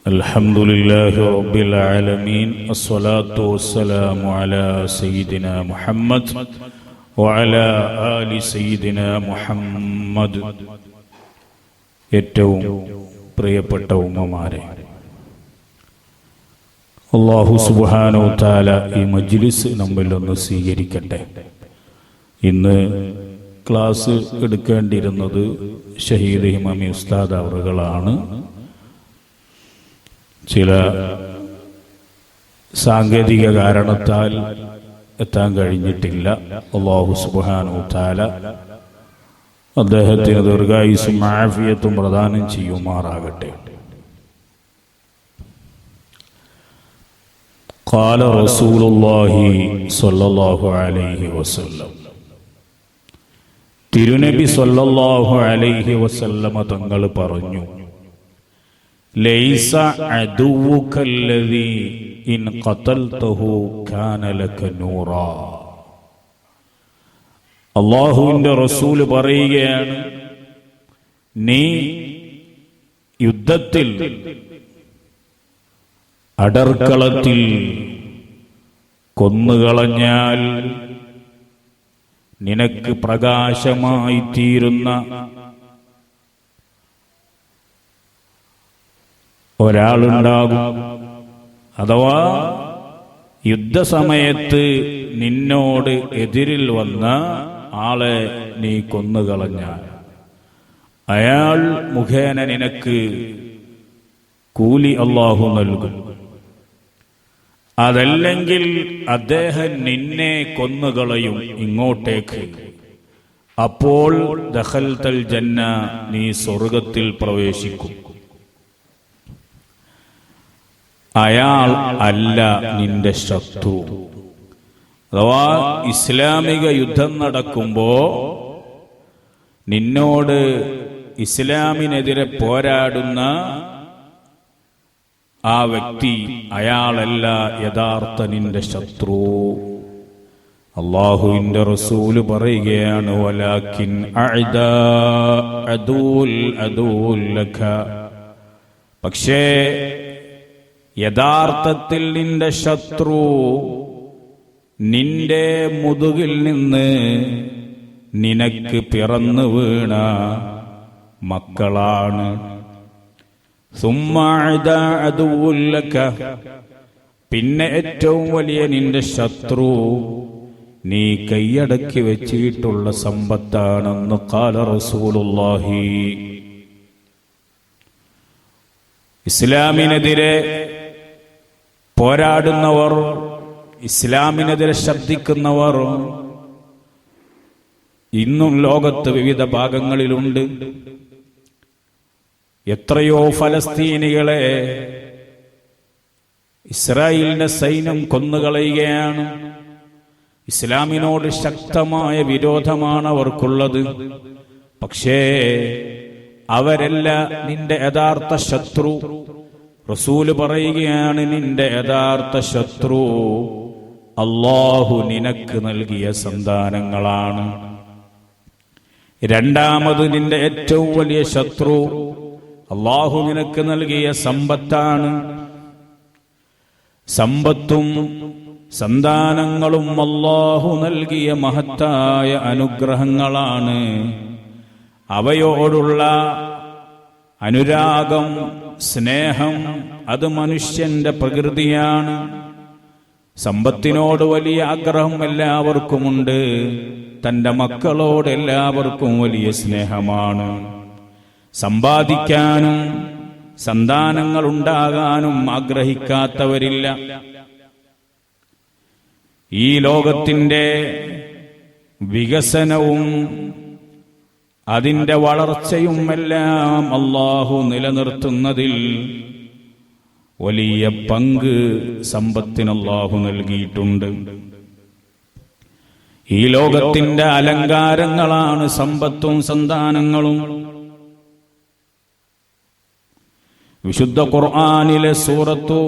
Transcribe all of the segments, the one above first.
الحمد لله رب العالمين الصلاة والسلام على سيدنا محمد وعلى آل سيدنا محمد. ഏറ്റവും പ്രിയപ്പെട്ട ഉമ്മമാരെ, അല്ലാഹു സുബ്ഹാനഹു തആല ഈ മജ്ലിസ് നമ്മിൽ നിന്ന് സ്വീകരിക്കട്ടെ. ഇന്ന് ക്ലാസ് എടുക്കേണ്ടിയിരുന്നത് ഷഹീദ് ഇമാമി ഉസ്താദ് അവറുകളാണ്. ചില സാങ്കേതിക കാരണത്താൽ എത്താൻ കഴിഞ്ഞിട്ടില്ല. അല്ലാഹു സുബ്ഹാനഹു തആല അദ്ദേഹത്തിന് ദീർഘായുസ്സും ആഫിയത്തും പ്രദാനം ചെയ്യുമാറാകട്ടെ. ഖാല റസൂലുള്ളാഹി സ്വല്ലല്ലാഹു അലൈഹി വസല്ലം, തിരുനബി സ്വല്ലല്ലാഹു അലൈഹി വസല്ലമ തങ്ങൾ പറഞ്ഞു, ലൈസ അദുവുകല്ലദീ ഇൻ ഖതൽതഹു കാന ലക നൂറാ. അല്ലാഹുവിന്റെ റസൂൽ പറയുകയാണ്, നീ യുദ്ധത്തിൽ അടർക്കളത്തിൽ കൊന്നുകളഞ്ഞാൽ നിനക്ക് പ്രകാശമായി തീരുന്ന ഒരാളുണ്ടാകും. അഥവാ യുദ്ധസമയത്ത് നിന്നോട് എതിരിൽ വന്ന ആളെ നീ കൊന്നുകളഞ്ഞാൽ അയാൾ മുഖേന നിനക്ക് കൂലി അല്ലാഹു നൽകും. അതല്ലെങ്കിൽ അദ്ദേഹം നിന്നെ കൊന്നുകളയും ഇങ്ങോട്ടേക്ക്. അപ്പോൾ ദഖൽതൽ ജന്ന, നീ സ്വർഗത്തിൽ പ്രവേശിക്കും. അയാൾ അല്ല നിന്റെ ശത്രു. അഥവാ ഇസ്ലാമിക യുദ്ധം നടക്കുമ്പോ നിന്നോട് ഇസ്ലാമിനെതിരെ പോരാടുന്ന ആ വ്യക്തി, അയാളല്ല യഥാർത്ഥ നിന്റെ ശത്രു. അല്ലാഹുവിന്റെ റസൂല് പറയുകയാണ്, വലാകിൻ അഅദാ അദൂൽ അദൂൽ ലക. പക്ഷേ യഥാർത്ഥത്തിൽ നിന്റെ ശത്രു നിന്റെ മുതുകിൽ നിന്ന് നിനക്ക് പിറന്നു വീണ മക്കളാണ്. പിന്നെ ഏറ്റവും വലിയ നിന്റെ ശത്രു നീ കൈയടക്കി വെച്ചിട്ടുള്ള സമ്പത്താണെന്ന് ഖാല റസൂലുള്ളാഹി. ഇസ്ലാമിനെതിരെ പോരാടുന്നവർ, ഇസ്ലാമിനെതിരെ ശബ്ദിക്കുന്നവർ ഇന്നും ലോകത്ത് വിവിധ ഭാഗങ്ങളിലുണ്ട്. എത്രയോ ഫലസ്തീനികളെ ഇസ്രായേലിന്റെ സൈന്യം കൊന്നുകളയുകയാണ്. ഇസ്ലാമിനോട് ശക്തമായ വിരോധമാണ് അവർക്കുള്ളത്. പക്ഷേ അവരല്ല നിന്റെ യഥാർത്ഥ ശത്രു. റസൂല് പറയുകയാണ്, നിന്റെ യഥാർത്ഥ ശത്രു അല്ലാഹു നിനക്ക് നൽകിയ സന്താനങ്ങളാണ്. രണ്ടാമത് നിന്റെ ഏറ്റവും വലിയ ശത്രു അല്ലാഹു നിനക്ക് നൽകിയ സമ്പത്താണ്. സമ്പത്തും സന്താനങ്ങളും അല്ലാഹു നൽകിയ മഹത്തായ അനുഗ്രഹങ്ങളാണ്. അവയോടുള്ള അനുരാഗം, സ്നേഹം, അത് മനുഷ്യന്റെ പ്രകൃതിയാണ്. സമ്പത്തിനോട് വലിയ ആഗ്രഹം എല്ലാവർക്കുമുണ്ട്. തന്റെ മക്കളോട് എല്ലാവർക്കും വലിയ സ്നേഹമാണ്. സമ്പാദിക്കാനും സന്താനങ്ങൾ ഉണ്ടാകാനും ആഗ്രഹിക്കാത്തവരില്ല. ഈ ലോകത്തിന്റെ വികസനവും അതിന്റെ വളർച്ചയും എല്ലാം അല്ലാഹു നിലനിർത്തുന്നതിൽ വലിയ പങ്ക് സമ്പത്തിന് അല്ലാഹു നൽകിയിട്ടുണ്ട്. ഈ ലോകത്തിന്റെ അലങ്കാരങ്ങളാണ് സമ്പത്തും സന്താനങ്ങളും. വിശുദ്ധ ഖുർആനിലെ സൂറത്തു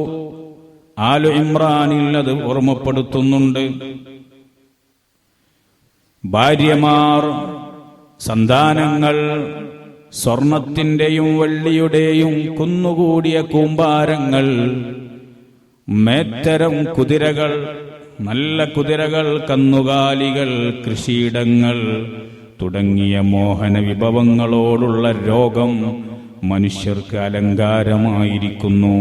ആലു ഇമ്രാനിൽ അത് ഓർമ്മപ്പെടുത്തുന്നുണ്ട്. ഭാര്യമാർ, സന്താനങ്ങൾ, സ്വർണത്തിന്റെയും വെള്ളിയുടെയും കുന്നുകൂടിയ കൂമ്പാരങ്ങൾ, മേത്തരം കുതിരകൾ, നല്ല കുതിരകൾ, കന്നുകാലികൾ, കൃഷിയിടങ്ങൾ തുടങ്ങിയ മോഹന വിഭവങ്ങളോടുള്ള രോഗം മനുഷ്യർക്ക് അലങ്കാരമായിരിക്കുന്നു.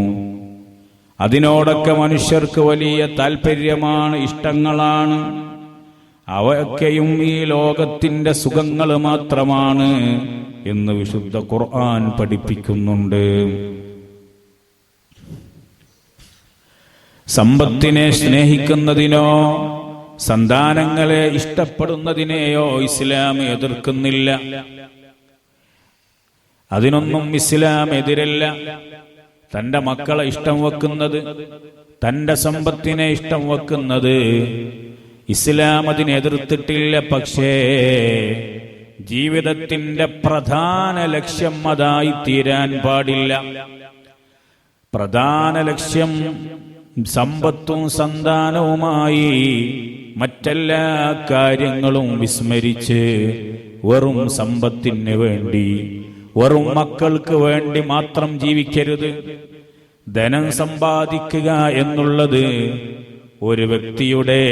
അതിനോടൊക്കെ മനുഷ്യർക്ക് വലിയ താൽപര്യമാണ്, ഇഷ്ടങ്ങളാണ്. അവയൊക്കെയും ഈ ലോകത്തിന്റെ സുഖങ്ങൾ മാത്രമാണ് എന്ന് വിശുദ്ധ ഖുർആൻ പഠിപ്പിക്കുന്നുണ്ട്. സമ്പത്തിനെ സ്നേഹിക്കുന്നതിനോ സന്താനങ്ങളെ ഇഷ്ടപ്പെടുന്നതിനെയോ ഇസ്ലാം എതിർക്കുന്നില്ല. അതിനൊന്നും ഇസ്ലാം എതിരല്ല. തന്റെ മക്കളെ ഇഷ്ടം വെക്കുന്നത്, തന്റെ സമ്പത്തിനെ ഇഷ്ടം വെക്കുന്നത് ഇസ്ലാം അതിനെ എതിർത്തിട്ടില്ല. പക്ഷേ ജീവിതത്തിന്റെ പ്രധാന ലക്ഷ്യം അതായി തീരാൻ പാടില്ല. പ്രധാന ലക്ഷ്യം സമ്പത്തും സന്താനവുമായി മറ്റെല്ലാ കാര്യങ്ങളും വിസ്മരിച്ച് വെറും സമ്പത്തിന് വേണ്ടി, വെറും മക്കൾക്ക് വേണ്ടി മാത്രം ജീവിക്കരുത്. ധനം സമ്പാദിക്കുക എന്നുള്ളത് ഒരു വ്യക്തിയുടെ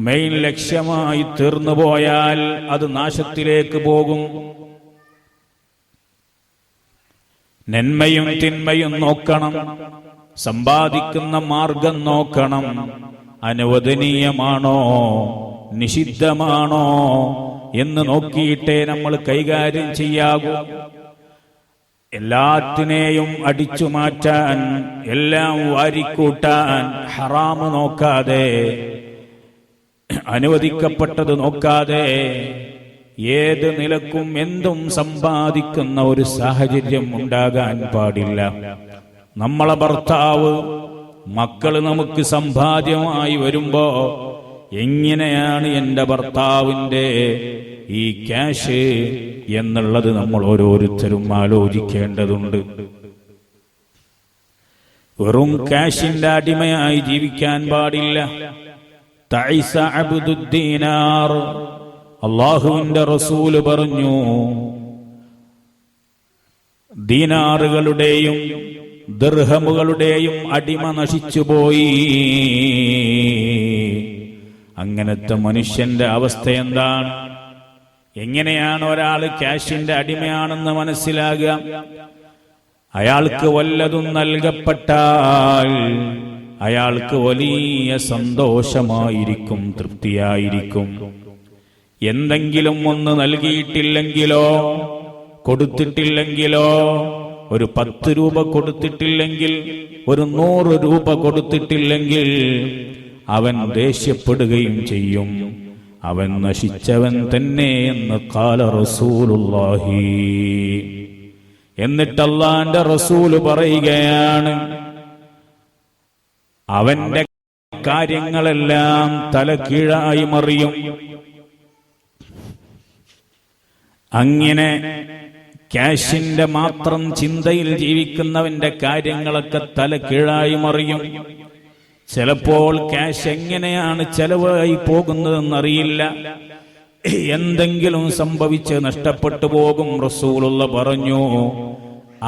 മെയിൻ ലക്ഷ്യമായി തീർന്നു പോയാൽ അത് നാശത്തിലേക്ക് പോകും. നന്മയും തിന്മയും നോക്കണം, സമ്പാദിക്കുന്ന മാർഗം നോക്കണം. അനുവദനീയമാണോ നിഷിദ്ധമാണോ എന്ന് നോക്കിയിട്ടേ നമ്മൾ കൈകാര്യം ചെയ്യാകൂ. എല്ലാത്തിനെയും അടിച്ചു മാറ്റാൻ, എല്ലാം വാരിക്കൂട്ടാൻ ഹറാമ് നോക്കാതെ, അനുവദിക്കപ്പെട്ടത് നോക്കാതെ ഏത് നിലക്കും എന്തും സമ്പാദിക്കുന്ന ഒരു സാഹചര്യം ഉണ്ടാകാൻ പാടില്ല. നമ്മളെ ഭർത്താവ്, മക്കള് നമുക്ക് സമ്പാദ്യമായി വരുമ്പോ എങ്ങനെയാണ് എൻ്റെ ഭർത്താവിൻ്റെ ഈ ക്യാഷ് എന്നുള്ളത് നമ്മൾ ഓരോരുത്തരും ആലോചിക്കേണ്ടതുണ്ട്. വെറും ക്യാഷിന്റെ അടിമയായി ജീവിക്കാൻ പാടില്ല. തഈസ അബ്ദുദ്ദീനാർ, അല്ലാഹുവിന്റെ റസൂല് പറഞ്ഞു, ദീനാറുകളുടെയും ദിർഹമുകളുടെയും അടിമ നശിച്ചുപോയി. അങ്ങനത്തെ മനുഷ്യന്റെ അവസ്ഥ എന്താണ്? എങ്ങനെയാണ് ഒരാൾ ക്യാഷിന്റെ അടിമയാണെന്ന് മനസ്സിലാകുക? അയാൾക്ക് വല്ലതും നൽകപ്പെട്ടാൽ അയാൾക്ക് വലിയ സന്തോഷമായിരിക്കും, തൃപ്തിയായിരിക്കും. എന്തെങ്കിലും ഒന്ന് നൽകിയിട്ടില്ലെങ്കിലോ, കൊടുത്തിട്ടില്ലെങ്കിലോ, ഒരു 10 രൂപ കൊടുത്തിട്ടില്ലെങ്കിൽ, ഒരു 100 രൂപ കൊടുത്തിട്ടില്ലെങ്കിൽ അവൻ ദേഷ്യപ്പെടുകയും ചെയ്യും. അവൻ നശിച്ചവൻ തന്നെ എന്ന് ഖാല റസൂലുള്ളാഹി. എന്നിട്ട് അല്ലാഹുവിന്റെ റസൂല് പറയുകയാണ്, അവന്റെ കാര്യങ്ങളെല്ലാം തലകീഴായി മറിയും. അങ്ങനെ ക്യാഷിന്റെ മാത്രം ചിന്തയിൽ ജീവിക്കുന്നവന്റെ കാര്യങ്ങളൊക്കെ തലകീഴായി മറിയും. ചിലപ്പോൾ ക്യാഷ് എങ്ങനെയാണ് ചെലവായി പോകുന്നതെന്നറിയില്ല. എന്തെങ്കിലും സംഭവിച്ച് നഷ്ടപ്പെട്ടു പോകും. റസൂലുള്ള പറഞ്ഞു,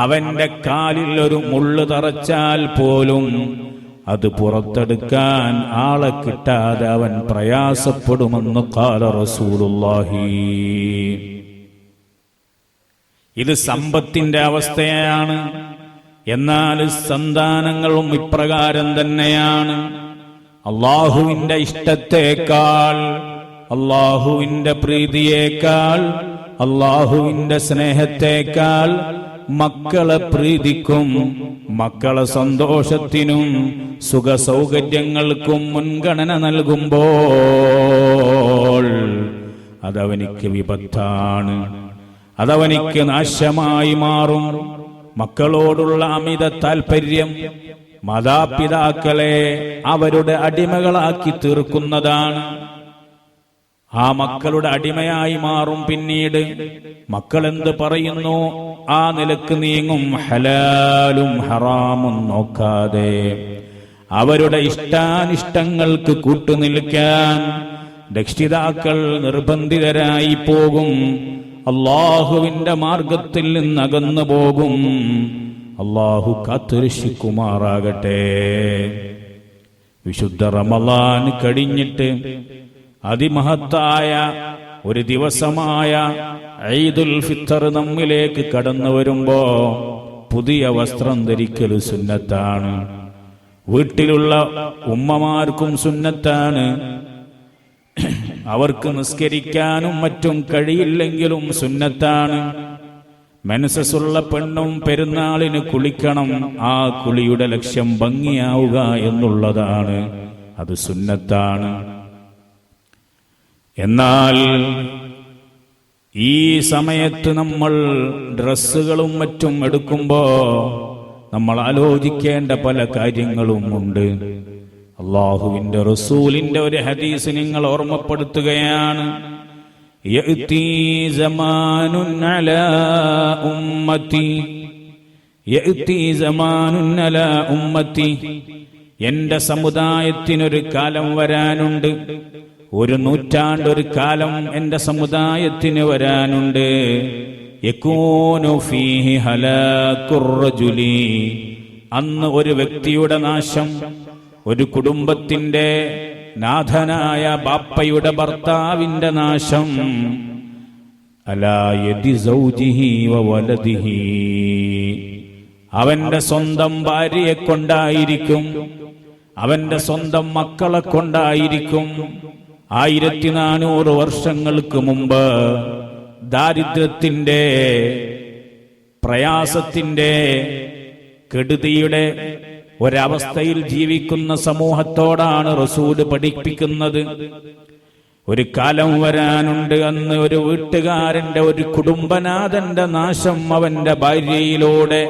അവന്റെ കാലിൽ ഒരു മുള്ള് തറച്ചാൽ പോലും അത് പുറത്തെടുക്കാൻ ആളെ കിട്ടാതെ അവൻ പ്രയാസപ്പെടുമെന്ന് ഖാല റസൂലുള്ളാഹി. ഇത് സമ്പത്തിന്റെ അവസ്ഥയാണ്. എന്നാൽ സന്താനങ്ങളും ഇപ്രകാരം തന്നെയാണ്. അള്ളാഹുവിന്റെ ഇഷ്ടത്തേക്കാൾ, അള്ളാഹുവിന്റെ പ്രീതിയേക്കാൾ, അള്ളാഹുവിന്റെ സ്നേഹത്തേക്കാൾ മക്കളെ പ്രീതിക്കും മക്കളെ സന്തോഷത്തിനും സുഖ സൗകര്യങ്ങൾക്കും മുൻഗണന നൽകുമ്പോൾ അതവനിക്ക് വിപത്താണ്, അതവനിക്ക് നാശമായി മാറും. മക്കളോടുള്ള അമിത താൽപര്യം മാതാപിതാക്കളെ അവരുടെ അടിമകളാക്കി തീർക്കുന്നതാണ്. ആ മക്കളുടെ അടിമയായി മാറും. പിന്നീട് മക്കൾ എന്ത് പറയുന്നു ആ നിലക്ക് നീങ്ങും. ഹലാലും ഹറാമും നോക്കാതെ അവരുടെ ഇഷ്ടാനിഷ്ടങ്ങൾക്ക് കൂട്ടുനിൽക്കാൻ രക്ഷിതാക്കൾ നിർബന്ധിതരായി പോകും. അള്ളാഹുവിന്റെ മാർഗത്തിൽ നിന്ന് അകന്നു പോകും. അള്ളാഹു കാത്തുരക്ഷിക്കുമാറാകട്ടെ. വിശുദ്ധ റമളാൻ കഴിഞ്ഞിട്ട് അതിമഹത്തായ ഒരു ദിവസമായ ഈദുൽ ഫിത്തർ നമ്മിലേക്ക് കടന്നു വരുമ്പോ പുതിയ വസ്ത്രം ധരിക്കൽ സുന്നത്താണ്. വീട്ടിലുള്ള ഉമ്മമാർക്കും സുന്നത്താണ്. അവർക്ക് നിസ്കരിക്കാനും മറ്റും കഴിയില്ലെങ്കിലും സുന്നത്താണ്. മെൻസസ്സുള്ള പെണ്ണും പെരുന്നാളിന് കുളിക്കണം. ആ കുളിയുടെ ലക്ഷ്യം ഭംഗിയാവുക എന്നുള്ളതാണ്. അത് സുന്നത്താണ്. എന്നാൽ ഈ സമയത്ത് നമ്മൾ ഡ്രസ്സുകളും മറ്റും എടുക്കുമ്പോ നമ്മൾ ആലോചിക്കേണ്ട പല കാര്യങ്ങളും ഉണ്ട്. അള്ളാഹുവിന്റെ റസൂലിന്റെ ഒരു ഹദീസ് നിങ്ങൾ ഓർമ്മപ്പെടുത്തുകയാണ്. യഅ്തി സമാനുൻ അലാ ഉമ്മത്തി, യഅ്തി സമാനുൻ അലാ ഉമ്മത്തി, എന്റെ സമുദായത്തിനൊരു കാലം വരാനുണ്ട്. ഒരു നൂറ്റാണ്ടൊരു കാലം എന്റെ സമുദായത്തിന് വരാനുണ്ട്. യകൂനു ഫീഹി ഹലാകുർ റജുലി, അന്ന് ഒരു വ്യക്തിയുടെ നാശം, ഒരു കുടുംബത്തിന്റെ നാഥനായ ബാപ്പയുടെ ഭർത്താവിന്റെ നാശം, അലാ യദി സൗജിഹി വവലദിഹി, അവന്റെ സ്വന്തം ഭാര്യയെ കൊണ്ടായിരിക്കും, അവന്റെ സ്വന്തം മക്കളെ കൊണ്ടായിരിക്കും. 1400 വർഷങ്ങൾക്ക് മുമ്പ് ദാരിദ്ര്യത്തിന്റെ, പ്രയാസത്തിന്റെ, കെടുതിയുടെ ഒരവസ്ഥയിൽ ജീവിക്കുന്ന സമൂഹത്തോടാണ് റസൂല് പഠിപ്പിക്കുന്നത്. ഒരു കാലം വരാനുണ്ട്, അന്ന് ഒരു വീട്ടുകാരന്റെ, ഒരു കുടുംബനാഥന്റെ നാശം അവന്റെ ഭാര്യയിലൂടെ,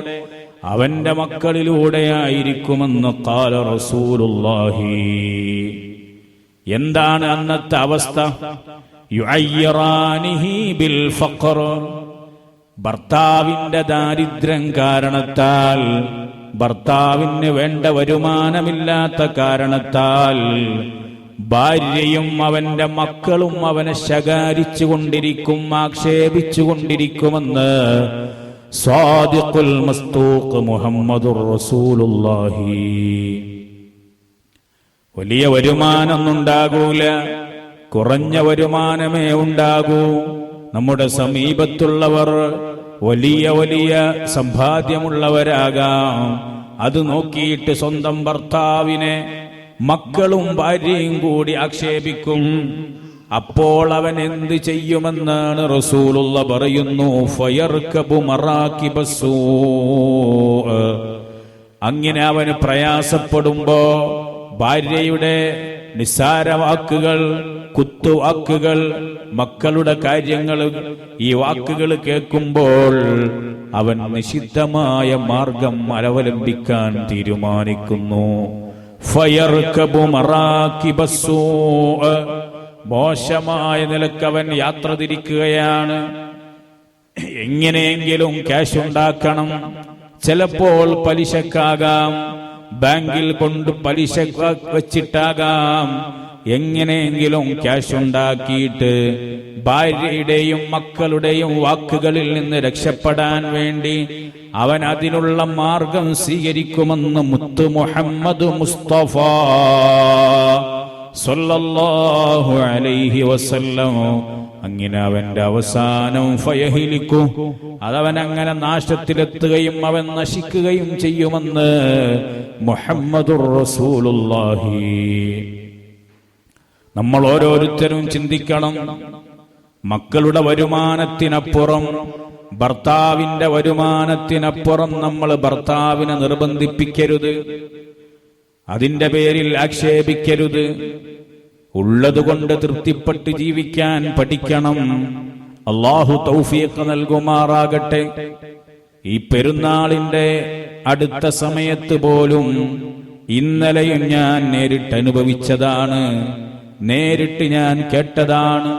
അവന്റെ മക്കളിലൂടെയായിരിക്കുമെന്ന് ഖാല റസൂലുള്ളാഹി. എന്താണ് അന്നത്തെ അവസ്ഥ? യുഅയ്യിറാനിഹി ബിൽ ഫഖർ, ഭർത്താവിന്റെ ദാരിദ്ര്യം കാരണത്താൽ, ഭർത്താവിന് വേണ്ട വരുമാനമില്ലാത്ത കാരണത്താൽ ഭാര്യയും അവന്റെ മക്കളും അവനെ ശകാരിച്ചു കൊണ്ടിരിക്കും, ആക്ഷേപിച്ചു കൊണ്ടിരിക്കുമെന്ന് സാദിഖുൽ മസ്തൂഖ് മുഹമ്മദുർ റസൂലുള്ളാഹി. വലിയ വരുമാനമൊന്നും ഉണ്ടാകൂല, കുറഞ്ഞ വരുമാനമേ ഉണ്ടാകൂ. നമ്മുടെ സമീപത്തുള്ളവർ വലിയ വലിയ സമ്പാദ്യമുള്ളവരാകാം. അത് നോക്കിയിട്ട് സ്വന്തം ഭർത്താവിനെ മക്കളും ഭാര്യയും കൂടി ആക്ഷേപിക്കും. അപ്പോൾ അവൻ എന്ത് ചെയ്യുമെന്നാണ് റസൂലുള്ള പറയുന്നു. ഫയർകബു മറാകിബസ്സൂ, അങ്ങനെ അവന് പ്രയാസപ്പെടുമ്പോ ഭാര്യയുടെ നിസ്സാര വാക്കുകൾ, കുത്തുവാക്കുകൾ, മക്കളുടെ കാര്യങ്ങൾ, ഈ വാക്കുകൾ കേൾക്കുമ്പോൾ അവൻ നിഷിദ്ധമായ മാർഗം അവലംബിക്കാൻ തീരുമാനിക്കുന്നു. ഫയർകബു മറാകിബസ്സൂ, മോശമായ നിലക്കവൻ യാത്ര തിരിക്കുകയാണ്. എങ്ങനെയെങ്കിലും ക്യാഷ് ഉണ്ടാക്കണം. ചിലപ്പോൾ പലിശക്കാകാം, ബാങ്കിൽ കൊണ്ട് പലിശ വച്ചിട്ടാകാം. എങ്ങനെയെങ്കിലും ക്യാഷ് ഉണ്ടാക്കിയിട്ട് ഭാര്യയുടെയും മക്കളുടെയും വാക്കുകളിൽ നിന്ന് രക്ഷപ്പെടാൻ വേണ്ടി അവൻ അതിനുള്ള മാർഗം സ്വീകരിക്കുമെന്ന് മുത്ത് മുഹമ്മദ് മുസ്തഫ സല്ലല്ലാഹു അലൈഹി വസല്ലം. അങ്ങനെ അവന്റെ അവസാനം ഫയഹിലിക്കു, അതവൻ അങ്ങനെ നാശത്തിലെത്തുകയും അവൻ നശിക്കുകയും ചെയ്യുമെന്ന് മുഹമ്മദുർ റസൂലുള്ളാഹി. നമ്മൾ ഓരോരുത്തരും ചിന്തിക്കണം. മക്കളുടെ വരുമാനത്തിനപ്പുറം, ഭർത്താവിന്റെ വരുമാനത്തിനപ്പുറം നമ്മൾ ഭർത്താവിനെ നിർബന്ധിപ്പിക്കരുത്. അതിന്റെ പേരിൽ ആക്ഷേപിക്കരുത്. ഉള്ളതുകൊണ്ട് തൃപ്തിപ്പെട്ട് ജീവിക്കാൻ പഠിക്കണം. അല്ലാഹു തൗഫീഖ് നൽകുമാറാകട്ടെ. ഈ പെരുന്നാളിന്റെ അടുത്ത സമയത്ത് പോലും ഇന്നലെയും ഞാൻ നേരിട്ട് അനുഭവിച്ചതാണ്, നേരിട്ട് ഞാൻ കേട്ടതാണ്.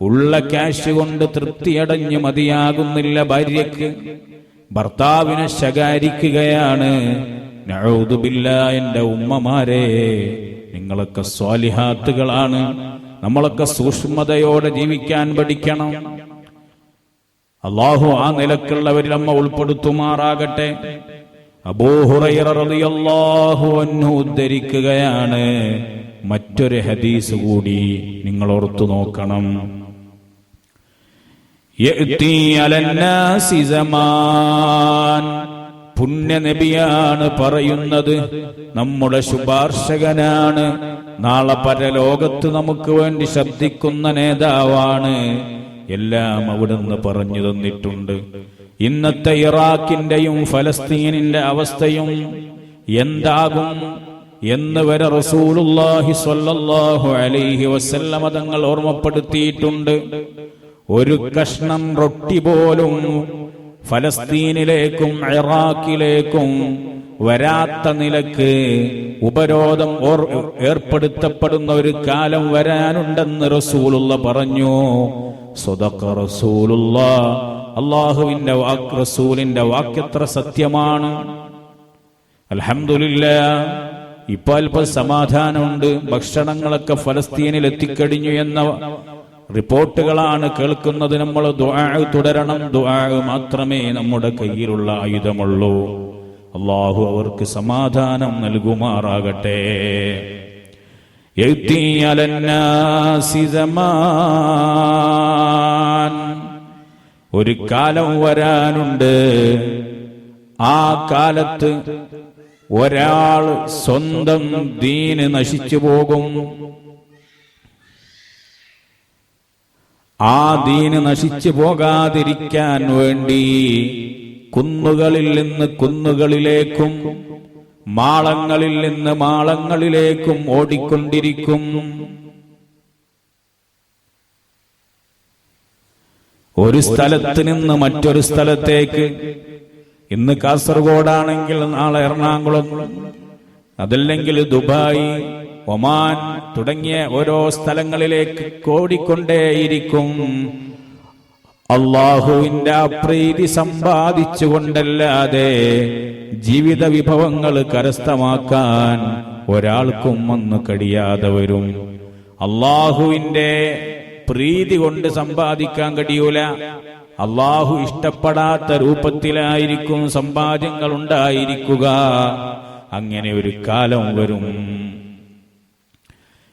ഉള്ള ക്യാഷ് കൊണ്ട് തൃപ്തിയടഞ്ഞ് മതിയാകുന്നില്ല ഭാര്യയ്ക്ക്, ഭർത്താവിനെ ശകാരിക്കുകയാണ്. നഊദു ബില്ലാഹ്. എന്റെ ഉമ്മമാരെ, നിങ്ങളൊക്കെ സ്വാലിഹാത്തുകളാണ്. നമ്മളൊക്കെ സൂക്ഷ്മതയോടെ ജീവിക്കാൻ പഠിക്കണം. അല്ലാഹു ആ നിലക്കുള്ളവരിൽ നമ്മ ഉൾപ്പെടുത്തുമാറാകട്ടെ. അബൂ ഹുറൈറ റളിയല്ലാഹു അൻഹു ഉദ്ധരിക്കുകയാണ്, മറ്റൊരു ഹദീസ് കൂടി നിങ്ങൾ ഓർത്തു നോക്കണം. യഅതി അലന്നാസി സമാൻ, പുണ്യ നബിയാണ് പറയുന്നത്, നമ്മുടെ ശുപാർശകനാണ്, നാളെ പരലോകത്ത് നമുക്ക് വേണ്ടി ശബ്ദിക്കുന്ന നേതാവാണ്. എല്ലാം അവിടുന്ന് പറഞ്ഞു തന്നിട്ടുണ്ട്. ഇന്നത്തെ ഇറാഖിന്റെയും ഫലസ്തീനിന്റെ അവസ്ഥയും എന്താകും എന്ന് വരെ റസൂലുള്ളാഹി സ്വല്ലല്ലാഹു അലൈഹി വസല്ലമ തങ്ങൾ ഓർമ്മപ്പെടുത്തിയിട്ടുണ്ട്. ഒരു കഷ്ണം റൊട്ടി പോലും ഫലസ്തീനിലേക്കും ഇറാഖിലേക്കും വരാത്ത നിലക്ക് ഉപരോധം ഏർപ്പെടുത്തപ്പെടുന്ന ഒരു കാലം വരാനുണ്ടെന്ന് റസൂലുള്ള പറഞ്ഞു. സ്വദഖ റസൂലുള്ളാഹ്, അല്ലാഹുവിന്റെ വാക്ക്, റസൂലിന്റെ വാക്കെത്ര സത്യമാണ്. അൽഹംദുലില്ലാഹ്, ഇപ്പൊ അല്പം സമാധാനമുണ്ട്. ഭക്ഷണങ്ങളൊക്കെ ഫലസ്തീനിൽ എത്തിക്കഴിഞ്ഞു എന്ന റിപ്പോർട്ടുകളാണ് കേൾക്കുന്നത്. നമ്മൾ ദുആ തുടരണം. ദുആ മാത്രമേ നമ്മുടെ കയ്യിലുള്ള ആയുധമുള്ളൂ. അല്ലാഹു അവർക്ക് സമാധാനം നൽകുമാറാകട്ടെ. യഅതി അലന്നാസി സമാൻ, ഒരു കാലം വരാനുണ്ട്. ആ കാലത്ത് ഒരാൾ സ്വന്തം ദീന് നശിച്ചു പോകും. ആ ദീന് നശിച്ചു പോകാതിരിക്കാൻ വേണ്ടി കുന്നുകളിൽ നിന്ന് കുന്നുകളിലേക്കും മാളങ്ങളിൽ നിന്ന് മാളങ്ങളിലേക്കും ഓടിക്കൊണ്ടിരിക്കും. ഒരു സ്ഥലത്ത് നിന്ന് മറ്റൊരു സ്ഥലത്തേക്ക്, ഇന്ന് കാസർഗോഡാണെങ്കിൽ നാളെ എറണാകുളം, അതല്ലെങ്കിൽ ദുബായ്, ഒമാൻ തുടങ്ങിയ ഓരോ സ്ഥലങ്ങളിലേക്ക് ഓടിക്കൊണ്ടേയിരിക്കും. അല്ലാഹുവിന്റെ പ്രീതി സമ്പാദിച്ചുകൊണ്ടല്ലാതെ ജീവിത വിഭവങ്ങൾ കരസ്ഥമാക്കാൻ ഒരാൾക്കും ഒന്ന് കഴിയാതെ വരും. അല്ലാഹുവിന്റെ പ്രീതി കൊണ്ട് സമ്പാദിക്കാൻ കഴിയൂല. അല്ലാഹു ഇഷ്ടപ്പെടാത്ത രൂപത്തിലായിരിക്കും സമ്പാദ്യങ്ങൾ ഉണ്ടായിരിക്കുക. അങ്ങനെ ഒരു കാലം വരും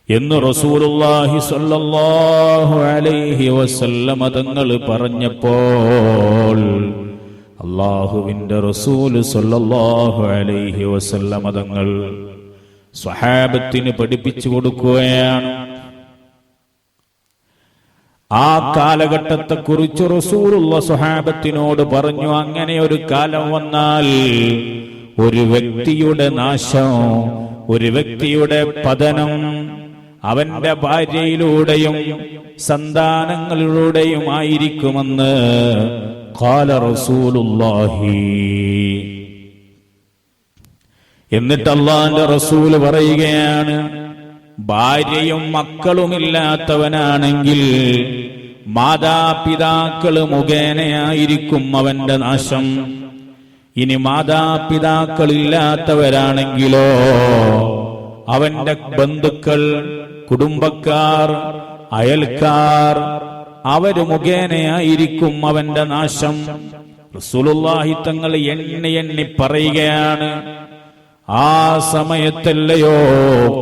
എന്ന് റസൂലുള്ളാഹി സ്വല്ലല്ലാഹു അലൈഹി വസല്ലമ തങ്ങൾ പറഞ്ഞപ്പോൾ അല്ലാഹുവിന്റെ റസൂൽ സ്വല്ലല്ലാഹു അലൈഹി വസല്ലമ തങ്ങൾ സ്വഹാബത്തിന് പഠിപ്പിച്ചു കൊടുക്കുകയാണ്. ആ കാലഘട്ടത്തെക്കുറിച്ച് റസൂലുള്ള സ്വഹാബത്തിനോട് പറഞ്ഞു, അങ്ങനെ ഒരു കാലം വന്നാൽ ഒരു വ്യക്തിയുടെ നാശം, ഒരു വ്യക്തിയുടെ പതനം അവന്റെ ഭാര്യയിലൂടെയും സന്താനങ്ങളിലൂടെയും ആയിരിക്കുമെന്ന് ഖാല റസൂലുള്ളാഹി. എന്നിട്ട് അല്ലാഹുവിന്റെ റസൂൽ പറയുകയാണ്, ഭാര്യയും മക്കളുമില്ലാത്തവനാണെങ്കിൽ മാതാപിതാക്കള് മുഖേനയായിരിക്കും അവന്റെ നാശം. ഇനി മാതാപിതാക്കളില്ലാത്തവരാണെങ്കിലോ അവന്റെ ബന്ധുക്കൾ, കുടുംബക്കാർ, അയൽക്കാർ, അവര് മുഖേനയായിരിക്കും അവന്റെ നാശം. റസൂലുള്ളാഹി തങ്ങൾ എണ്ണി എണ്ണി പറയുകയാണ്. ആ സമയത്തല്ലയോ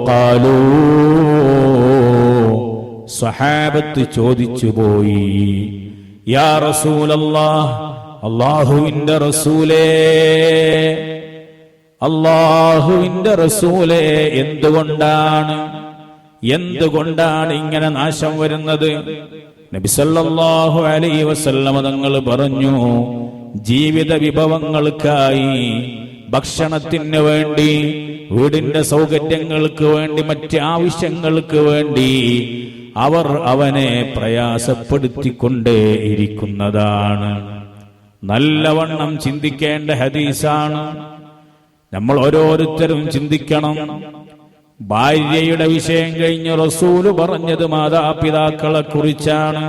ഖാലൂ, സ്വഹാബത്ത് ചോദിച്ചു പോയി, യാ റസൂലല്ലാഹ്, അല്ലാഹുവിന്റെ റസൂലേ, അല്ലാഹുവിന്റെ റസൂലേ, എന്തുകൊണ്ടാണ് ഇങ്ങനെ നാശം വരുന്നത്? നബി സല്ലല്ലാഹു അലൈഹി വസല്ലമ തങ്ങൾ പറഞ്ഞു, ജീവിത വിഭവങ്ങൾക്കായി, ഭക്ഷണത്തിന് വേണ്ടി, വീടിന്റെ സൗകര്യങ്ങൾക്ക് വേണ്ടി, മറ്റ് ആവശ്യങ്ങൾക്ക് വേണ്ടി അവർ അവനെ പ്രയാസപ്പെടുത്തിക്കൊണ്ടേയിരിക്കുന്നതാണ്. നല്ലവണ്ണം ചിന്തിക്കേണ്ട ഹദീസാണ്. നമ്മൾ ഓരോരുത്തരും ചിന്തിക്കണം. ഭാര്യയുടെ വിഷയം കഴിഞ്ഞ് റസൂല് പറഞ്ഞത് മാതാപിതാക്കളെ കുറിച്ചാണ്.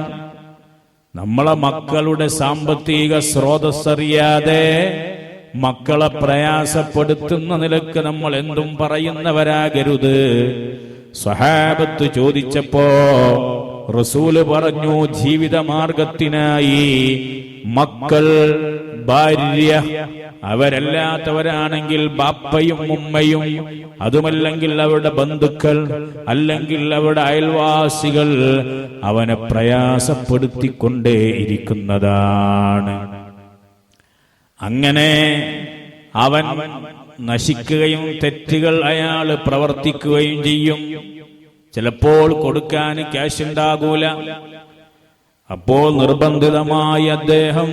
നമ്മളെ മക്കളുടെ സാമ്പത്തിക സ്രോതസ്സറിയാതെ മക്കളെ പ്രയാസപ്പെടുത്തുന്ന നിലക്ക് നമ്മൾ എന്തും പറയുന്നവരാകരുത്. സ്വഹാബത്ത് ചോദിച്ചപ്പോ റസൂല് പറഞ്ഞു, ജീവിതമാർഗത്തിനായി മക്കൾ, ഭാര്യ, അവരല്ലാത്തവരാണെങ്കിൽ ബാപ്പയും ഉമ്മയും, അതുമല്ലെങ്കിൽ അവരുടെ ബന്ധുക്കൾ, അല്ലെങ്കിൽ അവരുടെ അയൽവാസികൾ അവനെ പ്രയാസപ്പെടുത്തിക്കൊണ്ടേയിരിക്കുന്നതാണ്. അങ്ങനെ അവൻ നശിക്കുകയും തെറ്റുകൾ അയാൾ പ്രവർത്തിക്കുകയും ചെയ്യും. ചിലപ്പോൾ കൊടുക്കാൻ ക്യാഷ് ഉണ്ടാകൂല. അപ്പോൾ നിർബന്ധിതമായി അദ്ദേഹം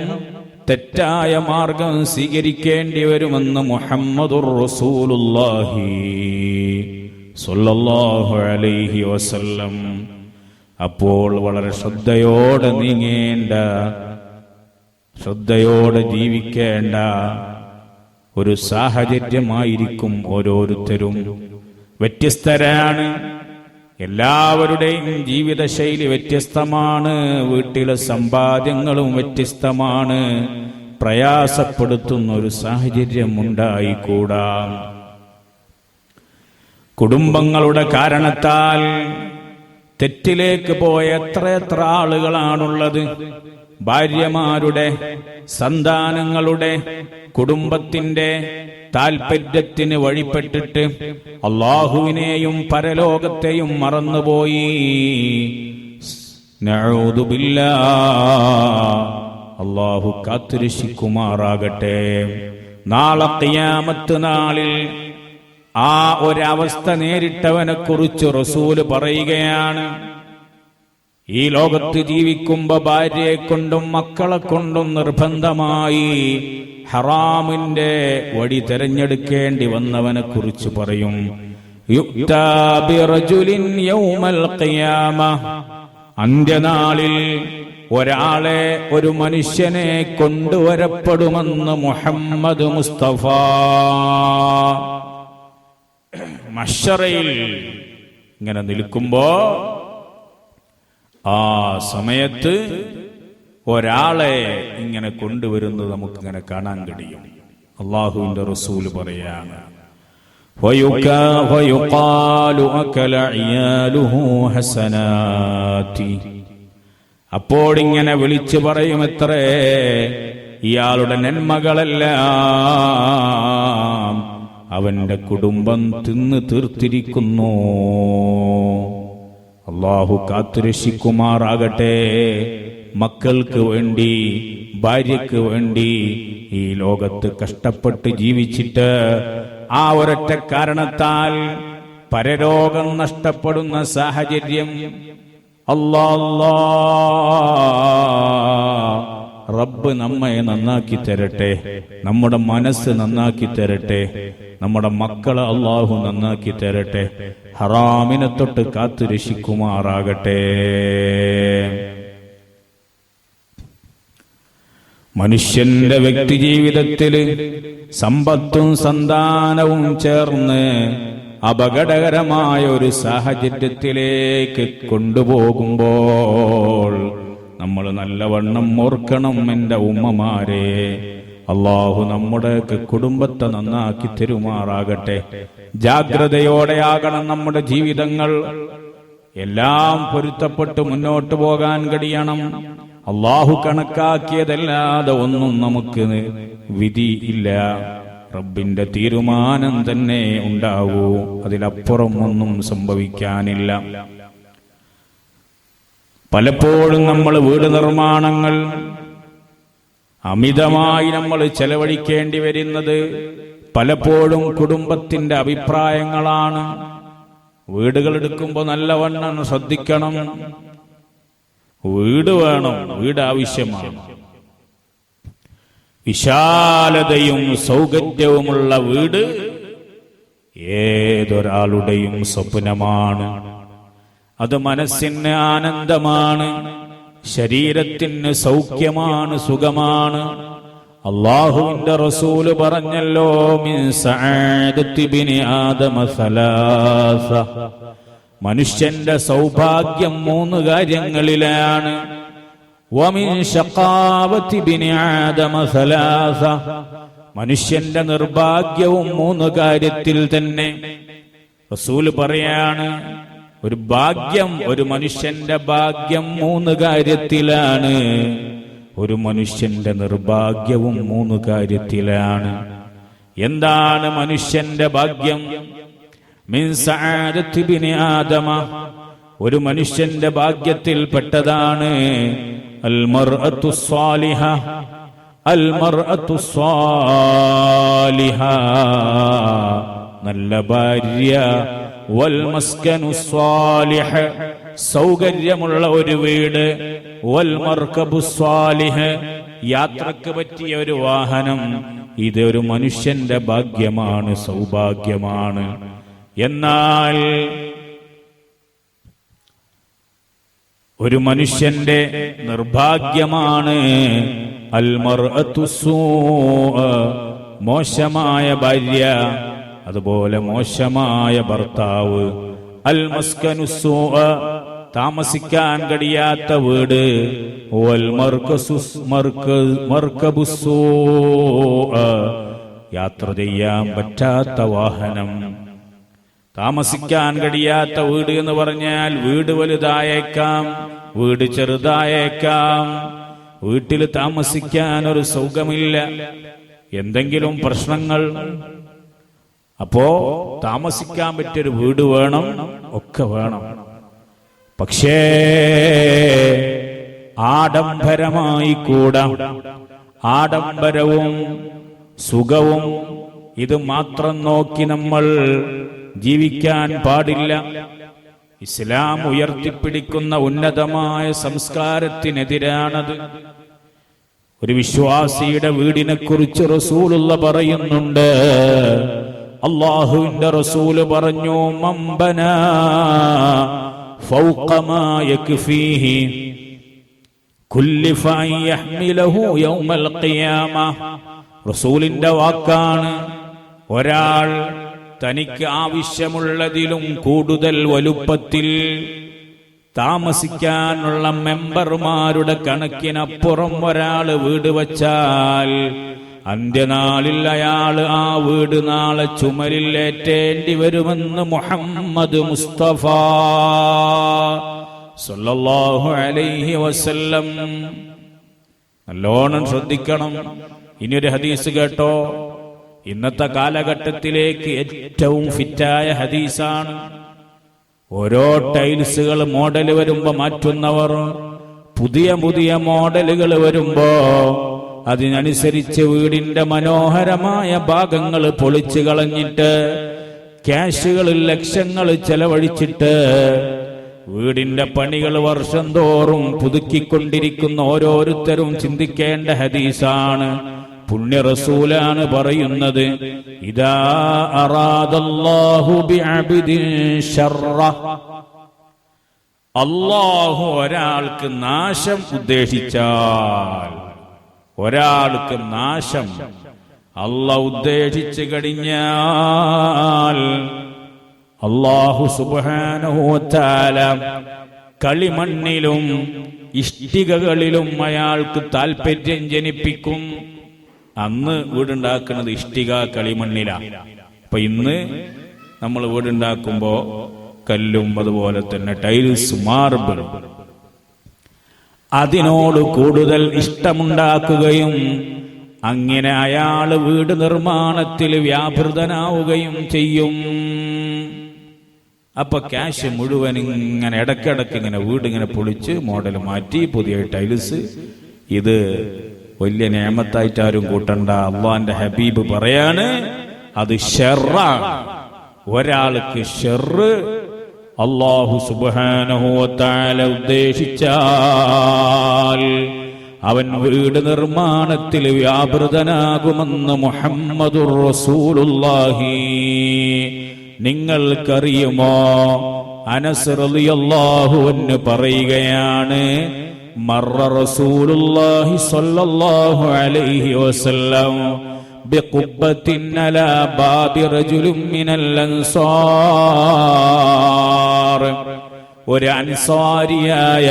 തെറ്റായ മാർഗം സ്വീകരിക്കേണ്ടി വരുമെന്ന് മുഹമ്മദുർ റസൂലുള്ളാഹി സ്വല്ലല്ലാഹു അലൈഹി വസല്ലം. അപ്പോൾ വളരെ ശ്രദ്ധയോടെ നീങ്ങേണ്ട, ശ്രദ്ധയോടെ ജീവിക്കേണ്ട ഒരു സാഹചര്യമായിരിക്കും ഓരോരുത്തരും. വ്യത്യസ്തരാണ്, എല്ലാവരുടെയും ജീവിതശൈലി വ്യത്യസ്തമാണ്, വീട്ടിലെ സമ്പാദ്യങ്ങളും വ്യത്യസ്തമാണ്. പ്രയാസപ്പെടുത്തുന്ന ഒരു സാഹചര്യം ഉണ്ടായിക്കൂടാ. കുടുംബങ്ങളുടെ കാരണത്താൽ തെറ്റിലേക്ക് പോയ എത്ര ആളുകളാണുള്ളത്. ഭാര്യമാരുടെ, സന്താനങ്ങളുടെ, കുടുംബത്തിന്റെ താൽപര്യത്തിന് വഴിപ്പെട്ടിട്ട് അല്ലാഹുവിനെയും പരലോകത്തെയും മറന്നുപോയി. നഊദു ബില്ലാഹ്, അല്ലാഹു കാത്തുരക്ഷിക്കുമാറാകട്ടെ. നാളെ ഖിയാമത്ത് നാളിൽ ആ ഒരവസ്ഥ നേരിട്ടവനെ കുറിച്ച് റസൂല് പറയുകയാണ്. ഈ ലോകത്ത് ജീവിക്കുമ്പോ ഭാര്യയെ കൊണ്ടും മക്കളെ കൊണ്ടും നിർബന്ധമായി ഹറാമിന്റെ വഴി തെരഞ്ഞെടുക്കേണ്ടി വന്നവനെ കുറിച്ച് പറയും. യുക്താ ബിറജുലിൻ യൗമൽ ഖിയാമ, അന്ത്യനാളിൽ ഒരാളെ, ഒരു മനുഷ്യനെ കൊണ്ടുവരപ്പെടുമെന്ന് മുഹമ്മദ് മുസ്തഫ. മഹ്ശറയിൽ ഇങ്ങനെ നിൽക്കുമ്പോ ആ സമയത്ത് ഒരാളെ ഇങ്ങനെ കൊണ്ടുവരുന്നത് നമുക്കിങ്ങനെ കാണാൻ കഴിയും. അല്ലാഹുവിന്റെ റസൂൽ പറയാണ്, അപ്പോഴിങ്ങനെ വിളിച്ചു പറയുമത്രേ, ഇയാളുടെ നന്മകളെല്ലാം അവന്റെ കുടുംബം തിന്ന് തീർത്തിരിക്കുന്നു. അല്ലാഹു കാത്തുരക്ഷിക്കുമാറാകട്ടെ. മക്കൾക്ക് വേണ്ടി, ഭാര്യയ്ക്ക് വേണ്ടി ഈ ലോകത്ത് കഷ്ടപ്പെട്ട് ജീവിച്ചിട്ട് ആ ഒരൊറ്റ കാരണത്താൽ പരലോകം നഷ്ടപ്പെടുന്ന സാഹചര്യം അല്ലാഹ് റബ്ബ് നമ്മെ നന്നാക്കി തരട്ടെ, നമ്മുടെ മനസ്സ് നന്നാക്കി തരട്ടെ, നമ്മുടെ മക്കളെ അല്ലാഹു നന്നാക്കി തരട്ടെ, ഹറാമിനെ തൊട്ട് കാത്തു രക്ഷിക്കുമാറാകട്ടെ. മനുഷ്യന്റെ വ്യക്തി ജീവിതത്തിൽ സമ്പത്തും സന്താനവും ചേർന്ന് അപകടകരമായ ഒരു സാഹചര്യത്തിലേക്ക് കൊണ്ടുപോകുമ്പോൾ നമ്മൾ നല്ലവണ്ണം ഓർക്കണം, എൻ്റെ ഉമ്മമാരെ, അല്ലാഹു നമ്മുടെ കുടുംബത്തെ നന്നാക്കി തരുമാറാകട്ടെ. ജാഗ്രതയോടെയാകണം നമ്മുടെ ജീവിതങ്ങൾ. എല്ലാം പൊരുത്തപ്പെട്ട് മുന്നോട്ട് പോകാൻ കഴിയണം. അല്ലാഹു കണക്കാക്കിയതല്ലാതെ ഒന്നും നമുക്ക് വിധി ഇല്ല. റബ്ബിന്റെ തീരുമാനം തന്നെ ഉണ്ടാവൂ, അതിലപ്പുറം ഒന്നും സംഭവിക്കാനില്ല. പലപ്പോഴും നമ്മൾ വീട് നിർമ്മാണങ്ങൾ അമിതമായി നമ്മൾ ചെലവഴിക്കേണ്ടി വരുന്നത് പലപ്പോഴും കുടുംബത്തിന്റെ അഭിപ്രായങ്ങളാണ്. വീടുകൾ എടുക്കുമ്പോൾ നല്ലവണ്ണം ശ്രദ്ധിക്കണം. വീട് വേണം, വീട് ആവശ്യമാണ്. വിശാലതയും സൗകര്യവുമുള്ള വീട് ഏതൊരാളുടെയും സ്വപ്നമാണ്. അത് മനസ്സിന് ആനന്ദമാണ്, ശരീരത്തിന് സൗഖ്യമാണ്, സുഖമാണ്. അല്ലാഹുവിന്റെ റസൂല് പറഞ്ഞല്ലോ, മിൻ സഅദത്തി ബിനി ആദമ സലാസ, മനുഷ്യന്റെ സൗഭാഗ്യം 3 കാര്യങ്ങളിലാണ്. വമിൻ ശഖാവത്തി ബിനി ആദമ സലാസ, മനുഷ്യന്റെ നിർഭാഗ്യവും 3 കാര്യത്തിൽ തന്നെ. റസൂല് പറയാണ്, ഒരു ഭാഗ്യം, ഒരു മനുഷ്യന്റെ ഭാഗ്യം 3 കാര്യത്തിലാണ്. ഒരു മനുഷ്യന്റെ നിർഭാഗ്യവും 3 കാര്യത്തിലാണ്. എന്താണ് മനുഷ്യന്റെ ഭാഗ്യം? മിൻ സഅദത്തി ബിനി ആദമ, ഒരു മനുഷ്യന്റെ ഭാഗ്യത്തിൽപ്പെട്ടതാണ് അൽ മർഅത്തു സ്വാലിഹ, അൽ മർഅത്തു സ്വാലിഹ, നല്ല ഭാര്യ, വൽ മസ്കനു സ്വാലിഹ്, സൗകര്യമുള്ള ഒരു വീട്, വൽ മർകബു സ്വാലിഹ്, യാത്രക്ക് പറ്റിയ ഒരു വാഹനം. ഇതൊരു മനുഷ്യന്റെ ഭാഗ്യമാണ്, സൗഭാഗ്യമാണ്. എന്നാൽ ഒരു മനുഷ്യന്റെ നിർഭാഗ്യമാണ് അൽ മർഅത്തു സൂഅ, മോശമായ ഭാര്യ, അതുപോലെ മോശമായ ഭർത്താവ്. അൽ മസ്കനു സൂഅ, താമസിക്കാൻ കഴിയാത്ത വീട്. വൽ മർകബു സൂഅ, യാത്ര ചെയ്യാൻ പറ്റാത്ത വാഹനം. താമസിക്കാൻ കഴിയാത്ത വീട് എന്ന് പറഞ്ഞാൽ വീട് വലുതായേക്കാം, വീട് ചെറുതായേക്കാം. വീട്ടിൽ താമസിക്കാൻ ഒരു സുഖമില്ല, എന്തെങ്കിലും പ്രശ്നങ്ങൾ. അപ്പോ താമസിക്കാൻ പറ്റിയൊരു വീട് വേണം, ഒക്കെ വേണം. പക്ഷേ ആഡംബരമായി കൂടാ. ആഡംബരവും സുഖവും ഇത് മാത്രം നോക്കി നമ്മൾ ജീവിക്കാൻ പാടില്ല. ഇസ്ലാം ഉയർത്തിപ്പിടിക്കുന്ന ഉന്നതമായ സംസ്കാരത്തിനെതിരാണത്. ഒരു വിശ്വാസിയുടെ വീടിനെ കുറിച്ച് റസൂലുള്ള പറയുന്നുണ്ട്. അല്ലാഹുവിന്റെ റസൂല് പറഞ്ഞു, മംബനാ ഫൗഖ മാ യക്ഫീഹി കുല്ലിഫ അൻ യഹ്മിലഹു യൗമൽ ഖിയാമ. റസൂലിന്റെ വാക്കാണ്. ഒരാൾ തനിക്ക് ആവശ്യമുള്ളതിലും കൂടുതൽ വലുപ്പത്തിൽ താമസിക്കാനുള്ള മെമ്പർമാരുടെ കണക്കിനപ്പുറം ഒരാൾ വീട് വച്ചാൽ അന്ത്യനാളിൽ അയാൾ ആ വീട് നാളെ ചുമലിൽ ഏറ്റേണ്ടി വരുമെന്ന് മുഹമ്മദ് മുസ്തഫ സല്ലല്ലാഹു അലൈഹി വസല്ലം. നല്ലോണം ശ്രദ്ധിക്കണം. ഇനിയൊരു ഹദീസ് കേട്ടോ. ഇന്നത്തെ കാലഘട്ടത്തിലേക്ക് ഏറ്റവും ഫിറ്റായ ഹദീസാണ്. ഓരോ ടൈൽസുകൾ മോഡൽ വരുമ്പോ മാറ്റുന്നവർ, പുതിയ പുതിയ മോഡലുകൾ വരുമ്പോ അതിനനുസരിച്ച് വീടിന്റെ മനോഹരമായ ഭാഗങ്ങൾ പൊളിച്ചു കളഞ്ഞിട്ട് ക്യാഷുകൾ ലക്ഷങ്ങൾ ചെലവഴിച്ചിട്ട് വീടിന്റെ പണികൾ വർഷം തോറും പുതുക്കിക്കൊണ്ടിരിക്കുന്ന ഓരോരുത്തരും ചിന്തിക്കേണ്ട ഹദീസാണ്. പുണ്യ റസൂലാണ് പറയുന്നത്, ഇദാ അറാദല്ലാഹു ബിഅബ്ദിൻ ശർറ, അല്ലാഹു ഒരാൾക്ക് നാശം ഉദ്ദേശിച്ചാൽ, ഒരാൾക്ക് നാശം അല്ലാഹു ഉദ്ദേശിച്ചു കഴിഞ്ഞാൽ അല്ലാഹു സുബ്ഹാനഹു വ തആല കളിമണ്ണിലും ഇഷ്ടികകളിലും അയാൾക്ക് താല്പര്യം ജനിപ്പിക്കും. അന്ന് വീടുണ്ടാക്കുന്നത് ഇഷ്ടിക കളിമണ്ണിലാണ്. അപ്പൊ ഇന്ന് നമ്മൾ വീടുണ്ടാക്കുമ്പോ കല്ലും അതുപോലെ തന്നെ ടൈൽസ്, മാർബിൾ, അതിനോട് കൂടുതൽ ഇഷ്ടമുണ്ടാക്കുകയും അങ്ങനെ അയാൾ വീട് നിർമ്മാണത്തിൽ വ്യാപൃതനാവുകയും ചെയ്യും. അപ്പൊ ക്യാഷ് മുഴുവൻ ഇങ്ങനെ ഇടക്കിടക്ക് ഇങ്ങനെ വീടിങ്ങനെ പൊളിച്ച് മോഡൽ മാറ്റി പുതിയ ടൈൽസ്. ഇത് വലിയ നിഅമത്തായിട്ട് ആരും കൂട്ടണ്ട. അല്ലാഹുവിന്റെ ഹബീബ് പറയാണ്, അത് ശർറാണ്. ഒരാൾക്ക് ശർറ് അല്ലാഹു സുബ്ഹാനഹു വ തആല ഉദ്ദേശിച്ചാൽ അവൻ വീട് നിർമ്മാണത്തിൽ വ്യാപൃതനാകുമെന്ന് മുഹമ്മദുർ റസൂലുള്ളാഹി. നിങ്ങൾക്കറിയുമോ, അനസ് റളിയല്ലാഹു അൻഹു പറയുകയാണ്, മർറ റസൂലുള്ളാഹി സ്വല്ലല്ലാഹു അലൈഹി വസല്ലം ബിഖുബ്ബത്തിൻ അലാ ബാബി റജുലിൻ മിനൽ അൻസാർ. ഒരു അൻസാരിയായ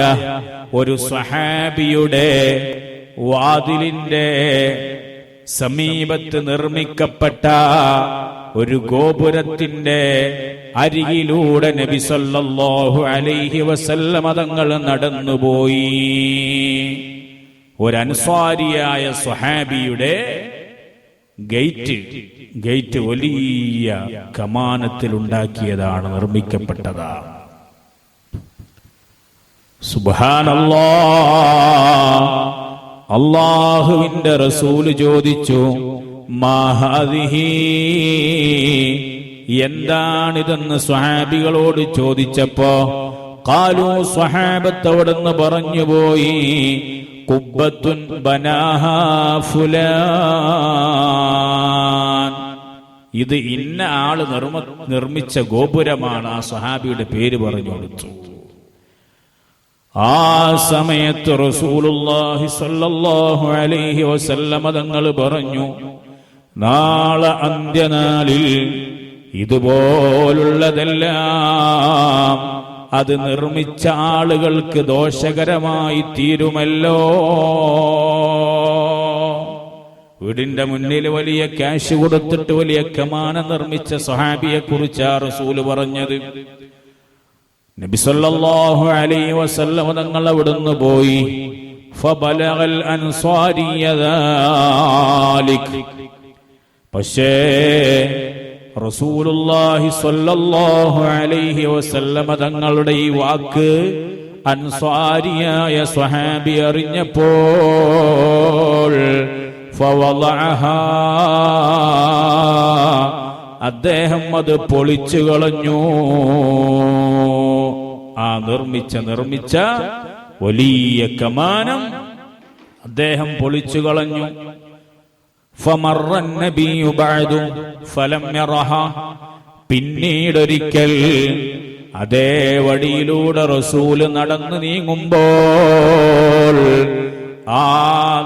ഒരു സ്വഹാബിയുടെ വാതിലിന്റെ സമീപത്ത് നിർമ്മിക്കപ്പെട്ട ഒരു ഗോപുരത്തിന്റെ അരികിലൂടെ നബി സല്ലല്ലാഹു അലൈഹി വസല്ലമ തങ്ങൾ നടന്നുപോയി. ഒരു അൻസ്വാരിയായ സ്വഹാബിയുടെ ഗേറ്റ് വലിയ കമാനത്തിൽ ഉണ്ടാക്കിയതാണ്, നിർമ്മിക്കപ്പെട്ടതാണ്. സുബ്ഹാനല്ലാഹ്. അല്ലാഹുവിന്റെ റസൂല് ചോദിച്ചു, മാ ഹാദിഹി, എന്താണിതെന്ന് സ്വഹാബികളോട് ചോദിച്ചപ്പോ ഖാലൂ, സ്വഹാബത്ത് അവിടുന്ന് പറഞ്ഞുപോയി, ഖുബ്ബത്തുൻ ബനാഹാ ഫുലാൻ, ഇത് ഇന്ന ആള് നിർമ്മിച്ച ഗോപുരമാണ്. ആ സ്വഹാബിയുടെ പേര് പറഞ്ഞു കൊടുത്തു. ആ സമയത്ത് റസൂലുള്ളാഹി സ്വല്ലല്ലാഹു അലൈഹി വസല്ലമ തങ്ങൾ പറഞ്ഞു, നാളെ അന്ത്യനാളിൽ ഇതുപോലുള്ളതെല്ലാം അത് നിർമ്മിച്ച ആളുകൾക്ക് ദോഷകരമായി തീരുമല്ലോ. വീടിന്റെ മുന്നിൽ വലിയ ക്യാഷ് കൊടുത്തിട്ട് വലിയ കമാനം നിർമ്മിച്ച സ്വഹാബിയെ കുറിച്ചാ റസൂല് പറഞ്ഞത്. നബി സല്ലല്ലാഹു അലൈഹി വസല്ലം തങ്ങൾ അവിടുന്ന് പോയി. ഫബലഗൽ അൻസ്വാരിയ ദാലിക്, പക്ഷേ റസൂലുള്ളാഹി സ്വല്ലല്ലാഹു അലൈഹി വസല്ലം തങ്ങളുടെ ഈ വാക്ക് അൻസ്വാരിയായ സ്വഹാബി അറിഞ്ഞപ്പോൾ ഫവളഅഹാ, അദ്ദേഹം അത് പൊളിച്ചു കളഞ്ഞു. ആ നിർമ്മിച്ച വലിയ കമാനം അദ്ദേഹം പൊളിച്ചു കളഞ്ഞു. ഫമറ നബിയു ബഅദു ഫലം യറഹ, പിന്നീടൊരിക്കൽ അതേ വഴിയിലൂടെ റസൂല് നടന്നു നീങ്ങുമ്പോൾ ആ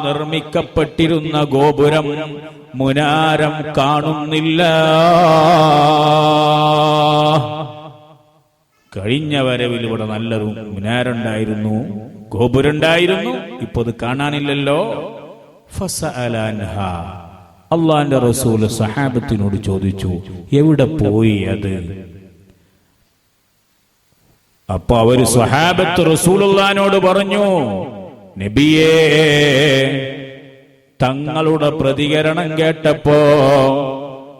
നിർമ്മിക്കപ്പെട്ടിരുന്ന ഗോപുരം, മുനാരം കാണുന്നില്ല. കഴിഞ്ഞ വരവിൽ ഇവിടെ നല്ലൊരു മുനാരുണ്ടായിരുന്നു, ഗോപുരണ്ടായിരുന്നു, ഇപ്പൊ അത് കാണാനില്ലല്ലോ. ഫസഅലൻഹാ, അള്ളാന്റെ റസൂല് സഹാബത്തിനോട് ചോദിച്ചു, എവിടെ പോയി അത്? അപ്പൊ അവര് സ്വഹാബത്ത് റസൂലുള്ളാഹിനോട് പറഞ്ഞു, നബിയേ, തങ്ങളുടെ പ്രതികരണം കേട്ടപ്പോ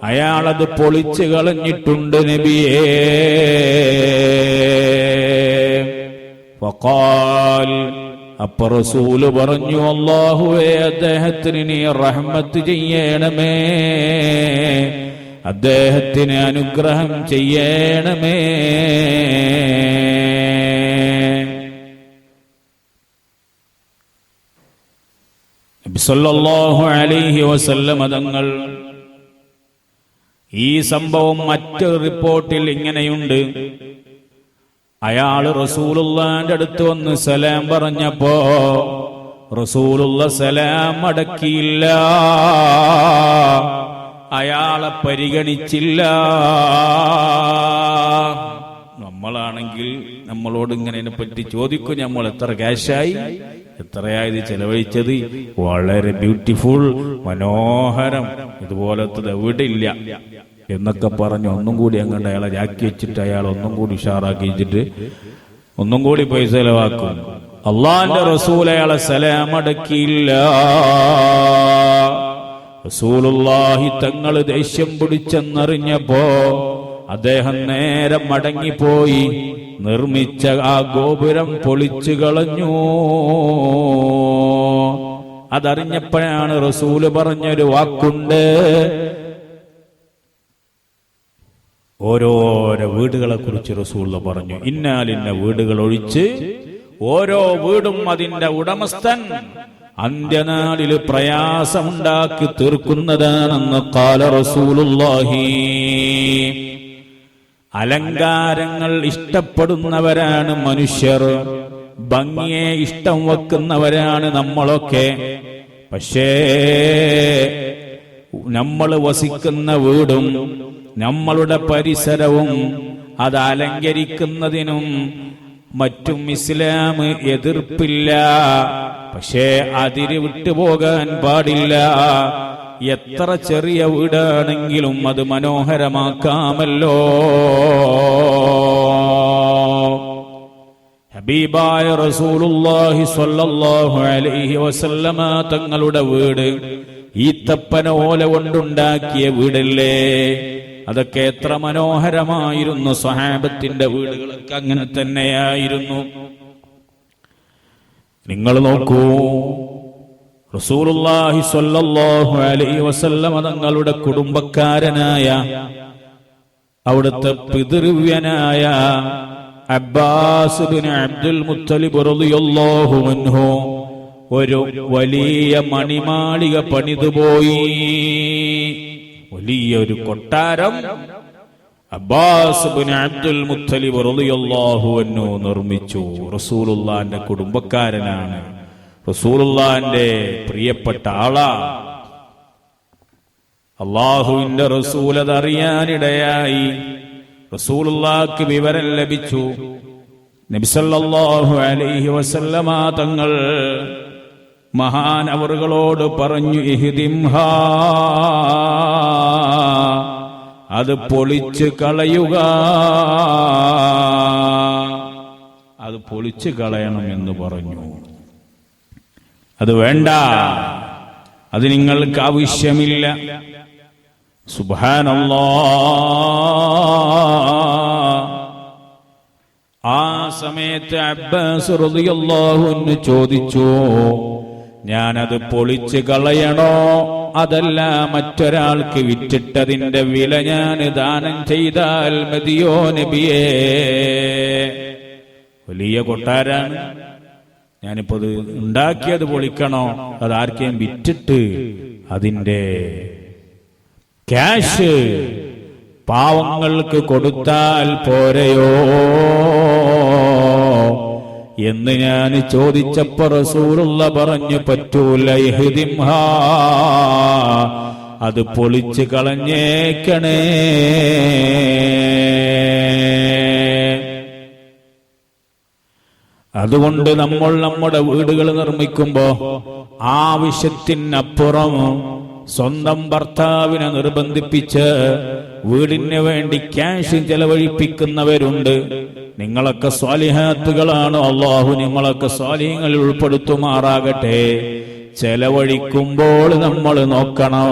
അയാളത് പൊളിച്ചു കളഞ്ഞിട്ടുണ്ട് നബിയേ. ഫഖാൽ, അപ്പൊ റസൂല് പറഞ്ഞു, അല്ലാഹുവേ, അദ്ദേഹത്തിന് നീ റഹ്മത്ത് ചെയ്യണമേ, അദ്ദേഹത്തിന് അനുഗ്രഹം ചെയ്യണമേ. നബി സല്ലല്ലാഹു അലൈഹി വസല്ലം തങ്ങൾ ഈ സംഭവം മറ്റൊരു റിപ്പോർട്ടിൽ ഇങ്ങനെയുണ്ട്. അയാള് റസൂലുള്ളാന്റെ അടുത്ത് വന്ന് സലാം പറഞ്ഞപ്പോ റസൂലുള്ള സലാം അടക്കിയില്ല, അയാളെ പരിഗണിച്ചില്ല. നമ്മളാണെങ്കിൽ നമ്മളോട് ഇങ്ങനെ പറ്റി ചോദിക്കും, നമ്മൾ എത്ര ക്യാഷായി, എത്രയായത് ചെലവഴിച്ചത്, വളരെ ബ്യൂട്ടിഫുൾ, മനോഹരം, ഇതുപോലത്തത് എവിടെ ഇല്ല എന്നൊക്കെ പറഞ്ഞ് ഒന്നും കൂടി അങ്ങോട്ട് അയാളെ ജാക്കി വെച്ചിട്ട് അയാൾ ഒന്നും കൂടി ഉഷാറാക്കി വെച്ചിട്ട് ഒന്നും കൂടി പൈസ ചെലവാക്കും. അള്ളാന്റെ റസൂൽ അയാളെ സലാം അടക്കിയില്ല. റസൂലുള്ളാഹി തങ്ങൾ ദേഷ്യം പിടിച്ചെന്നറിഞ്ഞപ്പോ അദ്ദേഹം നേരെ മടങ്ങിപ്പോയി നിർമ്മിച്ച ആ ഗോപുരം പൊളിച്ചു കളഞ്ഞു. അതറിഞ്ഞപ്പോഴാണ് റസൂല് പറഞ്ഞൊരു വാക്കുണ്ട്, ഓരോരോ വീടുകളെ കുറിച്ച് റസൂൽ പറഞ്ഞു, ഇന്നാലിന്ന വീടുകൾ ഒഴിച്ച് ഓരോ വീടും അതിന്റെ ഉടമസ്ഥൻ അന്ത്യനാളിൽ പ്രയാസമുണ്ടാക്കി തീർക്കുന്നതാണെന്ന് ഖാല റസൂലുള്ളാഹി. അലങ്കാരങ്ങൾ ഇഷ്ടപ്പെടുന്നവരാണ് മനുഷ്യർ, ഭംഗിയെ ഇഷ്ടം വെക്കുന്നവരാണ് നമ്മളൊക്കെ. പക്ഷേ നമ്മൾ വസിക്കുന്ന വീടും നമ്മളുടെ പരിസരവും അത് അലങ്കരിക്കുന്നതിനും മറ്റും ഇസ്ലാം എതിർപ്പില്ല. പക്ഷേ അതിര് വിട്ടുപോകാൻ പാടില്ല. എത്ര ചെറിയ വീടാണെങ്കിലും അത് മനോഹരമാക്കാമല്ലോ. ഹബീബായ റസൂലുള്ളാഹി സ്വല്ലല്ലാഹു അലൈഹി വസല്ലമ തങ്ങളുടെ വീട് ഈത്തപ്പന ഓല കൊണ്ടുണ്ടാക്കിയ വീടല്ലേ? അതൊക്കെ എത്ര മനോഹരമായിരുന്നു. സ്വഹാബത്തിന്റെ വീടുകളൊക്കെ അങ്ങനെ തന്നെയായിരുന്നു. നിങ്ങൾ നോക്കൂ, റസൂലുള്ളാഹി സ്വല്ലല്ലാഹു അലൈഹി വസല്ലമ തങ്ങളുടെ കുടുംബക്കാരനായ അവിടുത്തെ പിതൃവ്യനായ അബ്ബാസ് ഇബ്നു അബ്ദുൽ മുത്തലിബ് റളിയല്ലാഹു അൻഹു ഒരു വലിയ മണിമാളിക പണിതുപോയി. വലിയൊരു കൊട്ടാരം അബ്ബാസ് ഇബ്നു അബ്ദുൽ മുത്തലിബ് റളിയല്ലാഹു അൻഹു നിർമ്മിച്ചു. റസൂലുള്ളാഹിന്റെ കുടുംബക്കാരനാണ്, റസൂലുള്ളാഹിന്റെ പ്രിയപ്പെട്ട ആളാ. അല്ലാഹുവിന്റെ റസൂൽ അതറിയാനിടയായി. റസൂലുള്ളാഹിക്ക് വിവരം ലഭിച്ചു. നബി സല്ലല്ലാഹു അലൈഹി വസല്ലമ തങ്ങൾ മഹാനവറുകളോട് പറഞ്ഞു, ഇഹ്ദിംഹാ, അത് പൊളിച്ചു കളയുക, അത് പൊളിച്ചു കളയണം എന്ന് പറഞ്ഞു. അത് വേണ്ട, അത് നിങ്ങൾക്ക് ആവശ്യമില്ല. സുബ്ഹാനല്ലാഹ്. ആ സമയത്ത് അബ്ബാസ് റളിയല്ലാഹു അൻഹു ചോദിച്ചു, ഞാനത് പൊളിച്ചു കളയണോ അതല്ല മറ്റൊരാൾക്ക് വിറ്റിട്ടതിന്റെ വില ഞാൻ ദാനം ചെയ്താൽ മതിയോ നബിയേ? വലിയ കൊട്ടാരാണ്, ഞാനിപ്പോ അത് ഉണ്ടാക്കിയത് പൊളിക്കണോ അത് ആർക്കെയും വിറ്റിട്ട് അതിന്റെ ക്യാഷ് പാവങ്ങൾക്ക് കൊടുത്താൽ പോരെയോ എന്ന് ഞാൻ ചോദിച്ചപ്പോ റസൂലുള്ളാഹി പറഞ്ഞു, പറ്റൂല, ഇഹ്ദിംഹാ, അത് പൊളിച്ചു കളഞ്ഞേക്കണേ. അതുകൊണ്ട് നമ്മൾ നമ്മുടെ വീടുകൾ നിർമ്മിക്കുമ്പോ ആവശ്യത്തിനപ്പുറം സ്വന്തം ഭർത്താവിനെ നിർബന്ധിപ്പിച്ച് വീടിന് വേണ്ടി ക്യാഷ് ചെലവഴിപ്പിക്കുന്നവരുണ്ട്. നിങ്ങളൊക്കെ സ്വാലിഹാത്തുകളാണ്. അല്ലാഹു നിങ്ങളൊക്കെ സ്വാലിഹ്യങ്ങളിൽ ഉൾപ്പെടുത്തുമാറാകട്ടെ. ചെലവഴിക്കുമ്പോൾ നമ്മൾ നോക്കണോ,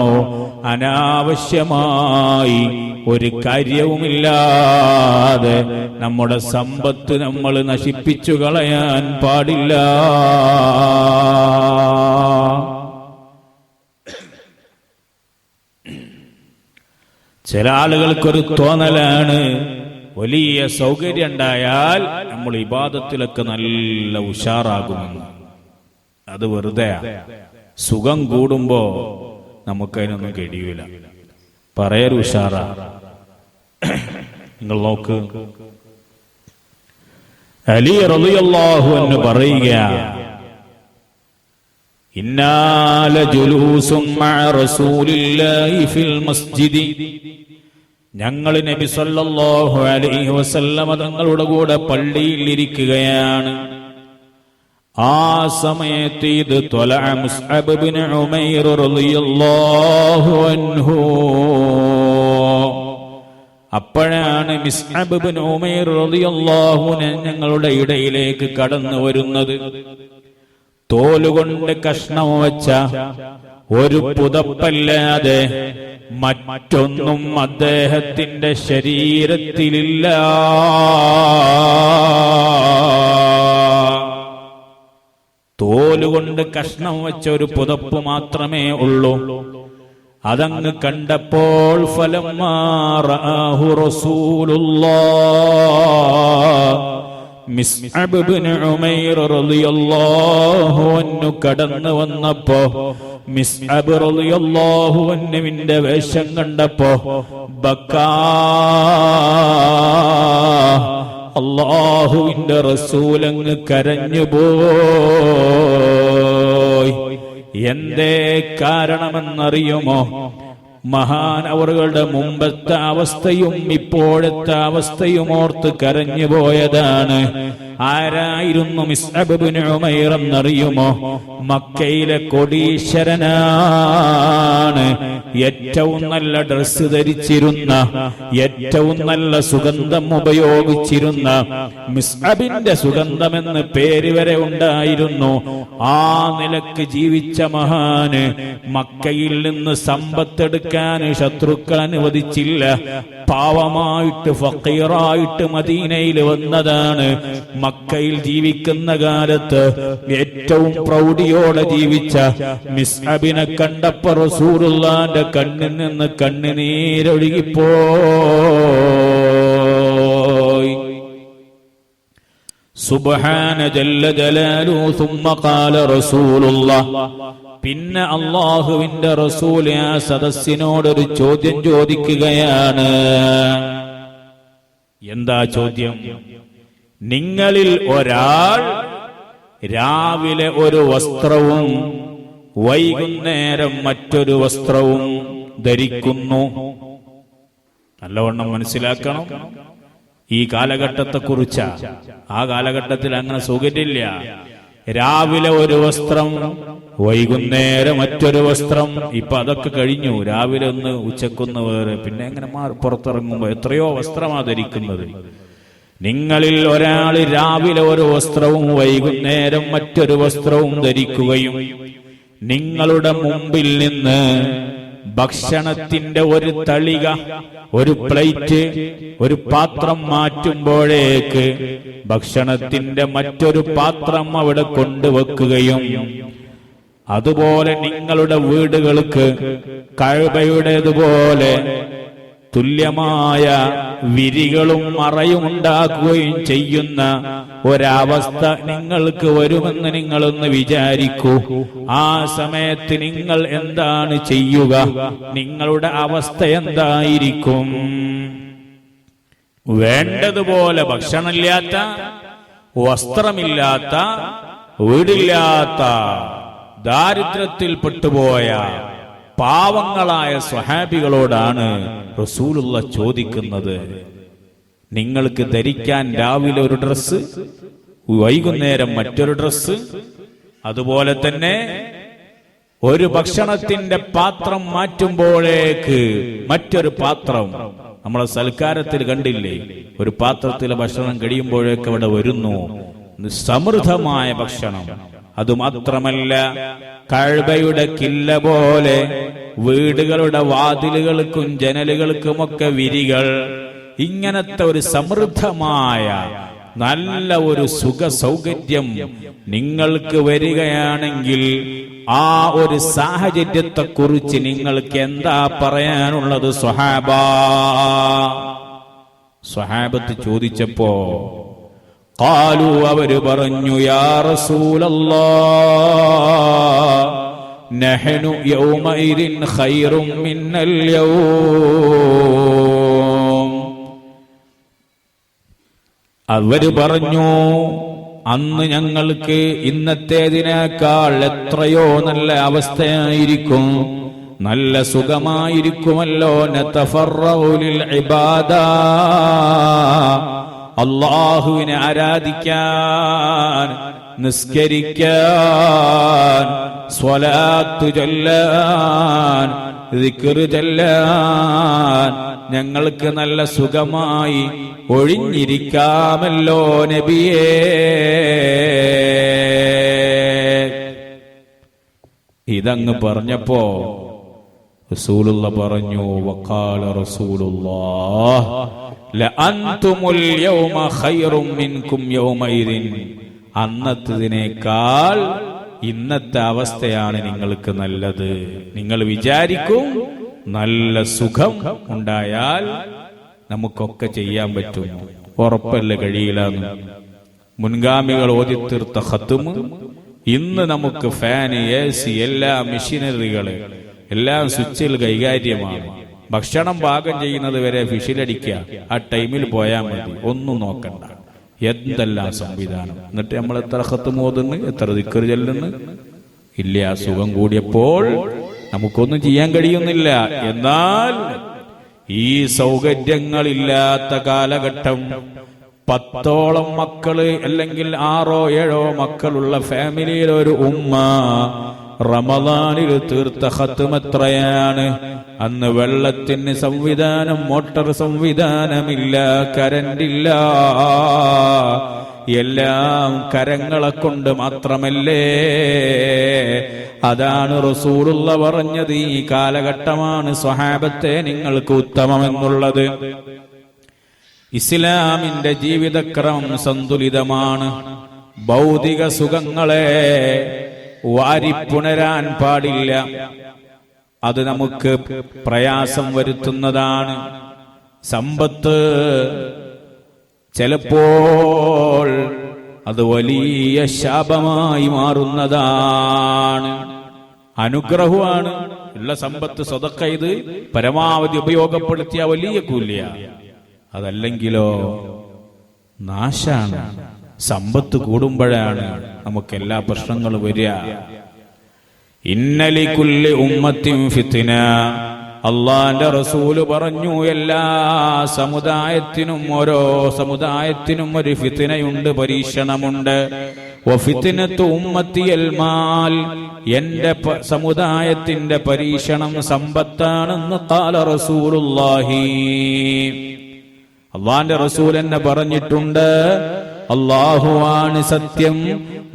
അനാവശ്യമായി ഒരു കാര്യവുമില്ലാതെ നമ്മുടെ സമ്പത്ത് നമ്മൾ നശിപ്പിച്ചു കളയാൻ പാടില്ല. ചില ആളുകൾക്കൊരു തോന്നലാണ്, വലിയ സൗകര്യം ഉണ്ടായാൽ നമ്മൾ ഇബാദത്തിലൊക്കെ നല്ല ഉഷാറാകുമെന്ന്. അത് വെറുതെ. സുഖം കൂടുമ്പോ നമുക്കതിനൊന്നും കഴിയൂല. പറയൊരു ഉഷാറാ. നിങ്ങൾ നോക്ക്, അലി റളിയല്ലാഹു അൻഹു പറയുക, ഇന്നാ ലജുലൂസും മഅ റസൂലില്ലാഹി ഫിൽ മസ്ജിദി, ഞങ്ങൾ നബി സല്ലല്ലാഹു അലൈഹി വസല്ലമ തങ്ങളുടെ കൂടെ പള്ളിയിൽ ഇരിക്കുകയാണ്. ആ സമയത്ത് ഇത് ത്വലഅ മുസ്അബ് ഇബ്നു ഉമൈർ റളിയല്ലാഹു അൻഹു, അപ്പോഴാണ് മുസ്അബ് ഇബ്നു ഉമൈർ റളിയല്ലാഹു അൻഹു ഞങ്ങളുടെ ഇടയിലേക്ക് കടന്നു വരുന്നത്. തോലുകൊണ്ട് കഷ്ണം വച്ച ഒരു പുതപ്പല്ലാതെ മറ്റൊന്നും അദ്ദേഹത്തിന്റെ ശരീരത്തിലില്ല. തോലുകൊണ്ട് കഷ്ണം വെച്ച ഒരു പുതപ്പ് മാത്രമേ ഉള്ളൂ. അതങ്ങ് കണ്ടപ്പോൾ ഫലമ്മാ റആഹു റസൂലുള്ളാഹ്, മുസ്അബ് ഇബ്നു ഉമൈർ റളിയല്ലാഹു അൻഹു കടന്നു വന്നപ്പോ, മുസ്അബ് റളിയല്ലാഹു അൻഹുവിന്റെ വേഷം കണ്ടപ്പോ ബക്കാ, അല്ലാഹുവിന്റെ റസൂലങ്ങ് കരഞ്ഞുപോയി. എന്തേ കാരണമെന്നറിയുമോ? മഹാനവറുകളുടെ മുമ്പത്തെ അവസ്ഥയും ഇപ്പോഴത്തെ അവസ്ഥയും ഓർത്ത് കരഞ്ഞുപോയതാണ്. ആരായിരുന്നു മിസ്അബ് ഇബ്നു ഉമൈർ എന്നറിയുമോ? മക്കയിലെ കോടീശ്വരനാണ്. ഏറ്റവും നല്ല ഡ്രസ്സ് ധരിച്ചിരുന്ന, ഏറ്റവും നല്ല സുഗന്ധം ഉപയോഗിച്ചിരുന്ന, മിസ്അബിന്റെ സുഗന്ധമെന്ന് പേര് വരെ ഉണ്ടായിരുന്നു. ആ നിലക്ക് ജീവിച്ച മഹാന് മക്കയിൽ നിന്ന് സമ്പത്തെടുക്കാൻ ശത്രുക്കൾ അനുവദിച്ചില്ല. പാവമായിട്ട് ഫഖീറായിട്ട് മദീനയിൽ വന്നതാണ്. മക്കയിൽ ജീവിക്കുന്ന കാലത്ത് ഏറ്റവും പ്രൗഢിയോടെ ജീവിച്ച മിസ്അബിനെ കണ്ടപ്പോൾ റസൂലുള്ളാഹിന്റെ കണ്ണിൽ നിന്ന് കണ്ണുനീരൊഴുകിപ്പോയി. സുബ്ഹാന ജല്ല ജലാലുഹു സുമ്മ ഖാല റസൂലുള്ളാഹ്. പിന്നെ അല്ലാഹുവിന്റെ റസൂൽ ആ സദസ്സിനോടൊരു ചോദ്യം ചോദിക്കുകയാണ്. എന്താ ചോദ്യം? നിങ്ങളിൽ ഒരാൾ രാവിലെ ഒരു വസ്ത്രവും വൈകുന്നേരം മറ്റൊരു വസ്ത്രവും ധരിക്കുന്നു. നല്ലവണ്ണം മനസ്സിലാക്കണം. ഈ കാലഘട്ടത്തെക്കുറിച്ച. ആ കാലഘട്ടത്തിൽ അങ്ങനെ സൗകര്യമില്ല. രാവിലെ ഒരു വസ്ത്രം, വൈകുന്നേരം മറ്റൊരു വസ്ത്രം. ഇപ്പൊ അതൊക്കെ കഴിഞ്ഞു. രാവിലെ ഒന്ന്, ഉച്ചക്കൊന്ന് വേറെ, പിന്നെ എങ്ങനെ പുറത്തിറങ്ങുമ്പോ എത്രയോ വസ്ത്രമാ ധരിക്കുന്നത്. നിങ്ങളിൽ ഒരാൾ രാവിലെ ഒരു വസ്ത്രവും വൈകുന്നേരം മറ്റൊരു വസ്ത്രവും ധരിക്കുകയും നിങ്ങളുടെ മുമ്പിൽ നിന്ന് ഭക്ഷണത്തിന്റെ ഒരു തളിക, ഒരു പ്ലേറ്റ്, ഒരു പാത്രം മാറ്റുമ്പോഴേക്ക് ഭക്ഷണത്തിന്റെ മറ്റൊരു പാത്രം അവിടെ കൊണ്ടുവെക്കുകയും, അതുപോലെ നിങ്ങളുടെ വീടുകൾക്ക് കഅബയുടേതുപോലെ തുല്യമായ വിരികളും മറയും ഉണ്ടാക്കുകയും ചെയ്യുന്ന ഒരവസ്ഥ നിങ്ങൾക്ക് വരുമെന്ന് നിങ്ങളൊന്ന് വിചാരിക്കൂ. ആ സമയത്ത് നിങ്ങൾ എന്താണ് ചെയ്യുക? നിങ്ങളുടെ അവസ്ഥ എന്തായിരിക്കും? വേണ്ടതുപോലെ ഭക്ഷണമില്ലാത്ത, വസ്ത്രമില്ലാത്ത, വീടില്ലാത്ത, ദാരിദ്ര്യത്തിൽപ്പെട്ടുപോയ പാവങ്ങളായ സ്വഹാബികളോടാണ് റസൂലുള്ള ചോദിക്കുന്നത്. നിങ്ങൾക്ക് ധരിക്കാൻ രാവിലെ ഒരു ഡ്രസ്സ്, വൈകുന്നേരം മറ്റൊരു ഡ്രസ്സ്, അതുപോലെ തന്നെ ഒരു ഭക്ഷണത്തിന്റെ പാത്രം മാറ്റുമ്പോഴേക്ക് മറ്റൊരു പാത്രം. നമ്മളെ സൽക്കാരത്തിൽ കണ്ടില്ലേ, ഒരു പാത്രത്തിലെ ഭക്ഷണം കഴിയുമ്പോഴേക്ക് അവിടെ വരുന്നു സമൃദ്ധമായ ഭക്ഷണം. അതുമാത്രമല്ല, കഅബയുടെ കില്ല പോലെ വീടുകളുടെ വാതിലുകൾക്കും ജനലുകൾക്കുമൊക്കെ വിരികൾ. ഇങ്ങനത്തെ ഒരു സമൃദ്ധമായ നല്ല ഒരു സുഖ സൗകര്യം നിങ്ങൾക്ക് വരികയാണെങ്കിൽ ആ ഒരു സാഹചര്യത്തെക്കുറിച്ച് നിങ്ങൾക്ക് എന്താ പറയാനുള്ളത് സ്വഹാബത്ത് ചോദിച്ചപ്പോ ഖാലു, അവര് പറഞ്ഞു, യാ റസൂലല്ലാഹ് നഹ്നു യൗമഇദിൻ ഖൈറും മിന്നൽ യൗം. അവര് പറഞ്ഞു, അന്ന് ഞങ്ങൾക്ക് ഇന്നത്തേതിനേക്കാൾ എത്രയോ നല്ല അവസ്ഥയായിരിക്കും, നല്ല സുഖമായിരിക്കുമല്ലോ. നതഫറഉ ലിൽ ഇബാദ, അല്ലാഹുവിനെ ആരാധിക്കാൻ, നിസ്കരിക്കാൻ, സ്വലാത്ത് ചൊല്ലാൻ, ദിക്ർ ചൊല്ലാൻ ഞങ്ങൾക്ക് നല്ല സുഖമായി ഒഴിഞ്ഞിരിക്കാമല്ലോ നബിയേ. ഇതങ്ങ് പറഞ്ഞപ്പോ റസൂലുള്ള പറഞ്ഞു, വഖാല റസൂലുള്ളാഹ് ലഅൻതുമുൽ യൗമ ഖൈറും മിൻകും യൗമഇദിൻ. അന്നത്തതിനേക്കാൾ ഇന്നത്തെ അവസ്ഥയാണ് നിങ്ങൾക്ക് നല്ലത്. നിങ്ങൾ വിചാരിക്കും, നല്ല സുഖം ഉണ്ടായാൽ നമുക്കൊക്കെ ചെയ്യാൻ പറ്റും. ഉറപ്പല്ല, കഴിയില്ല. മുൻഗാമികൾ ഓതിത്തീർത്ത ഖത്മ് ഇന്ന് നമുക്ക് ഫാന്, AC, എല്ലാ മെഷീനറികള് എല്ലാം സ്വിച്ചിൽ കൈകാര്യമാണ്. ഭക്ഷണം പാകം ചെയ്യുന്നത് വരെ ഫിഷിലടിക്കുക, ആ ടൈമിൽ പോയാൽ മതി, ഒന്നും നോക്കണ്ട. എന്തെല്ലാം സംവിധാനം. എന്നിട്ട് നമ്മൾ എത്ര ഖത്മ് ഓതുന്നു, എത്ര ദിക്ർ ചൊല്ലുന്നു. ഇല്ല, സുഖം കൂടിയപ്പോൾ നമുക്കൊന്നും ചെയ്യാൻ കഴിയുന്നില്ല. എന്നാൽ ഈ സൗകര്യങ്ങളില്ലാത്ത കാലഘട്ടം, 10ഓളം മക്കള് അല്ലെങ്കിൽ 6ഓ 7ഓ മക്കളുള്ള ഫാമിലിയിൽ ഒരു ഉമ്മ റമദാനിൽ തീർത്ത ഖത്ം എത്രയാണ്? അന്ന് വെള്ളത്തിന് സംവിധാനം, മോട്ടോർ സംവിധാനമില്ല, കരണ്ടില്ല, എല്ലാം കരങ്ങളെ കൊണ്ട് മാത്രമല്ലേ. അതാണ് റസൂലുള്ള പറഞ്ഞത്, ഈ കാലഘട്ടമാണ് സ്വഹാബത്തെ നിങ്ങൾക്ക് ഉത്തമമെന്നുള്ളത്. ഇസ്ലാമിന്റെ ജീവിതക്രമം സന്തുലിതമാണ്. ഭൗതിക സുഖങ്ങളെ വാരിപ്പുണരാൻ പാടില്ല, അത് നമുക്ക് പ്രയാസം വരുത്തുന്നതാണ്. സമ്പത്ത് ചിലപ്പോൾ അത് വലിയ ശാപമായി മാറുന്നതാണ്. അനുഗ്രഹമാണ്. ഉള്ള സമ്പത്ത് സ്വതക്ക ഇത് പരമാവധി ഉപയോഗപ്പെടുത്തിയ വലിയ കൂല്യ. അതല്ലെങ്കിലോ നാശാണ്. സമ്പത്ത് കൂടുമ്പോഴാണ് നമുക്ക് എല്ലാ പ്രശ്നങ്ങളും വരിക. ഇന്നലികുല്ലി ഉമ്മത്തിൻ ഫിത്ന, അള്ളാന്റെ റസൂല് പറഞ്ഞു, എല്ലാ സമുദായത്തിനും ഓരോ സമുദായത്തിനും ഒരു ഫിത്നയുണ്ട്, പരീക്ഷണമുണ്ട്. വഫിത്നത്തു ഉമ്മത്തിയൽ മാൽ, എന്റെ സമുദായത്തിന്റെ പരീക്ഷണം സമ്പത്താണെന്ന് ഖാല റസൂലുള്ളാഹി, അള്ളാന്റെ റസൂൽ എന്നെ പറഞ്ഞിട്ടുണ്ട്. അല്ലാഹുവാണ് സത്യം.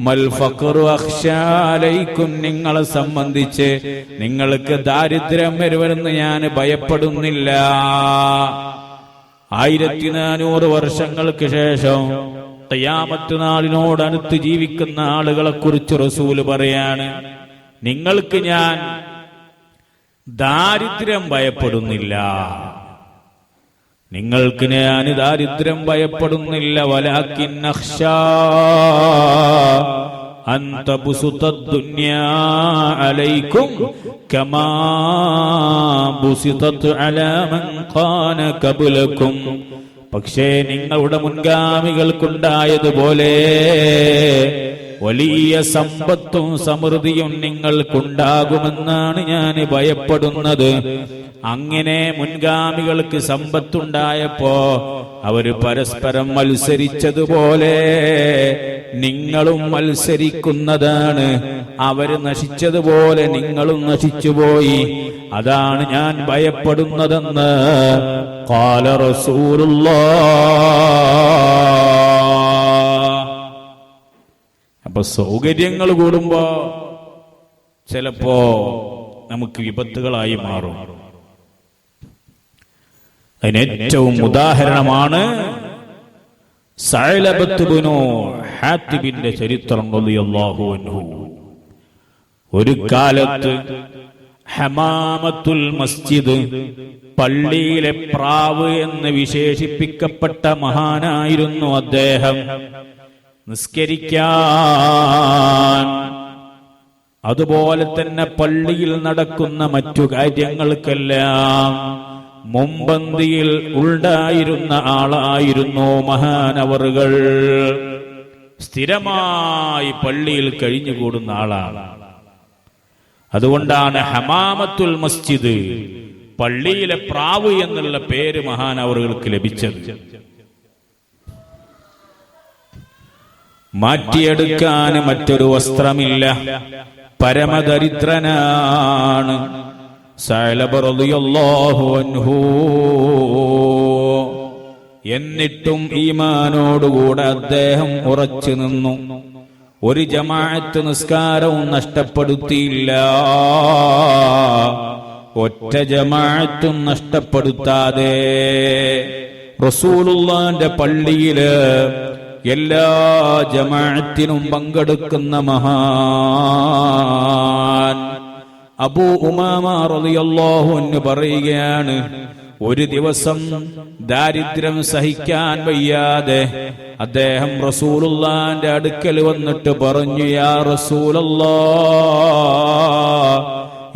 മൽ ഫഖറു അഖ്ശാ അലൈക്കും, നിങ്ങളെ സംബന്ധിച്ച് നിങ്ങൾക്ക് ദാരിദ്ര്യം വരുമെന്ന് ഞാൻ ഭയപ്പെടുന്നില്ല. 1400 വർഷങ്ങൾക്ക് ശേഷം ഖിയാമത്ത് നാളിനോടടുത്ത് ജീവിക്കുന്ന ആളുകളെ കുറിച്ച് റസൂല് പറയാണ്, നിങ്ങൾക്ക് ഞാൻ ദാരിദ്ര്യം ഭയപ്പെടുന്നില്ല, നിങ്ങൾക്ക് ഞാൻ ദാരിദ്ര്യം ഭയപ്പെടുന്നില്ല. വലാകിൻ അഖ്ശാ അൻ തബ്സുത ദുനിയാ അലൈക്കും കമാ ബുസിതത് അലാ മൻ ഖാന ഖബ്ലകും, പക്ഷേ നിങ്ങളുടെ മുൻഗാമികൾക്കുണ്ടായതുപോലെ വലിയ സമ്പത്തും സമൃദ്ധിയും നിങ്ങൾക്കുണ്ടാകുമെന്നാണ് ഞാൻ ഭയപ്പെടുന്നത്. അങ്ങനെ മുൻഗാമികൾക്ക് സമ്പത്തുണ്ടായപ്പോ അവര് പരസ്പരം മത്സരിച്ചതുപോലെ നിങ്ങളും മത്സരിക്കുന്നതാണ്. അവര് നശിച്ചതുപോലെ നിങ്ങളും നശിച്ചുപോയി. അതാണ് ഞാൻ ഭയപ്പെടുന്നതെന്ന് ഖാല റസൂലുള്ളാഹ്. അപ്പൊ സൗകര്യങ്ങൾ കൂടുമ്പോ ചിലപ്പോ നമുക്ക് വിപത്തുകളായി മാറും. അതിനേറ്റവും ഉദാഹരണമാണ് സഅലബത്ത് ഇബ്നു ഹാത്തിബിന്റെ ചരിത്രം റളിയല്ലാഹു അൻഹു. ഒരു കാലത്ത് ഹമാമത്തുൽ മസ്ജിദ്, പള്ളിയിലെ പ്രാവ് എന്ന് വിശേഷിപ്പിക്കപ്പെട്ട മഹാനായിരുന്നു അദ്ദേഹം. നിസ്കരിക്കാൻ, അതുപോലെ തന്നെ പള്ളിയിൽ നടക്കുന്ന മറ്റു കാര്യങ്ങൾക്കെല്ലാം മുമ്പന്തിയിൽ ഉണ്ടായിരുന്ന ആളായിരുന്നു മഹാനവറുകൾ. സ്ഥിരമായി പള്ളിയിൽ കഴിഞ്ഞുകൂടുന്ന ആളാണ്. അതുകൊണ്ടാണ് ഹമാമത്തുൽ മസ്ജിദ്, പള്ളിയിലെ പ്രാവ് എന്നുള്ള പേര് മഹാനവറുകൾക്ക് ലഭിച്ചത്. മാറ്റിയെടുക്കാൻ മറ്റൊരു വസ്ത്രമില്ല, പരമദരിദ്രനാണ് സഅലബ റളിയല്ലാഹു അൻഹു. എന്നിട്ടും ഈമാനോടുകൂടെ അദ്ദേഹം ഉറച്ചു നിന്നു. ഒരു ജമാഅത്ത് നിസ്കാരവും നഷ്ടപ്പെടുത്തിയില്ല. ഒറ്റ ജമാഅത്തും നഷ്ടപ്പെടുത്താതെ റസൂലുള്ളാഹിന്റെ പള്ളിയില് എല്ലാ ജമാഅത്തിനും പങ്കെടുക്കുന്ന മഹാൻ അബൂ ഉമാമ റളിയല്ലാഹു അൻഹു പറയുകയാണ്, ഒരു ദിവസം ദാരിദ്ര്യം സഹിക്കാൻ വയ്യാതെ അദ്ദേഹം റസൂലുള്ളാഹിന്റെ അടുക്കൽ വന്നിട്ട് പറഞ്ഞു, യാ റസൂലല്ലാഹ്,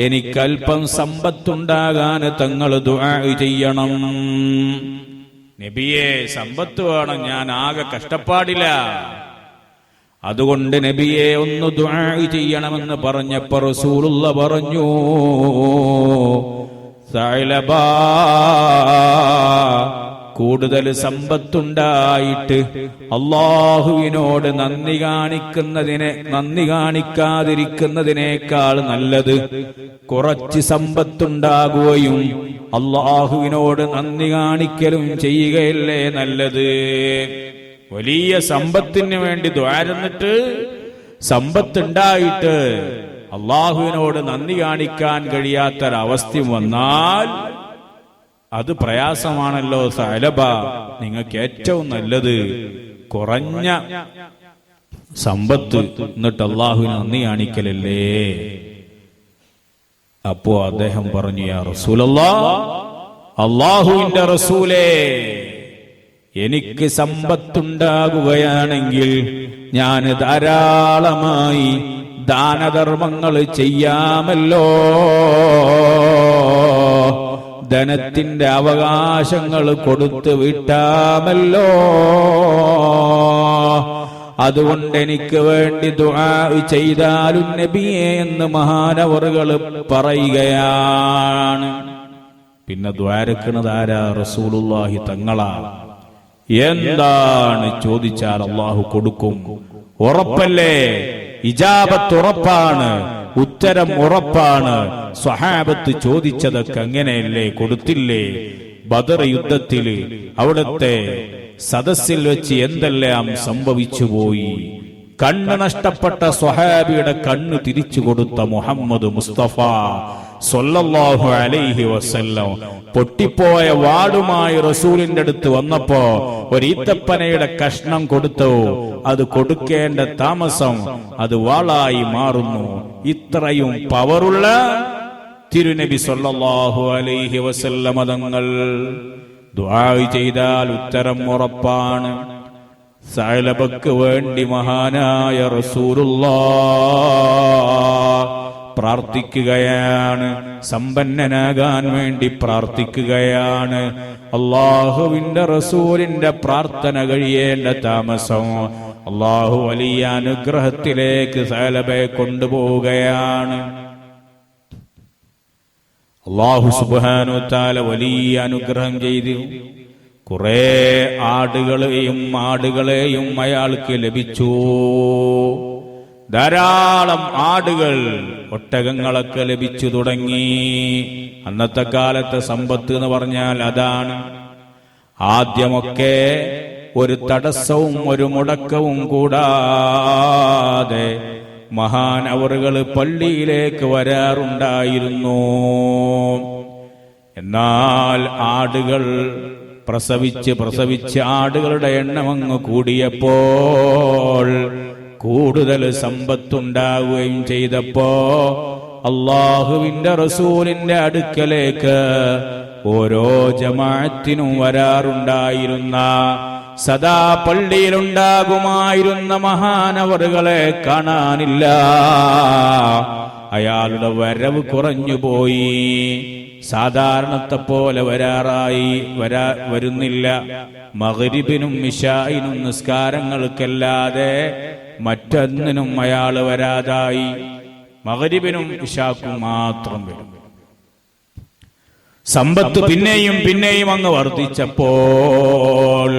എനിക്കൽപ്പം സമ്പത്തുണ്ടാകാൻ തങ്ങൾ ദുആ ചെയ്യണം. നബിയെ, സമ്പത്ത് വേണം, ഞാൻ ആകെ കഷ്ടപ്പാടില്ല, അതുകൊണ്ട് നബിയെ ഒന്ന് ദുആ ചെയ്യണമെന്ന് പറഞ്ഞപ്പോൾ റസൂലുള്ളാഹി പറഞ്ഞു, സഅലബാ, കൂടുതൽ സമ്പത്തുണ്ടായിട്ട് അള്ളാഹുവിനോട് നന്ദി കാണിക്കാതിരിക്കുന്നതിനേക്കാൾ നല്ലത് കുറച്ച് സമ്പത്തുണ്ടാകുകയും അള്ളാഹുവിനോട് നന്ദി കാണിക്കലും ചെയ്യുകയല്ലേ നല്ലത്. വലിയ സമ്പത്തിന് വേണ്ടി ദ്വാരന്നിട്ട് സമ്പത്തുണ്ടായിട്ട് അള്ളാഹുവിനോട് നന്ദി കാണിക്കാൻ കഴിയാത്തൊരവസ്ഥ വന്നാൽ അത് പ്രയാസമാണല്ലോ. സഅലബ, നിങ്ങൾക്ക് ഏറ്റവും നല്ലത് കുറഞ്ഞ സമ്പത്ത് എന്നിട്ട് അള്ളാഹുവിന് നന്ദി കാണിക്കലല്ലേ. അപ്പോ അദ്ദേഹം പറഞ്ഞു, യാ റസൂലല്ലാഹ്, അള്ളാഹുവിന്റെ റസൂലേ, എനിക്ക് സമ്പത്തുണ്ടാകുകയാണെങ്കിൽ ഞാൻ ധാരാളമായി ദാനധർമ്മങ്ങൾ ചെയ്യാമല്ലോ, ധനത്തിന്റെ അവകാശങ്ങൾ കൊടുത്തു വിട്ടാമല്ലോ. അതുകൊണ്ട് എനിക്ക് വേണ്ടി ദുആ ചെയ്താലും നബിയേ എന്ന് മഹാനവറുകൾ പറയുകയാണ്. പിന്നെ ദ്വാരക്കണത് ആരാ? റസൂലുള്ളാഹി തങ്ങളാ. എന്താണ് ചോദിച്ചാൽ അള്ളാഹു കൊടുക്കും. ഉറപ്പല്ലേ? ഇജാബത്ത് ഉറപ്പാണ്, ഉത്തരം ഉറപ്പാണ്. സ്വഹാബത്ത് ചോദിച്ചതൊക്കെ അങ്ങനെയല്ലേ, കൊടുത്തില്ലേ? ബദർ യുദ്ധത്തിൽ അവിടുത്തെ സദസ്സിൽ വെച്ച് എന്തെല്ലാം സംഭവിച്ചുപോയി. കണ്ണ് നഷ്ടപ്പെട്ട സ്വഹാബിയുടെ കണ്ണ് തിരിച്ചു കൊടുത്ത മുഹമ്മദ് മുസ്തഫ സ്വല്ലല്ലാഹു അലൈഹി വസല്ലം പൊട്ടിപ്പോയ വാടുമായി റസൂലിന്റെ അടുത്ത് വന്നപ്പോ ഒരു ഈത്തപ്പനയുടെ കഷ്ണം കൊടുത്തു. അത് കൊടുക്കേണ്ട താമസം അത് വാളായി മാറുന്നു. ഇത്രയും പവറുള്ള തിരുനബി സ്വല്ലല്ലാഹു അലൈഹി വസല്ലം തങ്ങൾ ദുആ ചെയ്താൽ ഉത്തരം ഉറപ്പാണ്. സഅലബക്ക് വേണ്ടി മഹാനായ റസൂലുള്ളാഹ് പ്രാർത്ഥിക്കുകയാണ്, സമ്പന്നനാകാൻ വേണ്ടി പ്രാർത്ഥിക്കുകയാണ്. അള്ളാഹുവിന്റെ റസൂലിന്റെ പ്രാർത്ഥന കഴിയേണ്ട താമസം അള്ളാഹു വലിയ അനുഗ്രഹത്തിലേക്ക് സഅലബയെ കൊണ്ടുപോവുകയാണ്. അള്ളാഹു സുബ്ഹാനഹു വ തആല വലിയ അനുഗ്രഹം ചെയ്തു. കുറെ ആടുകളെയും മാടുകളെയും അയാൾക്ക് ലഭിച്ചു. ധാരാളം ആടുകൾ, ഒട്ടകങ്ങളൊക്കെ ലഭിച്ചു തുടങ്ങി. അന്നത്തെ കാലത്തെ സമ്പത്ത് എന്ന് പറഞ്ഞാൽ അതാണ്. ആദ്യമൊക്കെ ഒരു തടസ്സവും ഒരു മുടക്കവും കൂടാതെ മഹാനവറുകൾ പള്ളിയിലേക്ക് വരാറുണ്ടായിരുന്നു. എന്നാൽ ആടുകൾ പ്രസവിച്ച് ആടുകളുടെ എണ്ണം അങ്ങ് കൂടിയപ്പോൾ, കൂടുതൽ സമ്പത്തുണ്ടാവുകയും ചെയ്തപ്പോ അള്ളാഹുവിന്റെ റസൂലിന്റെ അടുക്കലേക്ക് ഓരോ ജമാഅത്തിനും വരാറുണ്ടായിരുന്ന, സദാ പള്ളിയിലുണ്ടാകുമായിരുന്ന മഹാനവറുകളെ കാണാനില്ല. അയാളുടെ വരവ് കുറഞ്ഞുപോയി. സാധാരണത്തെ പോലെ വരുന്നില്ല. മഗ്രിബിനും ഇശാഇനും നിസ്കാരങ്ങൾക്കല്ലാതെ മറ്റൊന്നിനും അയാൾ വരാതായി. മഗ്രിബിനും ഇശാക്കും മാത്രം വരും. സമ്പത്ത് പിന്നെയും അങ്ങ് വർദ്ധിച്ചപ്പോൾ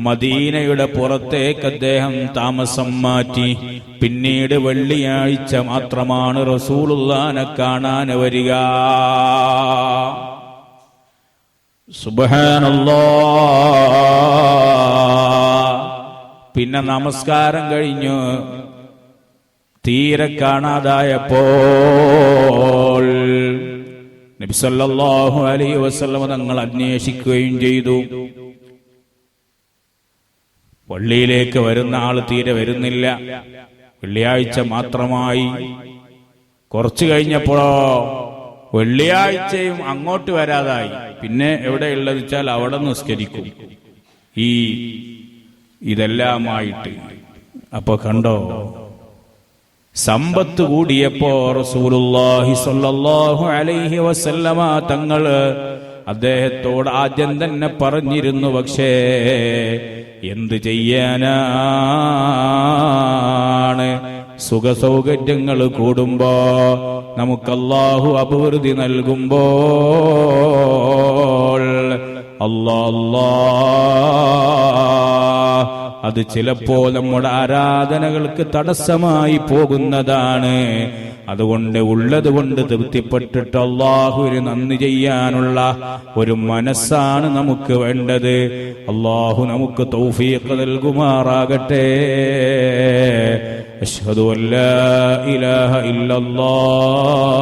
മദീനയുടെ പുറത്തേക്ക് അദ്ദേഹം താമസം മാറ്റി. പിന്നീട് വെള്ളിയാഴ്ച മാത്രമാണ് റസൂലുള്ളാഹിനെ കാണാൻ വരിക. സുബ്ഹാനല്ലാഹ്. പിന്നെ നമസ്കാരം കഴിഞ്ഞു തീരെ കാണാതായപ്പോൾ നബി സല്ലല്ലാഹു അലൈഹി വസല്ലം തങ്ങൾ അന്വേഷിക്കുകയും ചെയ്തു. പള്ളിയിലേക്ക് വരുന്ന ആൾ തീരെ വരുന്നില്ല. വെള്ളിയാഴ്ച മാത്രമായി. കുറച്ചു കഴിഞ്ഞപ്പോഴോ വെള്ളിയാഴ്ചയും അങ്ങോട്ട് വരാതായി. പിന്നെ എവിടെയുള്ളത് വെച്ചാൽ അവിടെ നിസ്കരിക്കും. ഇതെല്ലാമായിട്ട് അപ്പൊ കണ്ടോ, സമ്പത്ത് കൂടിയപ്പോ റസൂലുള്ളാഹി സ്വല്ലല്ലാഹു അലൈഹി വസല്ലമ തങ്ങൾ അദ്ദേഹത്തോട് ആദ്യം തന്നെ പറഞ്ഞിരുന്നു, പക്ഷേ എന്ത് ചെയ്യാനാണ്? സുഖസൗകര്യങ്ങൾ കൂടുമ്പോ, നമുക്ക് അല്ലാഹു അഭിവൃദ്ധി നൽകുമ്പോൾ അല്ലാ. അത് ചിലപ്പോൾ നമ്മുടെ ആരാധനകൾക്ക് തടസ്സമായി പോകുന്നതാണ്. അതുകൊണ്ട് ഉള്ളതുകൊണ്ട് തൃപ്തിപ്പെട്ടിട്ട് അല്ലാഹുവിന് നന്ദി ചെയ്യാനുള്ള ഒരു മനസ്സാണ് നമുക്ക് വേണ്ടത്. അല്ലാഹു നമുക്ക് തൗഫീഖ് നൽകുമാറാകട്ടെ. അശ്ഹദു അല്ലാ ഇലാഹ ഇല്ലല്ലാഹ്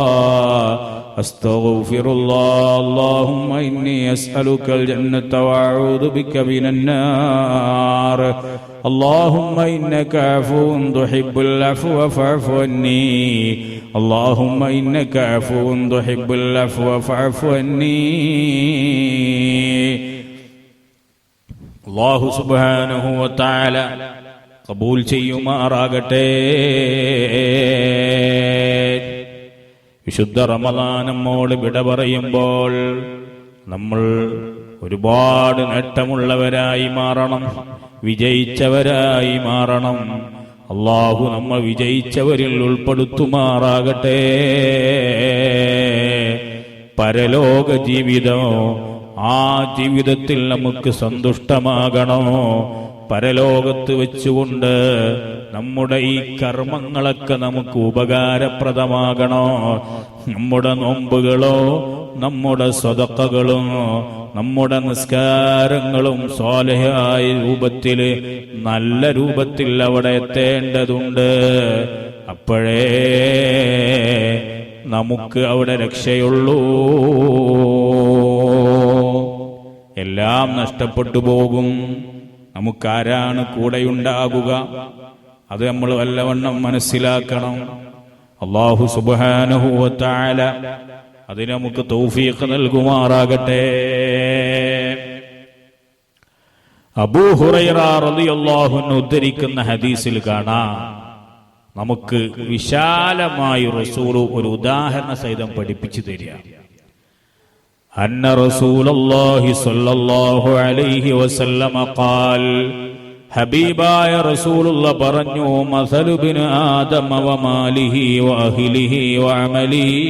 അസ്തഗ്ഫിറുല്ലാഹ് അല്ലാഹുമ്മ ഇന്നി അസ്അലുക്കൽ ജന്നത വഅഊദു ബിക മിനൻ നാർ اللهم إنك عفو تحب العفو فاعف عني اللهم إنك عفو تحب العفو فاعف عني. അല്ലാഹു സുബ്ഹാനഹു വ തആല ഖബൂൽ ചെയ്യുമാറാകട്ടെ. വിശുദ്ധ റമളാൻ നമ്മോട് വിട പറയുമ്പോൾ നമ്മൾ ഒരുപാട് നേട്ടമുള്ളവരായി മാറണം, വിജയിച്ചവരായി മാറണം. അല്ലാഹു നമ്മൾ വിജയിച്ചവരിൽ ഉൾപ്പെടുത്തുമാറാകട്ടെ. പരലോക ജീവിതമോ ആ ജീവിതത്തിൽ നമുക്ക് സന്തുഷ്ടമാകണോ? പരലോകത്ത് വെച്ചുകൊണ്ട് നമ്മുടെ ഈ കർമ്മങ്ങളൊക്കെ നമുക്ക് ഉപകാരപ്രദമാകണോ? നമ്മുടെ നോമ്പുകളോ നമ്മുടെ സ്വതക്കകളും നമ്മുടെ നിസ്കാരങ്ങളും സ്വാലിഹായ രൂപത്തിൽ നല്ല രൂപത്തിൽ അവിടെ എത്തേണ്ടതുണ്ട്. അപ്പോഴേ നമുക്ക് അവിടെ രക്ഷയുള്ളൂ. എല്ലാം നഷ്ടപ്പെട്ടു പോകും. നമുക്കാരാണ് കൂടെയുണ്ടാകുക? അത് നമ്മൾ വല്ലവണ്ണം മനസ്സിലാക്കണം. അല്ലാഹു സുബ്ഹാനഹു വ തആല അതിന് നമുക്ക് തൗഫീഖ് നൽകുമാറാകട്ടെ. അബൂ ഹുറൈറ റളിയല്ലാഹു അൻഹു ഉദ്ധരിക്കുന്ന ഹദീസിൽ കാണാം, നമുക്ക് വിശാലമായി റസൂൽ ഒരു ഉദാഹരണ സഹിതം പഠിപ്പിച്ചു തരിക. അന്ന റസൂലുള്ളാഹി സ്വല്ലല്ലാഹു അലൈഹി വസല്ലമ ഖാൽ, ഹബീബായ റസൂലുള്ള പറഞ്ഞു, മസലു ബിനി ആദമ വ മാലിഹി വ അഹ്ലിഹി വ അമലിഹി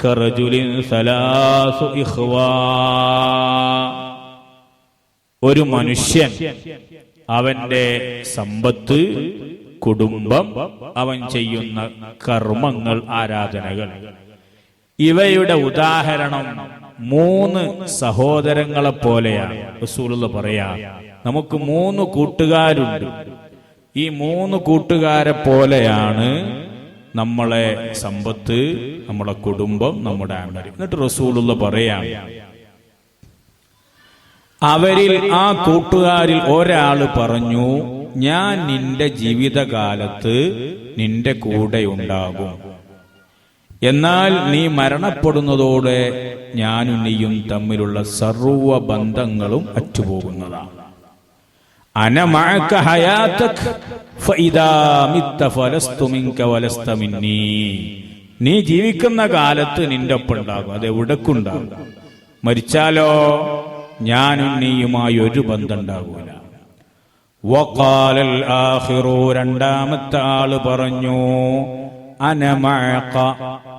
കറജുലിൻ സലാസു ഇഖ്വാ. ഒരു മനുഷ്യൻ അവന്റെ സമ്പത്ത്, കുടുംബം, അവൻ ചെയ്യുന്ന കർമ്മങ്ങൾ, ആരാധനകൾ, ഇവയുടെ ഉദാഹരണം 3 സഹോദരങ്ങളെ പോലെയാണ്. റസൂലുള്ളാഹി പറയാ, നമുക്ക് 3 കൂട്ടുകാരുണ്ട്. ഈ 3 കൂട്ടുകാരെ പോലെയാണ് നമ്മളെ സമ്പത്ത്, നമ്മുടെ കുടുംബം, നമ്മുടെ അമൽ. എന്നിട്ട് റസൂലുള്ളാഹി പറയാ, അവരിൽ ആ കൂട്ടുകാരിൽ ഒരാള് പറഞ്ഞു, ഞാൻ നിന്റെ ജീവിതകാലത്ത് നിന്റെ കൂടെ ഉണ്ടാകും, എന്നാൽ നീ മരണപ്പെടുന്നതോടെ ഞാനും നീയും തമ്മിലുള്ള സർവ്വ ബന്ധങ്ങളും അറ്റുപോകുന്നതാണ്. അന മഅക ഹയാതക ഫഇദാ മിത്ത ഫലസ്തു മിൻക വലസ്ത മിന്നീ. നീ ജീവിക്കുന്ന കാലത്ത് നിന്റെ ഒപ്പം ഉണ്ടാകും, അത് എവിടേക്കുണ്ടാകും. മരിച്ചാലോ ഞാനും നീയുമായി ഒരു ബന്ധം ഉണ്ടാകൂല. വഖാലൽ ആഖിറു, രണ്ടാമത്തെ ആള് പറഞ്ഞു, അന മഅക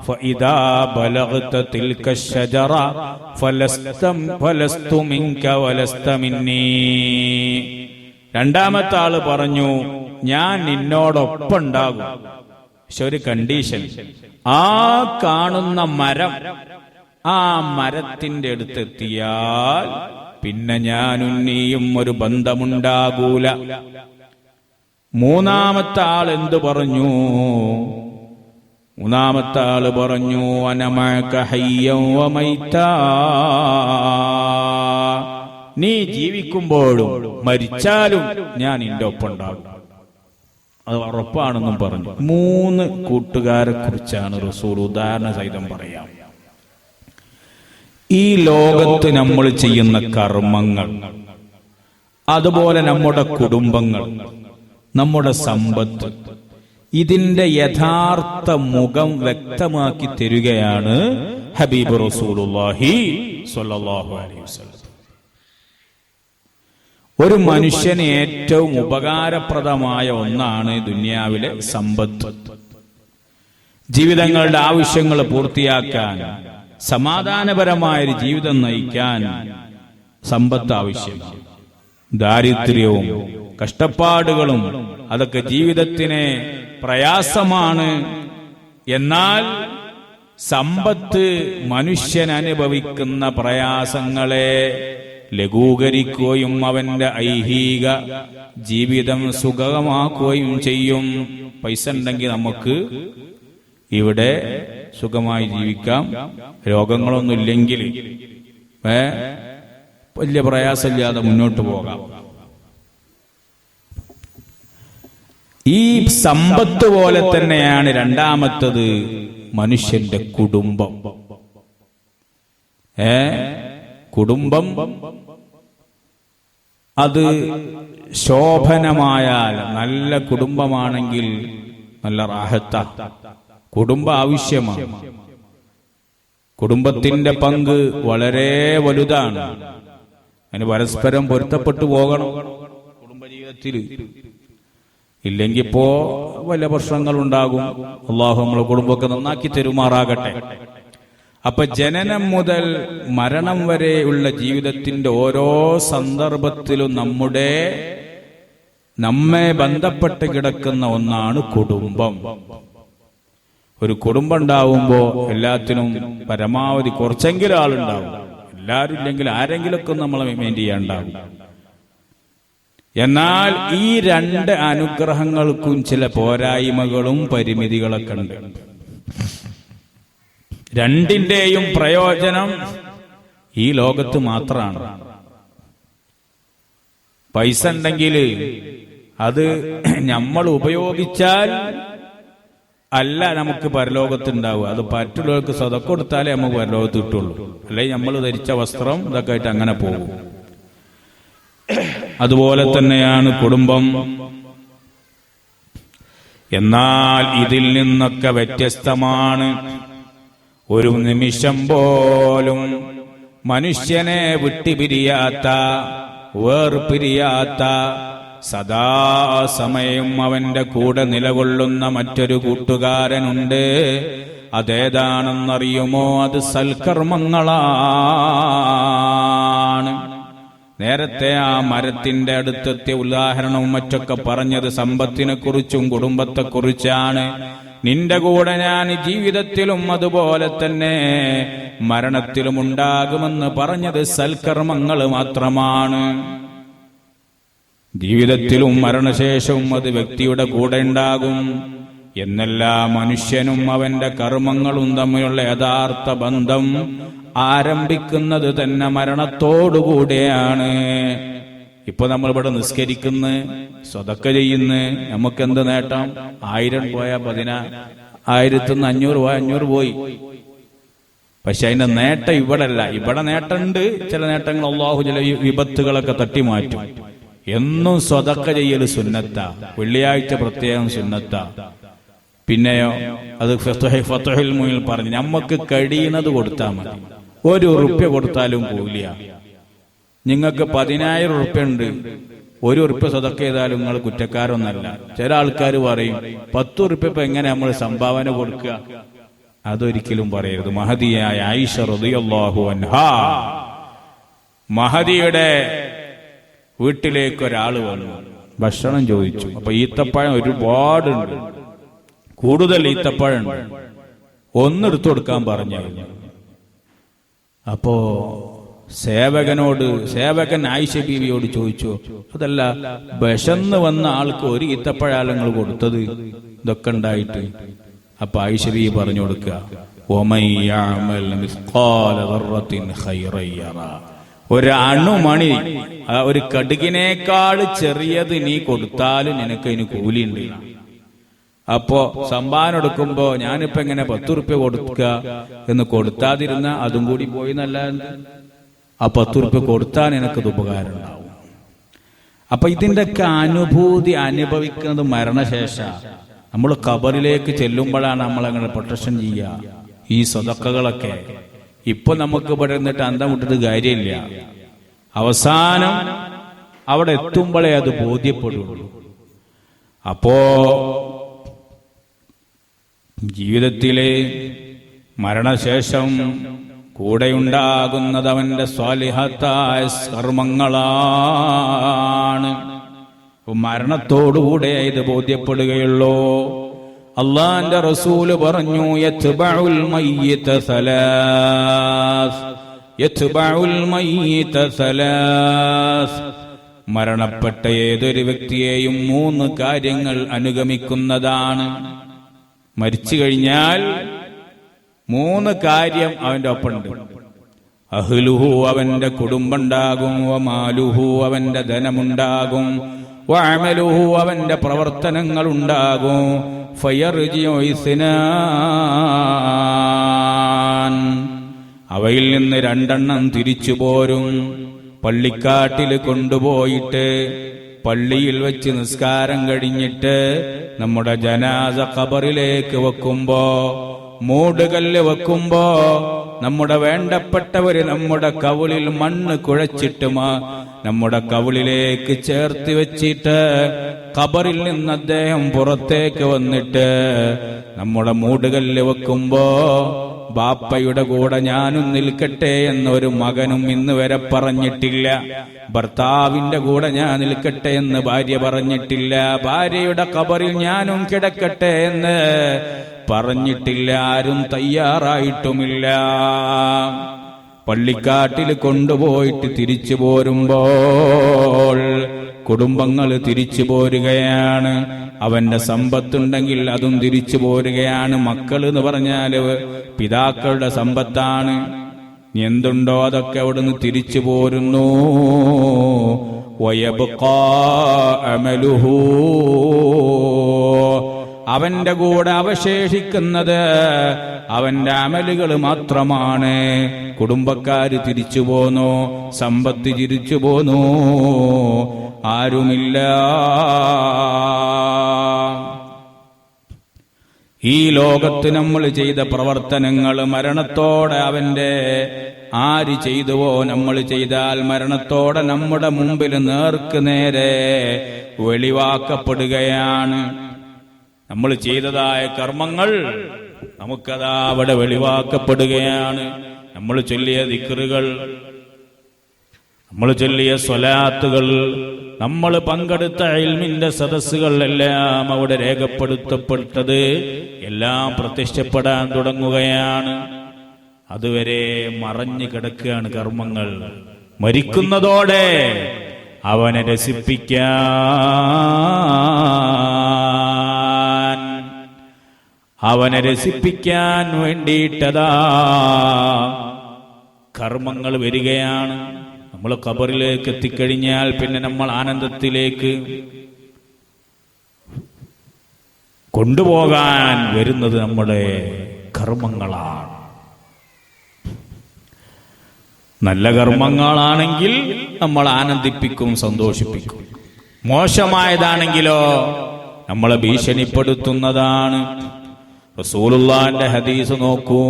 ഫഇദാ ബലഗ്ത തിൽക അശ്ശജറ ഫലസ്തു മിൻക വലസ്ത മിന്നീ. രണ്ടാമത്തെ ആള് പറഞ്ഞു, ഞാൻ നിന്നോടൊപ്പം ഉണ്ടാകും, പക്ഷെ ഒരു കണ്ടീഷൻ, ആ കാണുന്ന മരം, ആ മരത്തിന്റെ അടുത്തെത്തിയാൽ പിന്നെ ഞാനും നീയും ഒരു ബന്ധമുണ്ടാകൂല. മൂന്നാമത്തെ ആൾ എന്തു പറഞ്ഞു? മൂന്നാമത്തെ ആള് പറഞ്ഞു, അന മഅക ഹയ്യൻ വ മൈതാ. നീ ജീവിക്കുമ്പോഴും മരിച്ചാലും ഞാൻ നിന്റെ ഒപ്പം ഉണ്ടാകും, അത് ഉറപ്പാണെന്നും പറഞ്ഞു. 3 കൂട്ടുകാരെ കുറിച്ചാണ് റസൂൽ ഉദാഹരണ സഹിതം പറയാം. ഈ ലോകത്ത് നമ്മൾ ചെയ്യുന്ന കർമ്മങ്ങൾ, അതുപോലെ നമ്മുടെ കുടുംബങ്ങൾ, നമ്മുടെ സമ്പത്ത്, ഇതിന്റെ യഥാർത്ഥ മുഖം വ്യക്തമാക്കി തരികയാണ് ഹബീബ് റസൂലുള്ളാഹി സ്വല്ലല്ലാഹു അലൈഹി വസല്ലം. ഒരു മനുഷ്യന് ഏറ്റവും ഉപകാരപ്രദമായ ഒന്നാണ് ദുനിയാവിലെ സമ്പത്ത്. ജീവിതങ്ങളുടെ ആവശ്യങ്ങൾ പൂർത്തിയാക്കാൻ, സമാധാനപരമായൊരു ജീവിതം നയിക്കാൻ സമ്പത്ത് ആവശ്യമാണ്. ദാരിദ്ര്യവും കഷ്ടപ്പാടുകളും അതൊക്കെ ജീവിതത്തിന് പ്രയാസമാണ്. എന്നാൽ സമ്പത്ത് മനുഷ്യൻ അനുഭവിക്കുന്ന പ്രയാസങ്ങളെ ലഘൂകരിക്കുകയും അവന്റെ ഐഹിക ജീവിതം സുഗമമാക്കുകയും ചെയ്യും. പൈസ ഉണ്ടെങ്കിൽ നമുക്ക് ഇവിടെ സുഖമായി ജീവിക്കാം. രോഗങ്ങളൊന്നും ഇല്ലെങ്കിൽ വലിയ പ്രയാസമില്ലാതെ മുന്നോട്ട് പോകാം. ഈ സമ്പത്ത് പോലെ തന്നെയാണ് രണ്ടാമത്തത് മനുഷ്യന്റെ കുടുംബം. കുടുംബം അത് ശോഭനമായാൽ, നല്ല കുടുംബമാണെങ്കിൽ നല്ല റാഹത്ത. കുടുംബ ആവശ്യമാണ്. കുടുംബത്തിന്റെ പങ്ക് വളരെ വലുതാണ്. അതിന് പരസ്പരം പൊരുത്തപ്പെട്ടു പോകണം കുടുംബജീവിതത്തിൽ. ഇല്ലെങ്കിൽ ഇപ്പോ വലിയ പ്രശ്നങ്ങളുണ്ടാകും. അള്ളാഹു നമ്മളെ കുടുംബമൊക്കെ നന്നാക്കി തെരുമാറാകട്ടെ. അപ്പൊ ജനനം മുതൽ മരണം വരെയുള്ള ജീവിതത്തിന്റെ ഓരോ സന്ദർഭത്തിലും നമ്മെ ബന്ധപ്പെട്ട് കിടക്കുന്ന ഒന്നാണ് കുടുംബം. ഒരു കുടുംബം ഉണ്ടാവുമ്പോ എല്ലാത്തിനും പരമാവധി കുറച്ചെങ്കിലും ആളുണ്ടാവും. എല്ലാവരും ഇല്ലെങ്കിൽ ആരെങ്കിലുമൊക്കെ നമ്മളെ മെയിൻറ്റെയിൻ ചെയ്യാനുണ്ടാവും. എന്നാൽ ഈ രണ്ട് അനുഗ്രഹങ്ങൾക്കും ചില പോരായ്മകളും പരിമിതികളൊക്കെ ഉണ്ട്. രണ്ടിന്റെയും പ്രയോജനം ഈ ലോകത്ത് മാത്രമാണ്. പൈസ ഉണ്ടെങ്കിൽ അത് നമ്മൾ ഉപയോഗിച്ചാൽ അല്ല നമുക്ക് പരലോകത്തുണ്ടാവുക. അത് മറ്റുള്ളവർക്ക് സ്വതക്ക കൊടുത്താലേ നമുക്ക് പരലോകത്ത് കിട്ടുള്ളൂ. അല്ലെങ്കിൽ നമ്മൾ ധരിച്ച വസ്ത്രം ഇതൊക്കെ ആയിട്ട് അങ്ങനെ പോകും. അതുപോലെ തന്നെയാണ് കുടുംബം. എന്നാൽ ഇതിൽ നിന്നൊക്കെ വ്യത്യസ്തമാണ്. ഒരു നിമിഷം പോലും മനുഷ്യനെ വിട്ടുപിരിയാത്ത, വേർപിരിയാത്ത, സദാസമയം അവന്റെ കൂടെ നിലകൊള്ളുന്ന മറ്റൊരു കൂട്ടുകാരനുണ്ട്. അതേതാണെന്നറിയുമോ? അത് സൽക്കർമ്മങ്ങളാണ്. നേരത്തെ ആ മരത്തിന്റെ അടുത്തെത്തിയ ഉദാഹരണവും മറ്റൊക്കെ പറഞ്ഞത് സമ്പത്തിനെ കുറിച്ചും കുടുംബത്തെക്കുറിച്ചാണ്. നിന്റെ കൂടെ ഞാൻ ജീവിതത്തിലും അതുപോലെ തന്നെ മരണത്തിലും ഉണ്ടാകുമെന്ന് പറഞ്ഞത് സൽക്കർമ്മങ്ങൾ മാത്രമാണ്. ജീവിതത്തിലും മരണശേഷവും അത് വ്യക്തിയുടെ കൂടെ ഉണ്ടാകും. എന്നെല്ലാ മനുഷ്യനും അവന്റെ കർമ്മങ്ങളും തമ്മിലുള്ള യഥാർത്ഥ ബന്ധം ആരംഭിക്കുന്നത് തന്നെ മരണത്തോടുകൂടെയാണ്. ഇപ്പൊ നമ്മൾ ഇവിടെ നിസ്കരിക്കുന്ന, സ്വതക്ക ചെയ്യുന്ന, നമുക്കെന്ത് നേട്ടം? 1000 പോയാ 10,500 പോയാ 500 പോയി. പക്ഷെ അതിന്റെ നേട്ടം ഇവിടെ അല്ല. ഇവിടെ നേട്ടമുണ്ട്. ചില നേട്ടങ്ങൾ അള്ളാഹു ചില വിപത്തുകളൊക്കെ തട്ടിമാറ്റും. എന്നും സ്വതക്ക ചെയ്യല് സുന്നത്ത, വെള്ളിയാഴ്ച പ്രത്യേകം സുന്നത്ത. പിന്നെയോ അത് ഫത്ഹുൽ മുഈനിൽ പറഞ്ഞു, നമുക്ക് കഴിയുന്നത് കൊടുത്താൽ മതി. 1 ഉറുപ്യ കൊടുത്താലും കൂലിയ. നിങ്ങൾക്ക് 10,000 ഉറുപ്യ ഉണ്ട്, 1 ഉറുപ്യ സ്വതക്ക ചെയ്താലും നിങ്ങൾ കുറ്റക്കാരൊന്നല്ല. ചില ആൾക്കാർ പറയും 10 ഉറുപ്യ ഇപ്പൊ എങ്ങനെ നമ്മൾ സംഭാവന കൊടുക്കുക? അതൊരിക്കലും പറയരുത്. മഹദിയായ ആയിഷ റളിയല്ലാഹു അൻഹാ, മഹദിയുടെ വീട്ടിലേക്ക് ഒരാള് വന്നു, ഭക്ഷണം ചോദിച്ചു. അപ്പൊ ഈത്തപ്പഴം ഒരുപാടുണ്ട്, കൂടുതൽ ഈത്തപ്പഴുണ്ട്. ഒന്നെടുത്തു കൊടുക്കാൻ പറഞ്ഞായിരുന്നു. അപ്പോ സേവകൻ ആയിഷ ബീവിയോട് ചോദിച്ചു, അതല്ല വിശന്ന് വന്ന ആൾക്ക് 1 ഈത്തപ്പഴാലങ്ങൾ കൊടുത്തത് ഇതൊക്കെ ഉണ്ടായിട്ട്? അപ്പൊ ആയിഷ ബീവി പറഞ്ഞു കൊടുക്കുക, ഒരു അണുമണി, ഒരു കടുകിനേക്കാൾ ചെറിയത് നീ കൊടുത്താലും നിനക്ക് അതിന് കൂലിയുണ്ട്. അപ്പോ സംഭാവന എടുക്കുമ്പോ ഞാനിപ്പോ എങ്ങനെ 10 ഉറുപ്യ കൊടുക്കുക എന്ന് കൊടുത്താതിരുന്ന അതും കൂടി പോയി എന്നല്ല. ആ 10 ഉറുപ്യ കൊടുത്താൽ നിനക്കത് ഉപകാരം ഉണ്ടാവും. അപ്പൊ ഇതിന്റെയൊക്കെ അനുഭൂതി അനുഭവിക്കുന്നത് മരണശേഷം. നമ്മൾ ഖബറിലേക്ക് ചെല്ലുമ്പോഴാണ് നമ്മളങ്ങനെ പ്രൊട്ടക്ഷൻ ചെയ്യുക ഈ സ്വതക്കകളൊക്കെ. ഇപ്പൊ നമുക്ക് ഇവിടെ നിന്നിട്ട് അന്തം വിട്ടിട്ട് കാര്യമില്ല. അവസാനം അവിടെ എത്തുമ്പോഴേ അത് ബോധ്യപ്പെടുള്ളൂ. അപ്പോ ജീവിതത്തിലെ മരണശേഷം കൂടെയുണ്ടാകുന്നത് അവന്റെ സ്വാലിഹത്തായ കർമ്മങ്ങളാണ്. മരണത്തോടുകൂടെ ഇത് ബോധ്യപ്പെടുകയുള്ളൂ. അള്ളാന്റെ റസൂല് പറഞ്ഞു, യത്ബഉൽ മയ്യിത സലാസ്, യത്ബഉൽ മയ്യിത സലാസ്. മരണപ്പെട്ട ഏതൊരു വ്യക്തിയെയും 3 കാര്യങ്ങൾ അനുഗമിക്കുന്നതാണ്. മരിച്ചു കഴിഞ്ഞാൽ 3 കാര്യം അവന്റെ ഒപ്പമുണ്ട്. അഹ്ലുഹു, അവന്റെ കുടുംബമുണ്ടാകും, വമാലുഹു, അവന്റെ ധനമുണ്ടാകും, വഅമലുഹു, അവന്റെ പ്രവർത്തനങ്ങൾ ഉണ്ടാകും. ഫയർജിഉ ഇസ്നാൻ, അവയിൽ നിന്ന് 2 തിരിച്ചു പോരും. പള്ളിക്കാട്ടിൽ കൊണ്ടുപോയിട്ട് പള്ളിയിൽ വെച്ച് നിസ്കാരം കഴിഞ്ഞിട്ട് നമ്മുടെ ജനാസ ഖബറിലേക്ക് വെക്കുമ്പോ, മൂടുകല്ല് വെക്കുമ്പോ, നമ്മുടെ വേണ്ടപ്പെട്ടവര് നമ്മുടെ കവിളിൽ മണ്ണ് കുഴച്ചിട്ട് നമ്മുടെ കവിളിലേക്ക് ചേർത്ത് വെച്ചിട്ട് ഖബറിൽ നിന്ന് അദ്ദേഹം പുറത്തേക്ക് വന്നിട്ട് നമ്മുടെ മൂടുകല്ല് വെക്കുമ്പോ, ബാപ്പയുടെ കൂടെ ഞാനും നിൽക്കട്ടെ എന്നൊരു മകനും ഇന്ന് വരെ പറഞ്ഞിട്ടില്ല. ഭർത്താവിന്റെ കൂടെ ഞാൻ നിൽക്കട്ടെ എന്ന് ഭാര്യ പറഞ്ഞിട്ടില്ല. ഭാര്യയുടെ ഖബറിൽ ഞാനും കിടക്കട്ടെ എന്ന് പറഞ്ഞിട്ടില്ല. ആരും തയ്യാറായിട്ടുമില്ല. പള്ളിക്കാട്ടിൽ കൊണ്ടുപോയിട്ട് തിരിച്ചു പോരുമ്പോൾ കുടുംബങ്ങൾ തിരിച്ചു പോരുകയാണ്. അവന്റെ സമ്പത്തുണ്ടെങ്കിൽ അതും തിരിച്ചു പോരുകയാണ്. മക്കൾ എന്ന് പറഞ്ഞാല് പിതാക്കളുടെ സമ്പത്താണ്. എന്തുണ്ടോ അതൊക്കെ അവിടുന്ന് തിരിച്ചു പോരുന്നു. വയബ്ഖാ അമലുഹു, അവന്റെ കൂടെ അവശേഷിക്കുന്നത് അവന്റെ അമലുകൾ മാത്രമാണ്. കുടുംബക്കാര് തിരിച്ചു പോന്നു, സമ്പത്ത് തിരിച്ചു പോന്നു, ആരുമില്ല. ഈ ലോകത്ത് നമ്മൾ ചെയ്ത പ്രവർത്തനങ്ങൾ മരണത്തോടെ അവന്റെ ആര് ചെയ്തുവോ നമ്മൾ ചെയ്താൽ മരണത്തോടെ നമ്മുടെ മുമ്പിൽ നേർക്ക് നേരെ വെളിവാക്കപ്പെടുകയാണ്. നമ്മൾ ചെയ്തതായ കർമ്മങ്ങൾ നമുക്കതാ അവിടെ വെളിവാക്കപ്പെടുകയാണ്. നമ്മൾ ചൊല്ലിയ ദിക്റുകൾ, നമ്മൾ ചൊല്ലിയ സ്വലാത്തുകൾ, നമ്മൾ പങ്കെടുത്ത ഇൽമിന്റെ സദസ്സുകൾ എല്ലാം അവിടെ രേഖപ്പെടുത്തപ്പെട്ടത് എല്ലാം പ്രത്യക്ഷപ്പെടാൻ തുടങ്ങുകയാണ്. അതുവരെ മറഞ്ഞു കിടക്കുകയാണ് കർമ്മങ്ങൾ. മരിക്കുന്നതോടെ അവനെ രസിപ്പിക്കാൻ വേണ്ടിയിട്ടതാ കർമ്മങ്ങൾ വരികയാണ്. നമ്മൾ ഖബറിലേക്ക് എത്തിക്കഴിഞ്ഞാൽ പിന്നെ നമ്മൾ ആനന്ദത്തിലേക്ക് കൊണ്ടുപോകാൻ വരുന്നത് നമ്മുടെ കർമ്മങ്ങളാണ്. നല്ല കർമ്മങ്ങളാണെങ്കിൽ നമ്മൾ ആനന്ദിപ്പിക്കും, സന്തോഷിപ്പിക്കും. മോശമായതാണെങ്കിലോ നമ്മളെ ഭീഷണിപ്പെടുത്തുന്നതാണ്. റസൂലുള്ളാഹിന്റെ ഹദീസ് നോക്കൂ.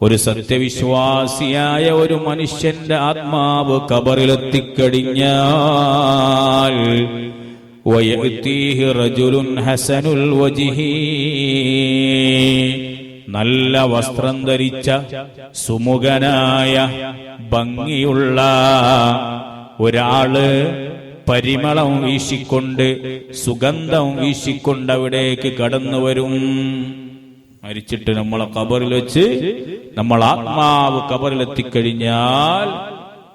ഒരു സത്യവിശ്വാസിയായ ഒരു മനുഷ്യന്റെ ആത്മാവ് ഖബറിലെത്തിക്കഴിഞ്ഞാൽ വയഅതീഹി റജുലുൻ ഹസനുൽ വജ്ഹി, നല്ല വസ്ത്രം ധരിച്ച സുമുഖനായ ഭംഗിയുള്ള ഒരാള് പരിമളം വീശിക്കൊണ്ട്, സുഗന്ധം വീശിക്കൊണ്ട് അവിടേക്ക് കടന്നു വരും. മരിച്ചിട്ട് നമ്മളെ ഖബറിൽ വെച്ച് നമ്മൾ ആത്മാവ് ഖബറിലെത്തിക്കഴിഞ്ഞാൽ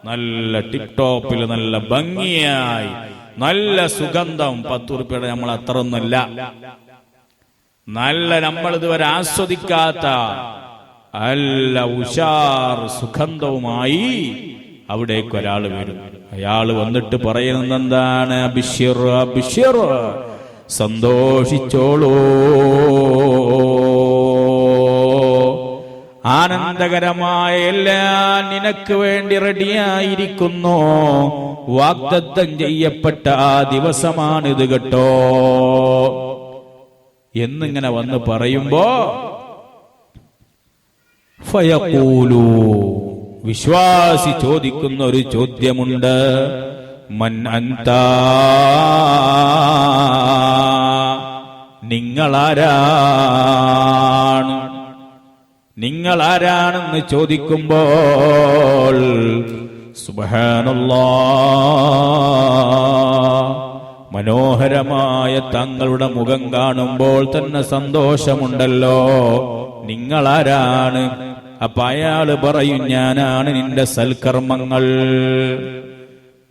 നല്ല ടിപ് ടോപ്പിൽ നല്ല ഭംഗിയായി നല്ല സുഗന്ധം, 10 ഉറുപ്പിയുടെ നമ്മൾ അത്രയൊന്നുമല്ല, നല്ല നമ്മൾ ഇതുവരെ ആസ്വദിക്കാത്ത നല്ല ഉഷാർ സുഗന്ധവുമായി അവിടേക്ക് ഒരാൾ വരും. അയാൾ വന്നിട്ട് പറയുന്നത് എന്താണ്? അബ്ശിർ അബ്ശിർ, സന്തോഷിച്ചോളൂ, ആനന്ദകരമായ എല്ലാം നിനക്ക് വേണ്ടി റെഡിയായിരിക്കുന്നു. വാഗ്ദത്തം ചെയ്യപ്പെട്ട ആ ദിവസമാണിത് കേട്ടോ എന്നിങ്ങനെ വന്ന് പറയുമ്പോ ഫയഖൂലു, വിശ്വാസി ചോദിക്കുന്ന ഒരു ചോദ്യമുണ്ട്. മൻ അന്ത, നിങ്ങളാരാണ്? നിങ്ങൾ ആരാണെന്ന് ചോദിക്കുമ്പോൾ സുബ്ഹാനല്ലാഹ്, മനോഹരമായ തങ്ങളുടെ മുഖം കാണുമ്പോൾ തന്നെ സന്തോഷമുണ്ടല്ലോ. നിങ്ങളാരാണ്? അപ്പൊ അയാള് പറയും, ഞാനാണ് നിന്റെ സൽക്കർമ്മങ്ങൾ.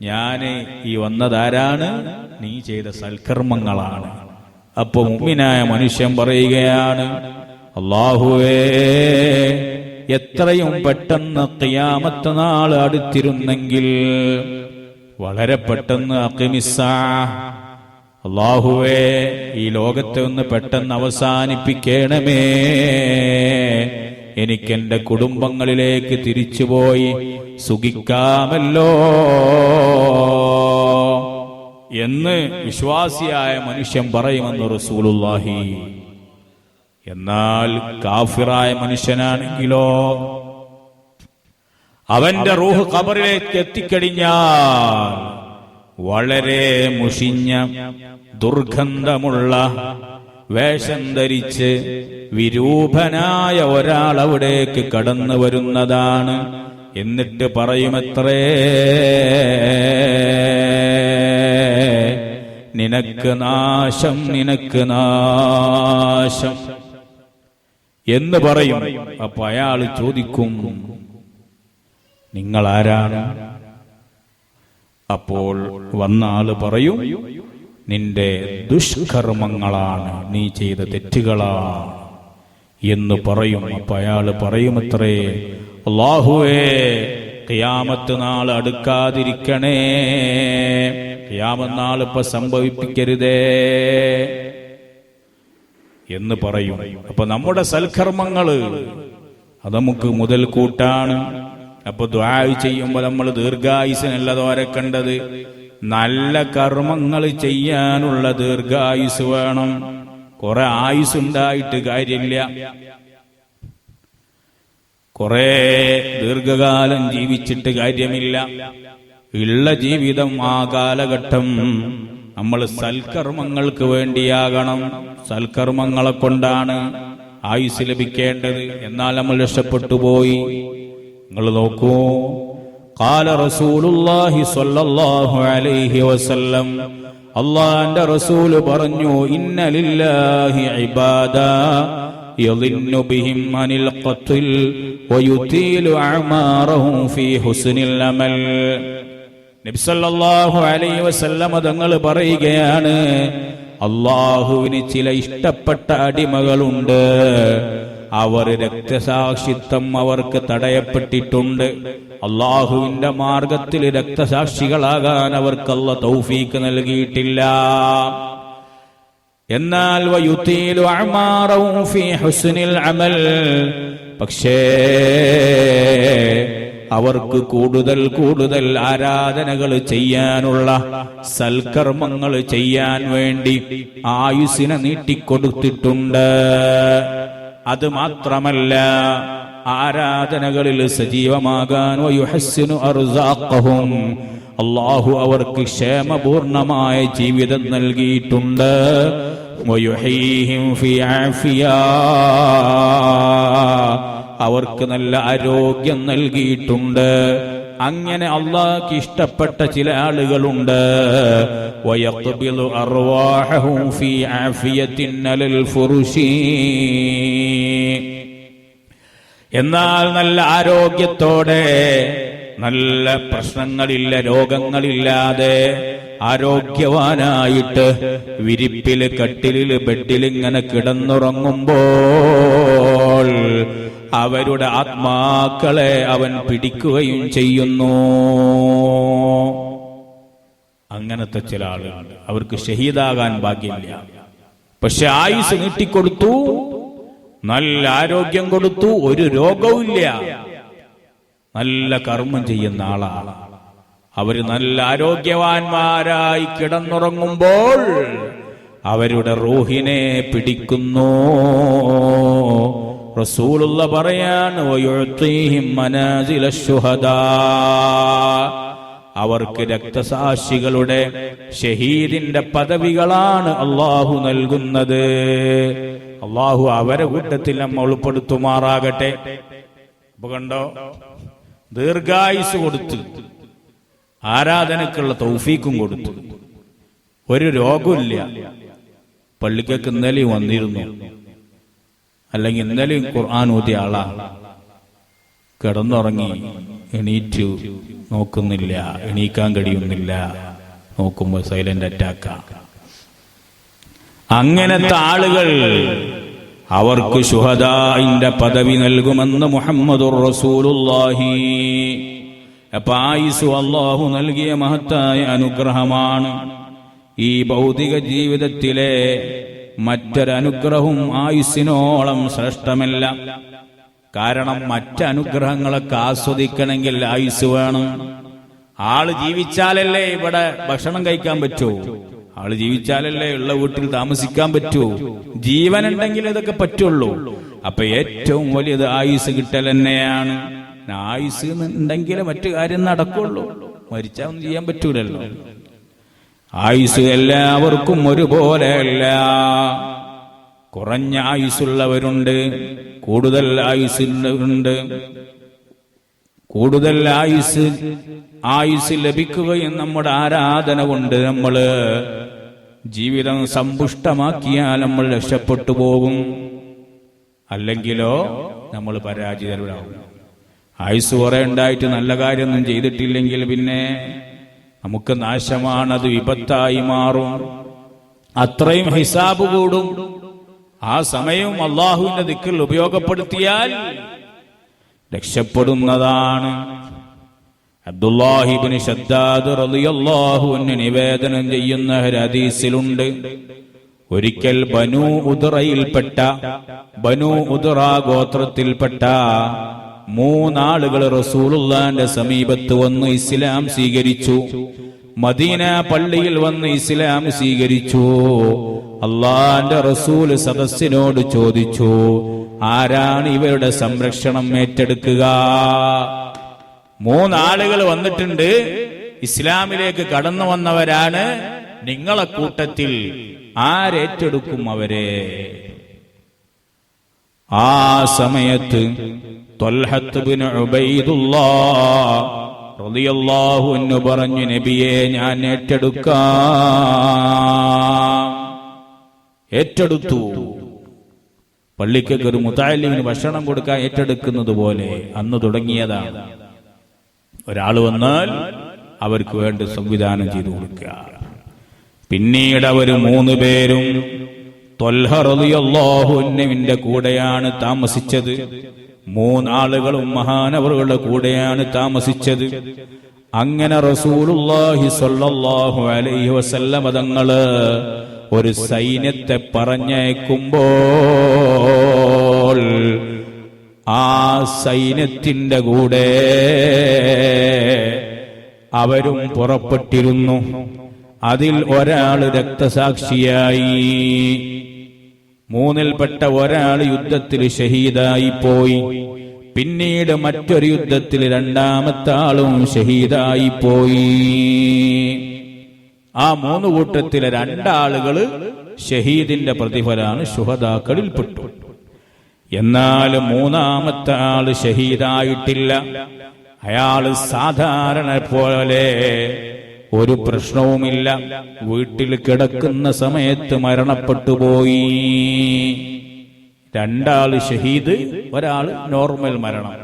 ഞാന് ഈ വന്നതാരാണ്? നീ ചെയ്ത സൽക്കർമ്മങ്ങളാണ്. അപ്പൊ മുഅ്മിനായ മനുഷ്യൻ പറയുകയാണ്, അല്ലാഹുവേ, എത്രയും പെട്ടെന്ന് ഖിയാമത്ത് നാൾ അടുത്തിരുന്നെങ്കിൽ വളരെ പെട്ടെന്ന് അഖിമിസ്സാ, അല്ലാഹുവേ ഈ ലോകത്തെ ഒന്ന് പെട്ടെന്ന് അവസാനിപ്പിക്കണമേ, എനിക്കെന്റെ കുടുംബങ്ങളിലേക്ക് തിരിച്ചുപോയി സുഖിക്കാമല്ലോ എന്ന് വിശ്വാസിയായ മനുഷ്യൻ പറയുമെന്ന് റസൂലുള്ളാഹി. എന്നാൽ കാഫിറായ മനുഷ്യനാണെങ്കിലോ അവന്റെ റൂഹ് ഖബറിലേക്ക് എത്തിക്കഴിഞ്ഞാൽ വളരെ മുഷിഞ്ഞ ദുർഗന്ധമുള്ള വേഷം ധരിച്ച് വിരൂപനായ ഒരാൾ അവിടേക്ക് കടന്നു വരുന്നതാണ്. എന്നിട്ട് പറയുമത്രേ, നിനക്ക് നാശം, നിനക്ക് നാശം എന്ന് പറയും. അപ്പൊ അയാൾ ചോദിക്കും, നിങ്ങൾ ആരാണ്? അപ്പോൾ വന്ന ആള് പറയും, നിന്റെ ദുഷ്കർമ്മങ്ങളാണ്, നീ ചെയ്ത തെറ്റുകളാണ് എന്ന് പറയും. അപ്പൊ അയാള് പറയുമത്രേ, അല്ലാഹുവേ, ഖിയാമത്ത് നാൾ അടുക്കാതിരിക്കണേ, ഖിയാമത്ത് നാൾ ഇപ്പൊ സംഭവിപ്പിക്കരുതേ എന്ന് പറയും. അപ്പൊ നമ്മുടെ സൽക്കർമ്മങ്ങള് അത് നമുക്ക് മുതൽ കൂട്ടാണ്. അപ്പൊ ദുആ ചെയ്യുമ്പോൾ നമ്മൾ ദീർഘായുസിനല്ല തോരക്കേണ്ടത്, നല്ല കർമ്മങ്ങൾ ചെയ്യാനുള്ള ദീർഘായുസ് വേണം. കുറെ ആയുസ്സുണ്ടായിട്ട് കാര്യമില്ല, കുറെ ദീർഘകാലം ജീവിച്ചിട്ട് കാര്യമില്ല. ഉള്ള ജീവിതം ആ കാലഘട്ടം നമ്മൾ സൽക്കർമ്മങ്ങൾക്ക് വേണ്ടിയാകണം. സൽക്കർമ്മങ്ങളെ കൊണ്ടാണ് ആയുസ് ലഭിക്കേണ്ടത്. എന്നാൽ നമ്മൾ രക്ഷപ്പെട്ടു പോയി. നിങ്ങൾ നോക്കൂ, ഖാല റസൂലുള്ളാഹി സ്വല്ലല്ലാഹു അലൈഹി വസല്ലം, അല്ലാഹുവിന്റെ റസൂൽ പറഞ്ഞു, ഇന്ന ലില്ലാഹി ഇബാദാ യളിന്നു ബിഹിം അനിൽ ഖത്ൽ വയുതീലു അഅമാറഹും ഫീ ഹുസ്നിൽ അമൽ. നബി സല്ലല്ലാഹു അലൈഹി വസല്ലം തങ്ങൾ പറയുകയാണ്, അല്ലാഹുവിന് ചില ഇഷ്ടപ്പെട്ട അടിമകളുണ്ട്, അവർ രക്തസാക്ഷിത്വം അവർക്ക് തടയപ്പെട്ടിട്ടുണ്ട്. അള്ളാഹുവിന്റെ മാർഗത്തിൽ രക്തസാക്ഷികളാകാൻ അവർക്ക് അല്ലാഹു തൗഫീക്ക് നൽകിയിട്ടില്ല. എന്നാൽ വയുതീലു അഅമാറഹും ഫീ ഹുസ്നിൽ അമൽ, പക്ഷേ അവർക്ക് കൂടുതൽ കൂടുതൽ ആരാധനകൾ ചെയ്യാനുള്ള, സൽക്കർമ്മങ്ങൾ ചെയ്യാൻ വേണ്ടി ആയുസ്സിനെ നീട്ടിക്കൊടുത്തിട്ടുണ്ട്. അത് മാത്രമല്ല, ആരാധനകളിൽ സജീവമാകാൻ വയുഹസ്സിനു അർസാഖഹും, അല്ലാഹു അവർക്ക് ക്ഷേമപൂർണമായ ജീവിതം നൽകിയിട്ടുണ്ട്. വയുഹീഹിം ഫീ ആഫിയാ, അവർക്ക് നല്ല ആരോഗ്യം നൽകിയിട്ടുണ്ട്. അങ്ങനെ അല്ലാഹുക്ക് ഇഷ്ടപ്പെട്ട ചില ആളുകളുണ്ട്. വയഖ്ബിലു അർവാഹും ഫീ ആഫിയത്തിൻ അലൽ ഫുറുശി, എന്നാൽ നല്ല ആരോഗ്യത്തോടെ, നല്ല പ്രശ്നങ്ങളില്ല, രോഗങ്ങളില്ലാതെ ആരോഗ്യവാനായിട്ട് വിരിപ്പില്, കട്ടിലില്, ബെഡിലിങ്ങനെ കിടന്നുറങ്ങുമ്പോൾ അവരുടെ ആത്മാക്കളെ അവൻ പിടിക്കുകയും ചെയ്യുന്നു. അങ്ങനത്തെ ചില ആളുകളുണ്ട്, അവർക്ക് ഷഹീദാകാൻ ഭാഗ്യമില്ല, പക്ഷെ ആയുസ് നീട്ടിക്കൊടുത്തു, നല്ല ആരോഗ്യം കൊടുത്തു, ഒരു രോഗവുമില്ല, നല്ല കർമ്മം ചെയ്യുന്ന ആളാണ്. അവര് നല്ല ആരോഗ്യവാന്മാരായി കിടന്നുറങ്ങുമ്പോൾ അവരുടെ റൂഹിനെ പിടിക്കുന്നു. റസൂലുള്ള പറയാണ്, വയുഅ്തീഹിം മനാസിലശ് ശുഹദാ, അവർക്ക് രക്തസാക്ഷികളുടെ, ഷഹീദിന്റെ പദവികളാണ് അല്ലാഹു നൽകുന്നത്. അള്ളാഹു അവരെ കൂട്ടത്തിൽ നമ്മൾ ഉൾപ്പെടുത്തുമാറാകട്ടെ. ഇപ്പൊ കണ്ടോ, ദീർഘായുസ് കൊടുത്ത് ആരാധനക്കുള്ള തൗഫീക്കും കൊടുത്തു. ഒരു രോഗമില്ല. പള്ളിക്കൊക്കെ ഇന്നലെയും വന്നിരുന്നു, അല്ലെങ്കിൽ ഇന്നലെയും ഖുർആൻ ഓതിയ ആളാ. കിടന്നുറങ്ങി, എണീറ്റു നോക്കുന്നില്ല, എണീക്കാൻ കഴിയുന്നില്ല. നോക്കുമ്പോൾ സൈലന്റ് അറ്റാക്കാ. അങ്ങനത്തെ ആളുകൾ അവർക്ക് ശുഹദാഇന്റെ പദവി നൽകുമെന്ന് മുഹമ്മദുർ റസൂലുള്ളാഹി. അപ്പൊ ആയുസ് അല്ലാഹു നൽകിയ മഹത്തായ അനുഗ്രഹമാണ്. ഈ ഭൗതിക ജീവിതത്തിലെ മറ്റൊരനുഗ്രഹവും ആയുസ്സിനോളം ശ്രേഷ്ഠമല്ല. കാരണം മറ്റനുഗ്രഹങ്ങളൊക്കെ ആസ്വദിക്കണമെങ്കിൽ ആയുസ് വേണം. ആള് ജീവിച്ചാലല്ലേ ഇവിടെ ഭക്ഷണം കഴിക്കാൻ പറ്റൂ, ആള് ജീവിച്ചാലല്ലേ ഉള്ള വീട്ടിൽ താമസിക്കാൻ പറ്റൂ. ജീവനുണ്ടെങ്കിൽ ഇതൊക്കെ പറ്റുള്ളൂ. അപ്പൊ ഏറ്റവും വലിയത് ആയുസ് കിട്ടൽ തന്നെയാണ്. ആയുസ് ഉണ്ടെങ്കിലേ മറ്റു കാര്യം നടക്കുള്ളൂ. മരിച്ചാൽ ഒന്നും ചെയ്യാൻ പറ്റൂലല്ലോ. ആയുസ് എല്ലാവർക്കും ഒരുപോലെ അല്ല. കുറഞ്ഞ ആയുസ്സുള്ളവരുണ്ട്, കൂടുതൽ ആയുസ്സുള്ളവരുണ്ട്. കൂടുതൽ ആയുസ് ലഭിക്കുകയും നമ്മുടെ ആരാധന കൊണ്ട് നമ്മള് ജീവിതം സമ്പുഷ്ടമാക്കിയാൽ നമ്മൾ രക്ഷപ്പെട്ടു പോകും. അല്ലെങ്കിലോ നമ്മൾ പരാജിതരാകും. ആയുസ് കുറെ ഉണ്ടായിട്ട് നല്ല കാര്യമൊന്നും ചെയ്തിട്ടില്ലെങ്കിൽ പിന്നെ നമുക്ക് നാശമാണത്, വിപത്തായി മാറും. അത്രയും ഹിസാബ് കൂടും. ആ സമയം അള്ളാഹുവിന്റെ ദിക്റിൽ ഉപയോഗപ്പെടുത്തിയാൽ രക്ഷപ്പെടുന്നതാണ്. അബ്ദുല്ലാഹി ഇബ്നു ശദ്ദാദ് റളിയല്ലാഹു അൻഹു നിവേദനം ചെയ്യുന്ന ഹദീസിലുണ്ട്, ഒരിക്കൽ ബനൂ ഉദ്റ ഗോത്രത്തിൽപ്പെട്ട 3 ആളുകൾ റസൂലുള്ളാഹിന്റെ സമീപത്ത് വന്ന് ഇസ്ലാം സ്വീകരിച്ചു. മദീന പള്ളിയിൽ വന്ന് ഇസ്ലാം സ്വീകരിച്ചു. അള്ളാന്റെ റസൂൽ സദസ്സിനോട് ചോദിച്ചു, ആരാണ് ഇവരുടെ സംരക്ഷണം ഏറ്റെടുക്കുക? 3 ആളുകൾ വന്നിട്ടുണ്ട്, ഇസ്ലാമിലേക്ക് കടന്നു വന്നവരാണ്. നിങ്ങളെ കൂട്ടത്തിൽ ആരേറ്റെടുക്കും അവരെ? ആ സമയത്ത് ത്വൽഹത്ത് ബിൻ ഉബൈദുല്ലാഹ് റളിയല്ലാഹു അൻഹു പറഞ്ഞു, നബിയെ, ഞാൻ ഏറ്റെടുത്തു. പള്ളിക്കൊക്കെ ഒരു മുതഅല്ലിമിന് ഭക്ഷണം കൊടുക്കാൻ ഏറ്റെടുക്കുന്നത് പോലെ അന്ന് തുടങ്ങിയതാണ്. ഒരാൾ വന്നാൽ അവർക്ക് വേണ്ട സംവിധാനം ചെയ്തു കൊടുക്കുക. പിന്നീട് അവർ 3 പേരും ത്വൽഹ റളിയല്ലാഹു അൻഹുവിന്റെ കൂടെയാണ് താമസിച്ചത്. 3 ആളുകളും മഹാനവറുകളുടെ കൂടെയാണ് താമസിച്ചത്. അങ്ങനെ റസൂലുള്ളാഹി സ്വല്ലല്ലാഹു അലൈഹി വസല്ലം തങ്ങള് ഒരു സൈന്യത്തെ പറഞ്ഞയക്കുമ്പോൾ ആ സൈന്യത്തിന്റെ കൂടെ അവരും പുറപ്പെട്ടിരുന്നു. അതിൽ ഒരാൾ രക്തസാക്ഷിയായി. 3-ൽപ്പെട്ട ഒരാൾ യുദ്ധത്തിൽ ഷഹീദായി പോയി. പിന്നീട് മറ്റൊരു യുദ്ധത്തിൽ 2-ാമത്തെ ആളും ഷഹീദായി പോയി. ആ 3 കൂട്ടത്തിലെ 2 ആളുകൾ ഷഹീദിന്റെ പ്രതിഫലാണ്, ശുഹദാക്കളിൽപ്പെട്ടു. എന്നാൽ 3-ാമത്തെ ആള് ഷഹീദായിട്ടില്ല. അയാള് സാധാരണ പോലെ ഒരു പ്രശ്നവുമില്ല, വീട്ടിൽ കിടക്കുന്ന സമയത്ത് മരണപ്പെട്ടുപോയി. 2 ആള് ഷഹീദ്, ഒരാള് നോർമൽ മരണം.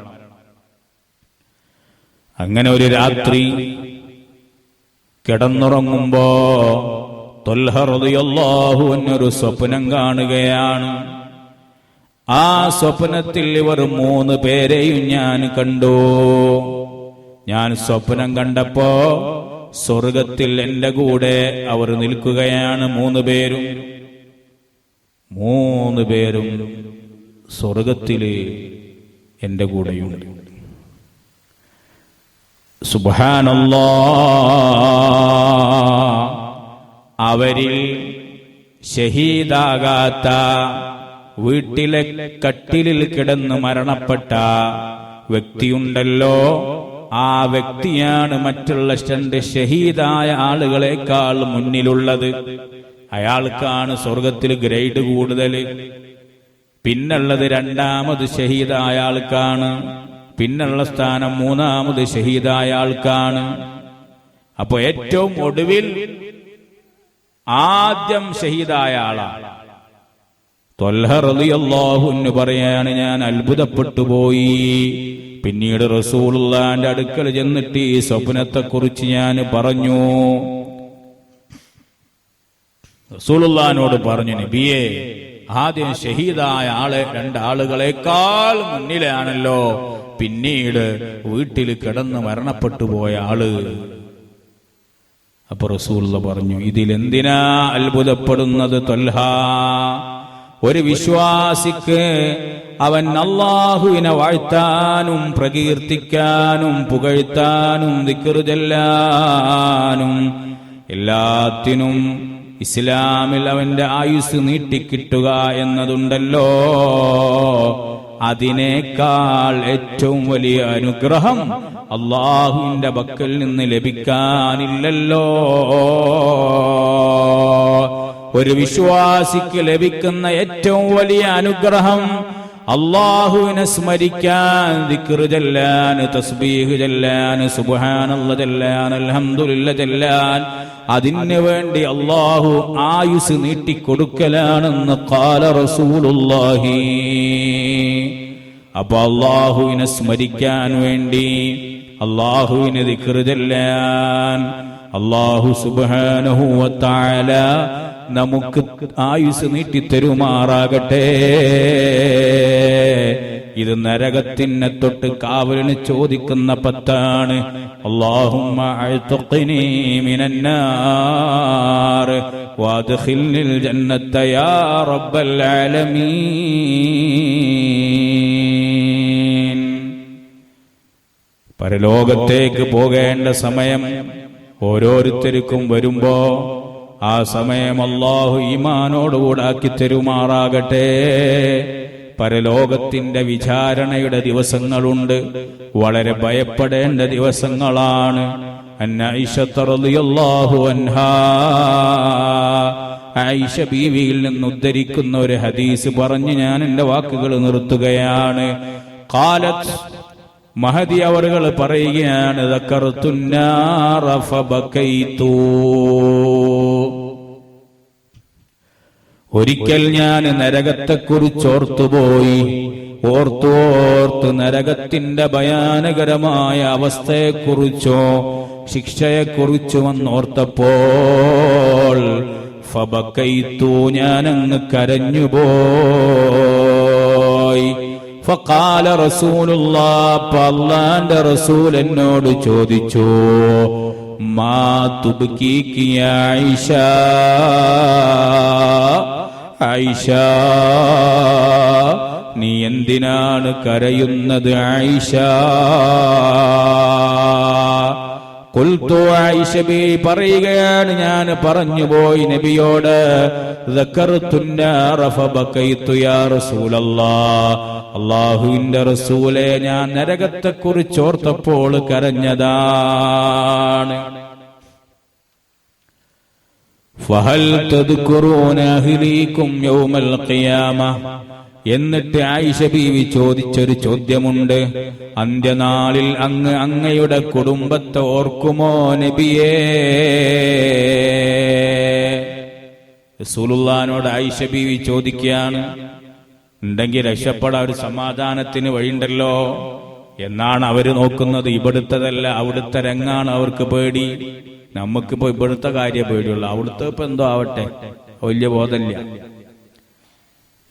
അങ്ങനെ ഒരു രാത്രി കിടന്നുറങ്ങുമ്പോ ത്വൽഹ റളിയല്ലാഹു അൻഹു ഒരു സ്വപ്നം കാണുകയാണ്. ആ സ്വപ്നത്തിൽ ഇവർ 3 പേരെയും ഞാൻ കണ്ടു. ഞാൻ സ്വപ്നം കണ്ടപ്പോ സ്വർഗത്തിൽ എന്റെ കൂടെ അവർ നിൽക്കുകയാണ്. 3 പേരും സ്വർഗത്തില് എന്റെ കൂടെയുണ്ട്. സുബ്ഹാനല്ലാഹ്. അവരിൽ ഷഹീദാകാത്ത, വീട്ടിലെ കട്ടിലിൽ കിടന്ന് മരണപ്പെട്ട വ്യക്തിയുണ്ടല്ലോ, ആ വ്യക്തിയാണ് മറ്റുള്ള 2 ഷഹീദായ ആളുകളെക്കാൾ മുന്നിലുള്ളത്. അയാൾക്കാണ് സ്വർഗത്തിൽ ഗ്രേഡ് കൂടുതൽ. പിന്നുള്ളത് രണ്ടാമത് ഷഹീദായ ആൾക്കാണ്, പിന്നുള്ള സ്ഥാനം മൂന്നാമത് ഷഹീദായ ആൾക്കാണ്. അപ്പൊ ഏറ്റവും ഒടുവിൽ ആദ്യം ഷഹീദായ ആളാണ്. ത്വൽഹ റളിയല്ലാഹു അൻഹു പറയാണ്, ഞാൻ അത്ഭുതപ്പെട്ടു പോയി. പിന്നീട് റസൂലുള്ളാഹിന്റെ അടുക്കൽ ചെന്നിട്ട് ഈ സ്വപ്നത്തെക്കുറിച്ച് ഞാൻ പറഞ്ഞു. റസൂലുള്ളാഹിനോട് പറഞ്ഞു, നബിയേ, ആദ്യം ഷഹീദായ ആളെ രണ്ടാളുകളെക്കാൾ മുന്നിലാണല്ലോ പിന്നീട് വീട്ടിൽ കിടന്ന് മരണപ്പെട്ടു പോയ ആള്. അപ്പൊ റസൂലുള്ള പറഞ്ഞു, ഇതിലെന്തിനാ അത്ഭുതപ്പെടുന്നത് ത്വൽഹ? ഒരു വിശ്വാസിക്ക് അവൻ അല്ലാഹുവിനെ വാഴ്ത്താനും പ്രകീർത്തിക്കാനും പുകഴ്ത്താനും ദിക്ർ ചൊല്ലാനും എല്ലാത്തിനും ഇസ്ലാമിൽ അവന്റെ ആയുസ് നീട്ടിക്കിട്ടുക എന്നതുണ്ടല്ലോ, അതിനേക്കാൾ ഏറ്റവും വലിയ അനുഗ്രഹം അല്ലാഹുവിന്റെ പക്കൽ നിന്ന് ലഭിക്കാനില്ലല്ലോ. ഒരു വിശ്വാസിക്ക് ലഭിക്കുന്ന ഏറ്റവും വലിയ അനുഗ്രഹം അല്ലാഹുവിനെ സ്മരിക്കാൻ, ദിക്ർ ചൊല്ലാൻ, തസ്ബീഹ് ചൊല്ലാൻ, സുബ്ഹാനല്ലാഹ് ചൊല്ലാൻ, അൽഹംദുലില്ലാഹ് ചൊല്ലാൻ, അതിനു വേണ്ടി അല്ലാഹു ആയുസ് നീട്ടിക്കൊടുക്കലാണെന്ന് ഖാല റസൂലുള്ളാഹി. അപ്പൊ അല്ലാഹുവിനെ സ്മരിക്കാൻ വേണ്ടി, അല്ലാഹുവിനെ ദിക്ർ ചൊല്ലാൻ അല്ലാഹു സുബ്ഹാനഹു വ തആല നമുക്ക് ആയുസ് നീട്ടിത്തരുമാറാകട്ടെ. ഇത് നരകത്തിനെ തൊട്ട് കാവലിന് ചോദിക്കുന്ന പത്താണ്. അല്ലാഹുമ്മ അഅ്തിഖ്നി മിനന്നാർ വഅദ്ഖിൽനിൽ ജന്നത യാ റബ്ബൽ ആലമീൻ. പരലോകത്തേക്ക് പോകേണ്ട സമയം ഓരോരുത്തർക്കും വരുമ്പോ ആ സമയം അല്ലാഹു ഈമാനോടുകൂടാക്കി തരുമാറാകട്ടെ. പരലോകത്തിന്റെ വിചാരണയുടെ ദിവസങ്ങളുണ്ട്, വളരെ ഭയപ്പെടേണ്ട ദിവസങ്ങളാണ്. ആയിഷ റളിയല്ലാഹു അൻഹാ, ആയിഷ ബീവിയിൽ നിന്ന് ഉദ്ധരിക്കുന്ന ഒരു ഹദീസ് പറഞ്ഞ് ഞാൻ എന്റെ വാക്കുകൾ നിർത്തുകയാണ്. ഖാലത്ത്, മഹദി അവറുകൾ പറയുകയാണ്, ദക്കർതുന്നാറ ഫബകൈതു. ഒരിക്കൽ ഞാൻ നരകത്തെക്കുറിച്ച് ഓർത്തുപോയി. ഓർത്തോർത്ത് നരകത്തിന്റെ ഭയാനകരമായ അവസ്ഥയെക്കുറിച്ചോ ശിക്ഷയെക്കുറിച്ചോ വന്നോർത്തപ്പോൾ ഫബകൈതു, ഞാനങ്ങ് കരഞ്ഞുപോയി. ഫഖാല റസൂലുള്ളാഹ്, അല്ലാഹുവിന്റെ റസൂൽ എന്നോട് ചോദിച്ചു, മാ തുബ്കീകി യാ ആയിഷ, ആയിഷ നീ എന്തിനാണ് കരയുന്നത് ആയിഷ? ഖുൽതു, ആയിഷ ബി പറയുകയാണ്, ഞാൻ പറഞ്ഞുപോയി നബിയോട്, ദക്കർതുന്നാറ ഫബകൈതു യാ റസൂലല്ലാഹ്, അല്ലാഹുവിന്റെ റസൂലേ, ഞാൻ നരകത്തെക്കുറിച്ച് ഓർത്തപ്പോൾ കരഞ്ഞതാണ്. ഫഹൽ തദ്കുറൂന അഹ്ലീകും യൗമൽ ഖിയാമ. എന്നിട്ട് ആയിഷ ബീവി ചോദിച്ചൊരു ചോദ്യമുണ്ട്, അന്ത്യനാളിൽ അങ്ങയുടെ കുടുംബത്തെ ഓർക്കുമോ നബിയേ? റസൂലുള്ളാഹിനോട് ആയിഷ ബീവി ചോദിക്കുകയാണ്. ഉണ്ടെങ്കിൽ രക്ഷപ്പെടാൻ ഒരു സമാധാനത്തിന് വഴിയുണ്ടല്ലോ എന്നാണ് അവര് നോക്കുന്നത്. ഇവിടുത്തതല്ല, അവിടുത്തെ രംഗാണ് അവർക്ക് പേടി. നമുക്കിപ്പോ ഇവിടുത്തെ കാര്യം പേടിയുള്ളൂ, അവിടുത്തെ ഇപ്പൊ എന്തോ ആവട്ടെ, വലിയ ബോധമില്ല.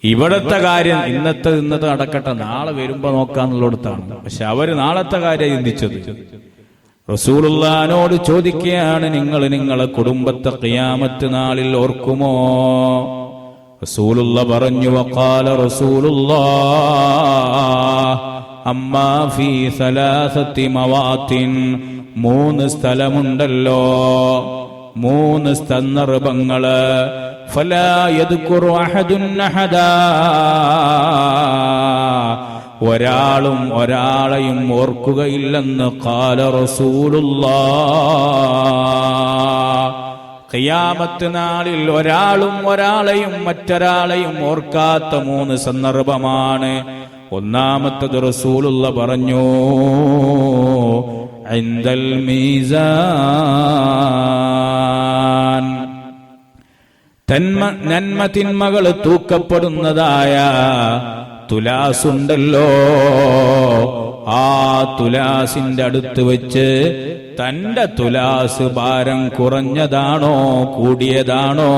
ഇവിടത്തെ കാര്യം ഇന്നത്തെ നടക്കട്ടെ, നാളെ വരുമ്പോ നോക്കാന്നുള്ളിടത്താണ്. പക്ഷെ അവര് നാളത്തെ കാര്യം ചിന്തിച്ചത്. റസൂലുള്ളാഹിനോട് ചോദിക്കുകയാണ്, നിങ്ങൾ നിങ്ങളെ കുടുംബത്തെ ഖിയാമത്ത് നാളിൽ ഓർക്കുമോ? റസൂലുള്ളാഹി പറഞ്ഞു, വഖാല റസൂലുള്ളാഹി അമ്മാ ഫീ സലാസത്തി മവാത്തിൻ, 3 സ്ഥലമുണ്ടല്ലോ, 3 സന്ദർഭങ്ങള്. ഫലാ യദ്കുറു അഹദുൻ അഹദാ, ഒരാളും ഒരാളെയും ഓർക്കുകയില്ലെന്ന് ഖാല റസൂലുള്ളാഹ്. ഖിയാമത്ത് നാളിൽ ഒരാളും ഒരാളെയും മറ്റൊരാളെയും ഓർക്കാത്ത 3 സന്ദർഭമാണ്. ഒന്നാമത്തത് റസൂലുള്ള പറഞ്ഞു, ഇൻദൽ മീസാൻ, നന്മ തിന്മകൾ തൂക്കപ്പെടുന്നതായ തുലാസുണ്ടല്ലോ, ആ തുലാസിന്റെ അടുത്ത് വെച്ച് തന്റെ തുലാസ് ഭാരം കുറഞ്ഞതാണോ കൂടിയതാണോ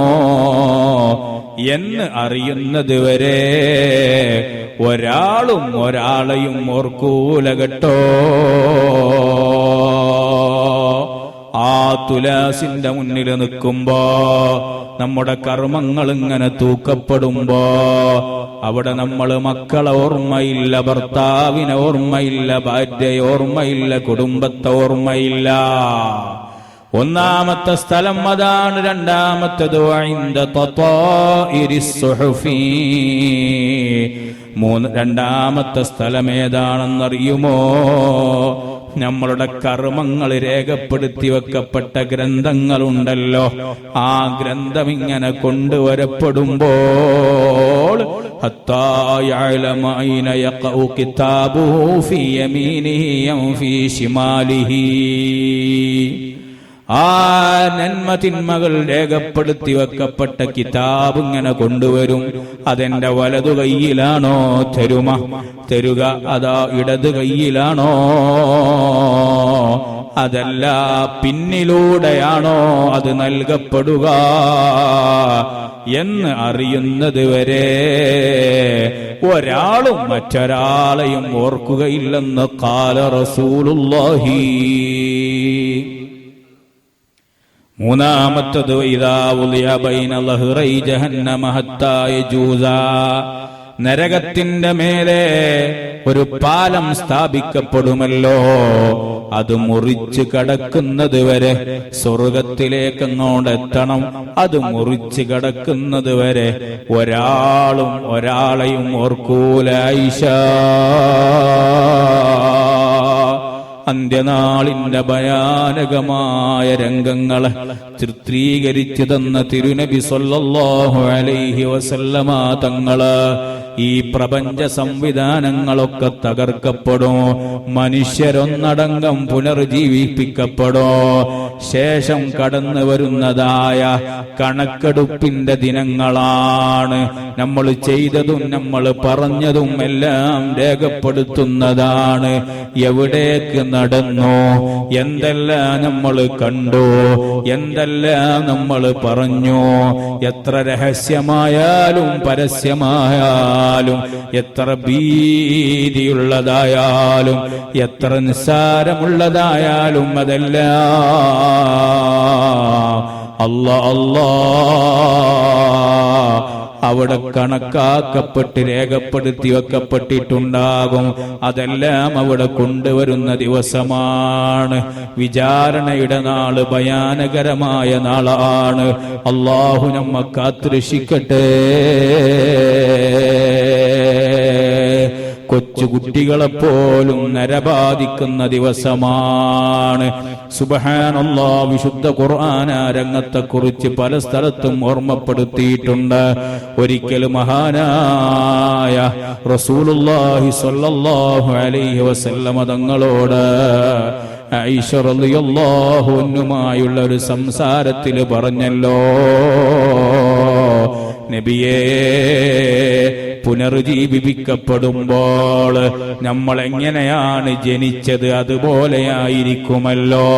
എന്ന് അറിയുന്നത് വരെ ഒരാളും ഒരാളെയും ഓർക്കൂല കേട്ടോ. ആ തുലാസിന്റെ മുന്നിൽ നിൽക്കുമ്പോ നമ്മുടെ കർമ്മങ്ങൾ ഇങ്ങനെ തൂക്കപ്പെടുമ്പോ അവിടെ നമ്മൾ മക്കളെ ഓർമ്മയില്ല, ഭർത്താവിനെ ഓർമ്മയില്ല, ഭാര്യയെ ഓർമ്മയില്ല, കുടുംബത്തെ ഓർമ്മയില്ല. ഒന്നാമത്തെ സ്ഥലം അതാണ്. രണ്ടാമത്തേത് രണ്ടാമത്തെ സ്ഥലം ഏതാണെന്നറിയുമോ? നമ്മളുടെ കർമ്മങ്ങൾ രേഖപ്പെടുത്തി വെക്കപ്പെട്ട ഗ്രന്ഥങ്ങളുണ്ടല്ലോ, ആ ഗ്രന്ഥം ഇങ്ങനെ കൊണ്ടുവരപ്പെടുമ്പോൾ ഹത്താ യഅലമ അയ്ന യഖഉ കിതാബുഹു ഫീ യമീനിഹി യം ഫീ ശിമാലിഹി. ആ നന്മ തിന്മകൾ രേഖപ്പെടുത്തി വെക്കപ്പെട്ട കിതാബ് ഇങ്ങനെ കൊണ്ടുവരും. അതെന്റെ വലതു കൈയിലാണോ തരുക, അതാ ഇടത് കൈയിലാണോ, അതല്ല പിന്നിലൂടെയാണോ അത് നൽകപ്പെടുക എന്ന് അറിയുന്നത് വരെ ഒരാളും മറ്റൊരാളെയും ഓർക്കുകയില്ലെന്ന് ഖാല റസൂലുള്ളാഹി. മൂന്നാമത്തത് ഇദാ ഉളിയ ബൈന ലഹ്റൈ ജഹന്നമ ഹത്താ യജൂസ, നരകത്തിന്റെ മേലെ ഒരു പാലം സ്ഥാപിക്കപ്പെടുമല്ലോ, അത് മുറിച്ച് കടക്കുന്നത് വരെ സ്വർഗത്തിലേക്ക് അങ്ങോട്ടെത്തണം. അത് മുറിച്ച് കടക്കുന്നത് വരെ ഒരാളും ഒരാളെയും ഓർക്കൂല. ആയിഷാ, അന്ത്യനാളിന്റെ ഭയാനകമായ രംഗങ്ങളെ ചിത്രീകരിച്ചു തന്ന തിരുനബി സല്ലല്ലാഹു അലൈഹി വസല്ലമ തങ്ങള് ഈ പ്രപഞ്ച സംവിധാനങ്ങളൊക്കെ തകർക്കപ്പെടും, മനുഷ്യരൊന്നടങ്കം പുനർജീവിപ്പിക്കപ്പെടും. ശേഷം കടന്നു വരുന്നതായ കണക്കെടുപ്പിന്റെ ദിനങ്ങളാണ്. നമ്മൾ ചെയ്തതും നമ്മൾ പറഞ്ഞതും എല്ലാം രേഖപ്പെടുത്തുന്നതാണ്. എവിടേക്ക് നടന്നു, എന്തെല്ലാം നമ്മൾ കണ്ടു, എന്തെല്ലാം നമ്മൾ പറഞ്ഞു, എത്ര രഹസ്യമായാലും പരസ്യമായാലും, എത്ര ഭീതിയുള്ളതായാലും, എത്ര നിസ്സാരമുള്ളതായാലും അതെല്ലാം അല്ലാ അവിടെ കണക്കാക്കപ്പെട്ട് രേഖപ്പെടുത്തി വെക്കപ്പെട്ടിട്ടുണ്ടാകും. അതെല്ലാം അവിടെ കൊണ്ടുവരുന്ന ദിവസമാണ്. വിചാരണയുടെ നാള് ഭയാനകരമായ നാളാണ്. അല്ലാഹു നമ്മെ കാത്തുരക്ഷിക്കട്ടെ. കൊച്ചുകുട്ടികളെപ്പോലും നരബാധിക്കുന്ന ദിവസമാണ്. സുബ്ഹാനല്ലാഹ്, വിശുദ്ധ ഖുർആൻ ആ രംഗത്തെക്കുറിച്ച് പല സ്ഥലത്തും ഓർമ്മപ്പെടുത്തിയിട്ടുണ്ട്. ഒരിക്കൽ മഹാനായ റസൂലുള്ളാഹി സ്വല്ലല്ലാഹു അലൈഹി വസല്ലമ തങ്ങളോട് ആയിഷ റളിയല്ലാഹു അൻഹയുമായുള്ള ഒരു സംസാരത്തിൽ പറഞ്ഞല്ലോ, നബിയേ, പുനർജീവിപ്പിക്കപ്പെടുമ്പോൾ നമ്മൾ എങ്ങനെയാണ് ജനിച്ചത് അതുപോലെയായിരിക്കുമല്ലോ.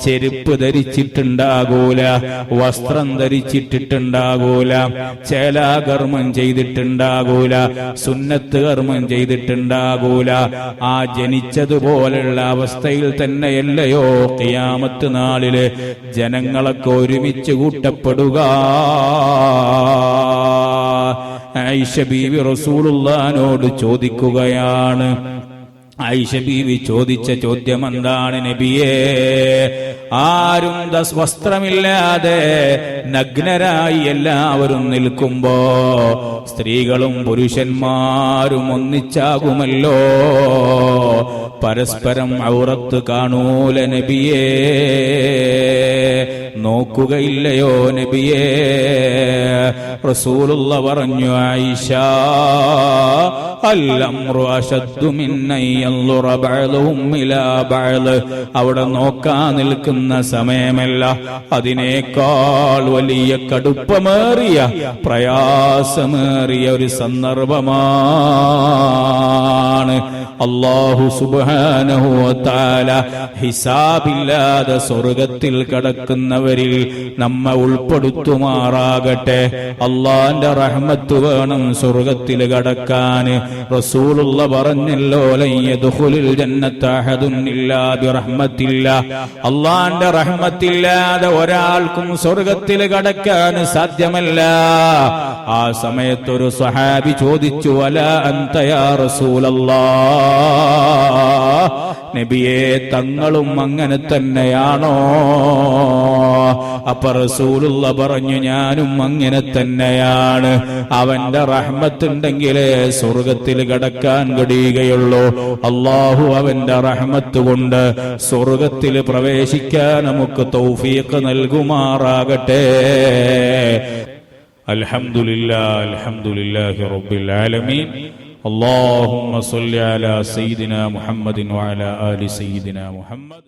ചെരുപ്പ് ധരിച്ചിട്ടുണ്ടാകൂല, വസ്ത്രം ധരിച്ചിട്ടുണ്ടാകൂല, ചേലാകർമ്മം ചെയ്തിട്ടുണ്ടാകൂല, സുന്നത്ത് കർമ്മം ചെയ്തിട്ടുണ്ടാകൂല. ആ ജനിച്ചതുപോലുള്ള അവസ്ഥയിൽ തന്നെയല്ലയോ ഖിയാമത്ത് നാളില് ജനങ്ങളൊക്കെ ഒരുമിച്ച് കൂട്ടപ്പെടുക. ആയിഷ ബീവി റസൂലുള്ളാഹിനോട് ചോദിക്കുകയാണ്. ആയിഷ ബീവി ചോദിച്ച ചോദ്യം എന്താണ്? നബിയേ, ആരും വസ്ത്രമില്ലാതെ നഗ്നരായി എല്ലാവരും നിൽക്കുമ്പോ സ്ത്രീകളും പുരുഷന്മാരും ഒന്നിച്ചാകുമല്ലോ, പരസ്പരം ഔറത്ത് കാണൂല നബിയേ. നോക്കുകയില്ലയോ നബിയേ? റസൂലുള്ള പറഞ്ഞു, ആയിഷ, അൽ-അംറു അശദ്ദു മിൻ അൻ യൻളുറ ബഅ്ദുഹും ഇലാ ബഅ്ദ്. അവിടെ നോക്കാൻ നിൽക്കുന്ന സമയമല്ല, അതിനേക്കാൾ വലിയ കടുപ്പമേറിയ പ്രയാസമേറിയ ഒരു സന്ദർഭമാണ്. അല്ലാഹു സുബ്ഹാനഹു വ തആല ഹിസാബില്ലാതെ സ്വർഗത്തിൽ കടക്കുന്നവരിൽ നമ്മെ ഉൾപ്പെടുത്തുമാറാകട്ടെ. അല്ലാഹുവിന്റെ റഹ്മത്ത് വേണം സ്വർഗത്തിൽ കടക്കാൻ. റസൂലുള്ള പറഞ്ഞല്ലോ, ലൻ യദ്ഖുലുൽ ജന്നത അഹദുൻ ഇല്ലാ ബിറഹ്മത്തില്ലാ. അല്ലാഹുവിന്റെ റഹ്മത്തില്ലാതെ ഒരാൾക്കും സ്വർഗത്തിൽ കടക്കാൻ സാധ്യമല്ല. ആ സമയത്ത് ഒരു സ്വഹാബി ചോദിച്ചു, വലാ അൻത യാ റസൂലല്ലാഹ്, നബിയേ തങ്ങളും അങ്ങനെ തന്നെയാണോ? അപ്പൊ റസൂലുള്ള പറഞ്ഞു, ഞാനും അങ്ങനെ തന്നെയാണ്. അവന്റെ റഹ്മത്തുണ്ടെങ്കിലേ സ്വർഗത്തിൽ കടക്കാൻ കഴിയുകയുള്ളൂ. അല്ലാഹു അവന്റെ റഹ്മത്ത് കൊണ്ട് സ്വർഗത്തിൽ പ്രവേശിക്കാൻ നമുക്ക് തൗഫീഖ് നൽകുമാറാകട്ടെ. അൽഹംദുലില്ലാഹ്, അൽഹംദുലില്ലാഹി റബ്ബിൽ ആലമീൻ. اللهم صل على سيدنا محمد وعلى آل سيدنا محمد.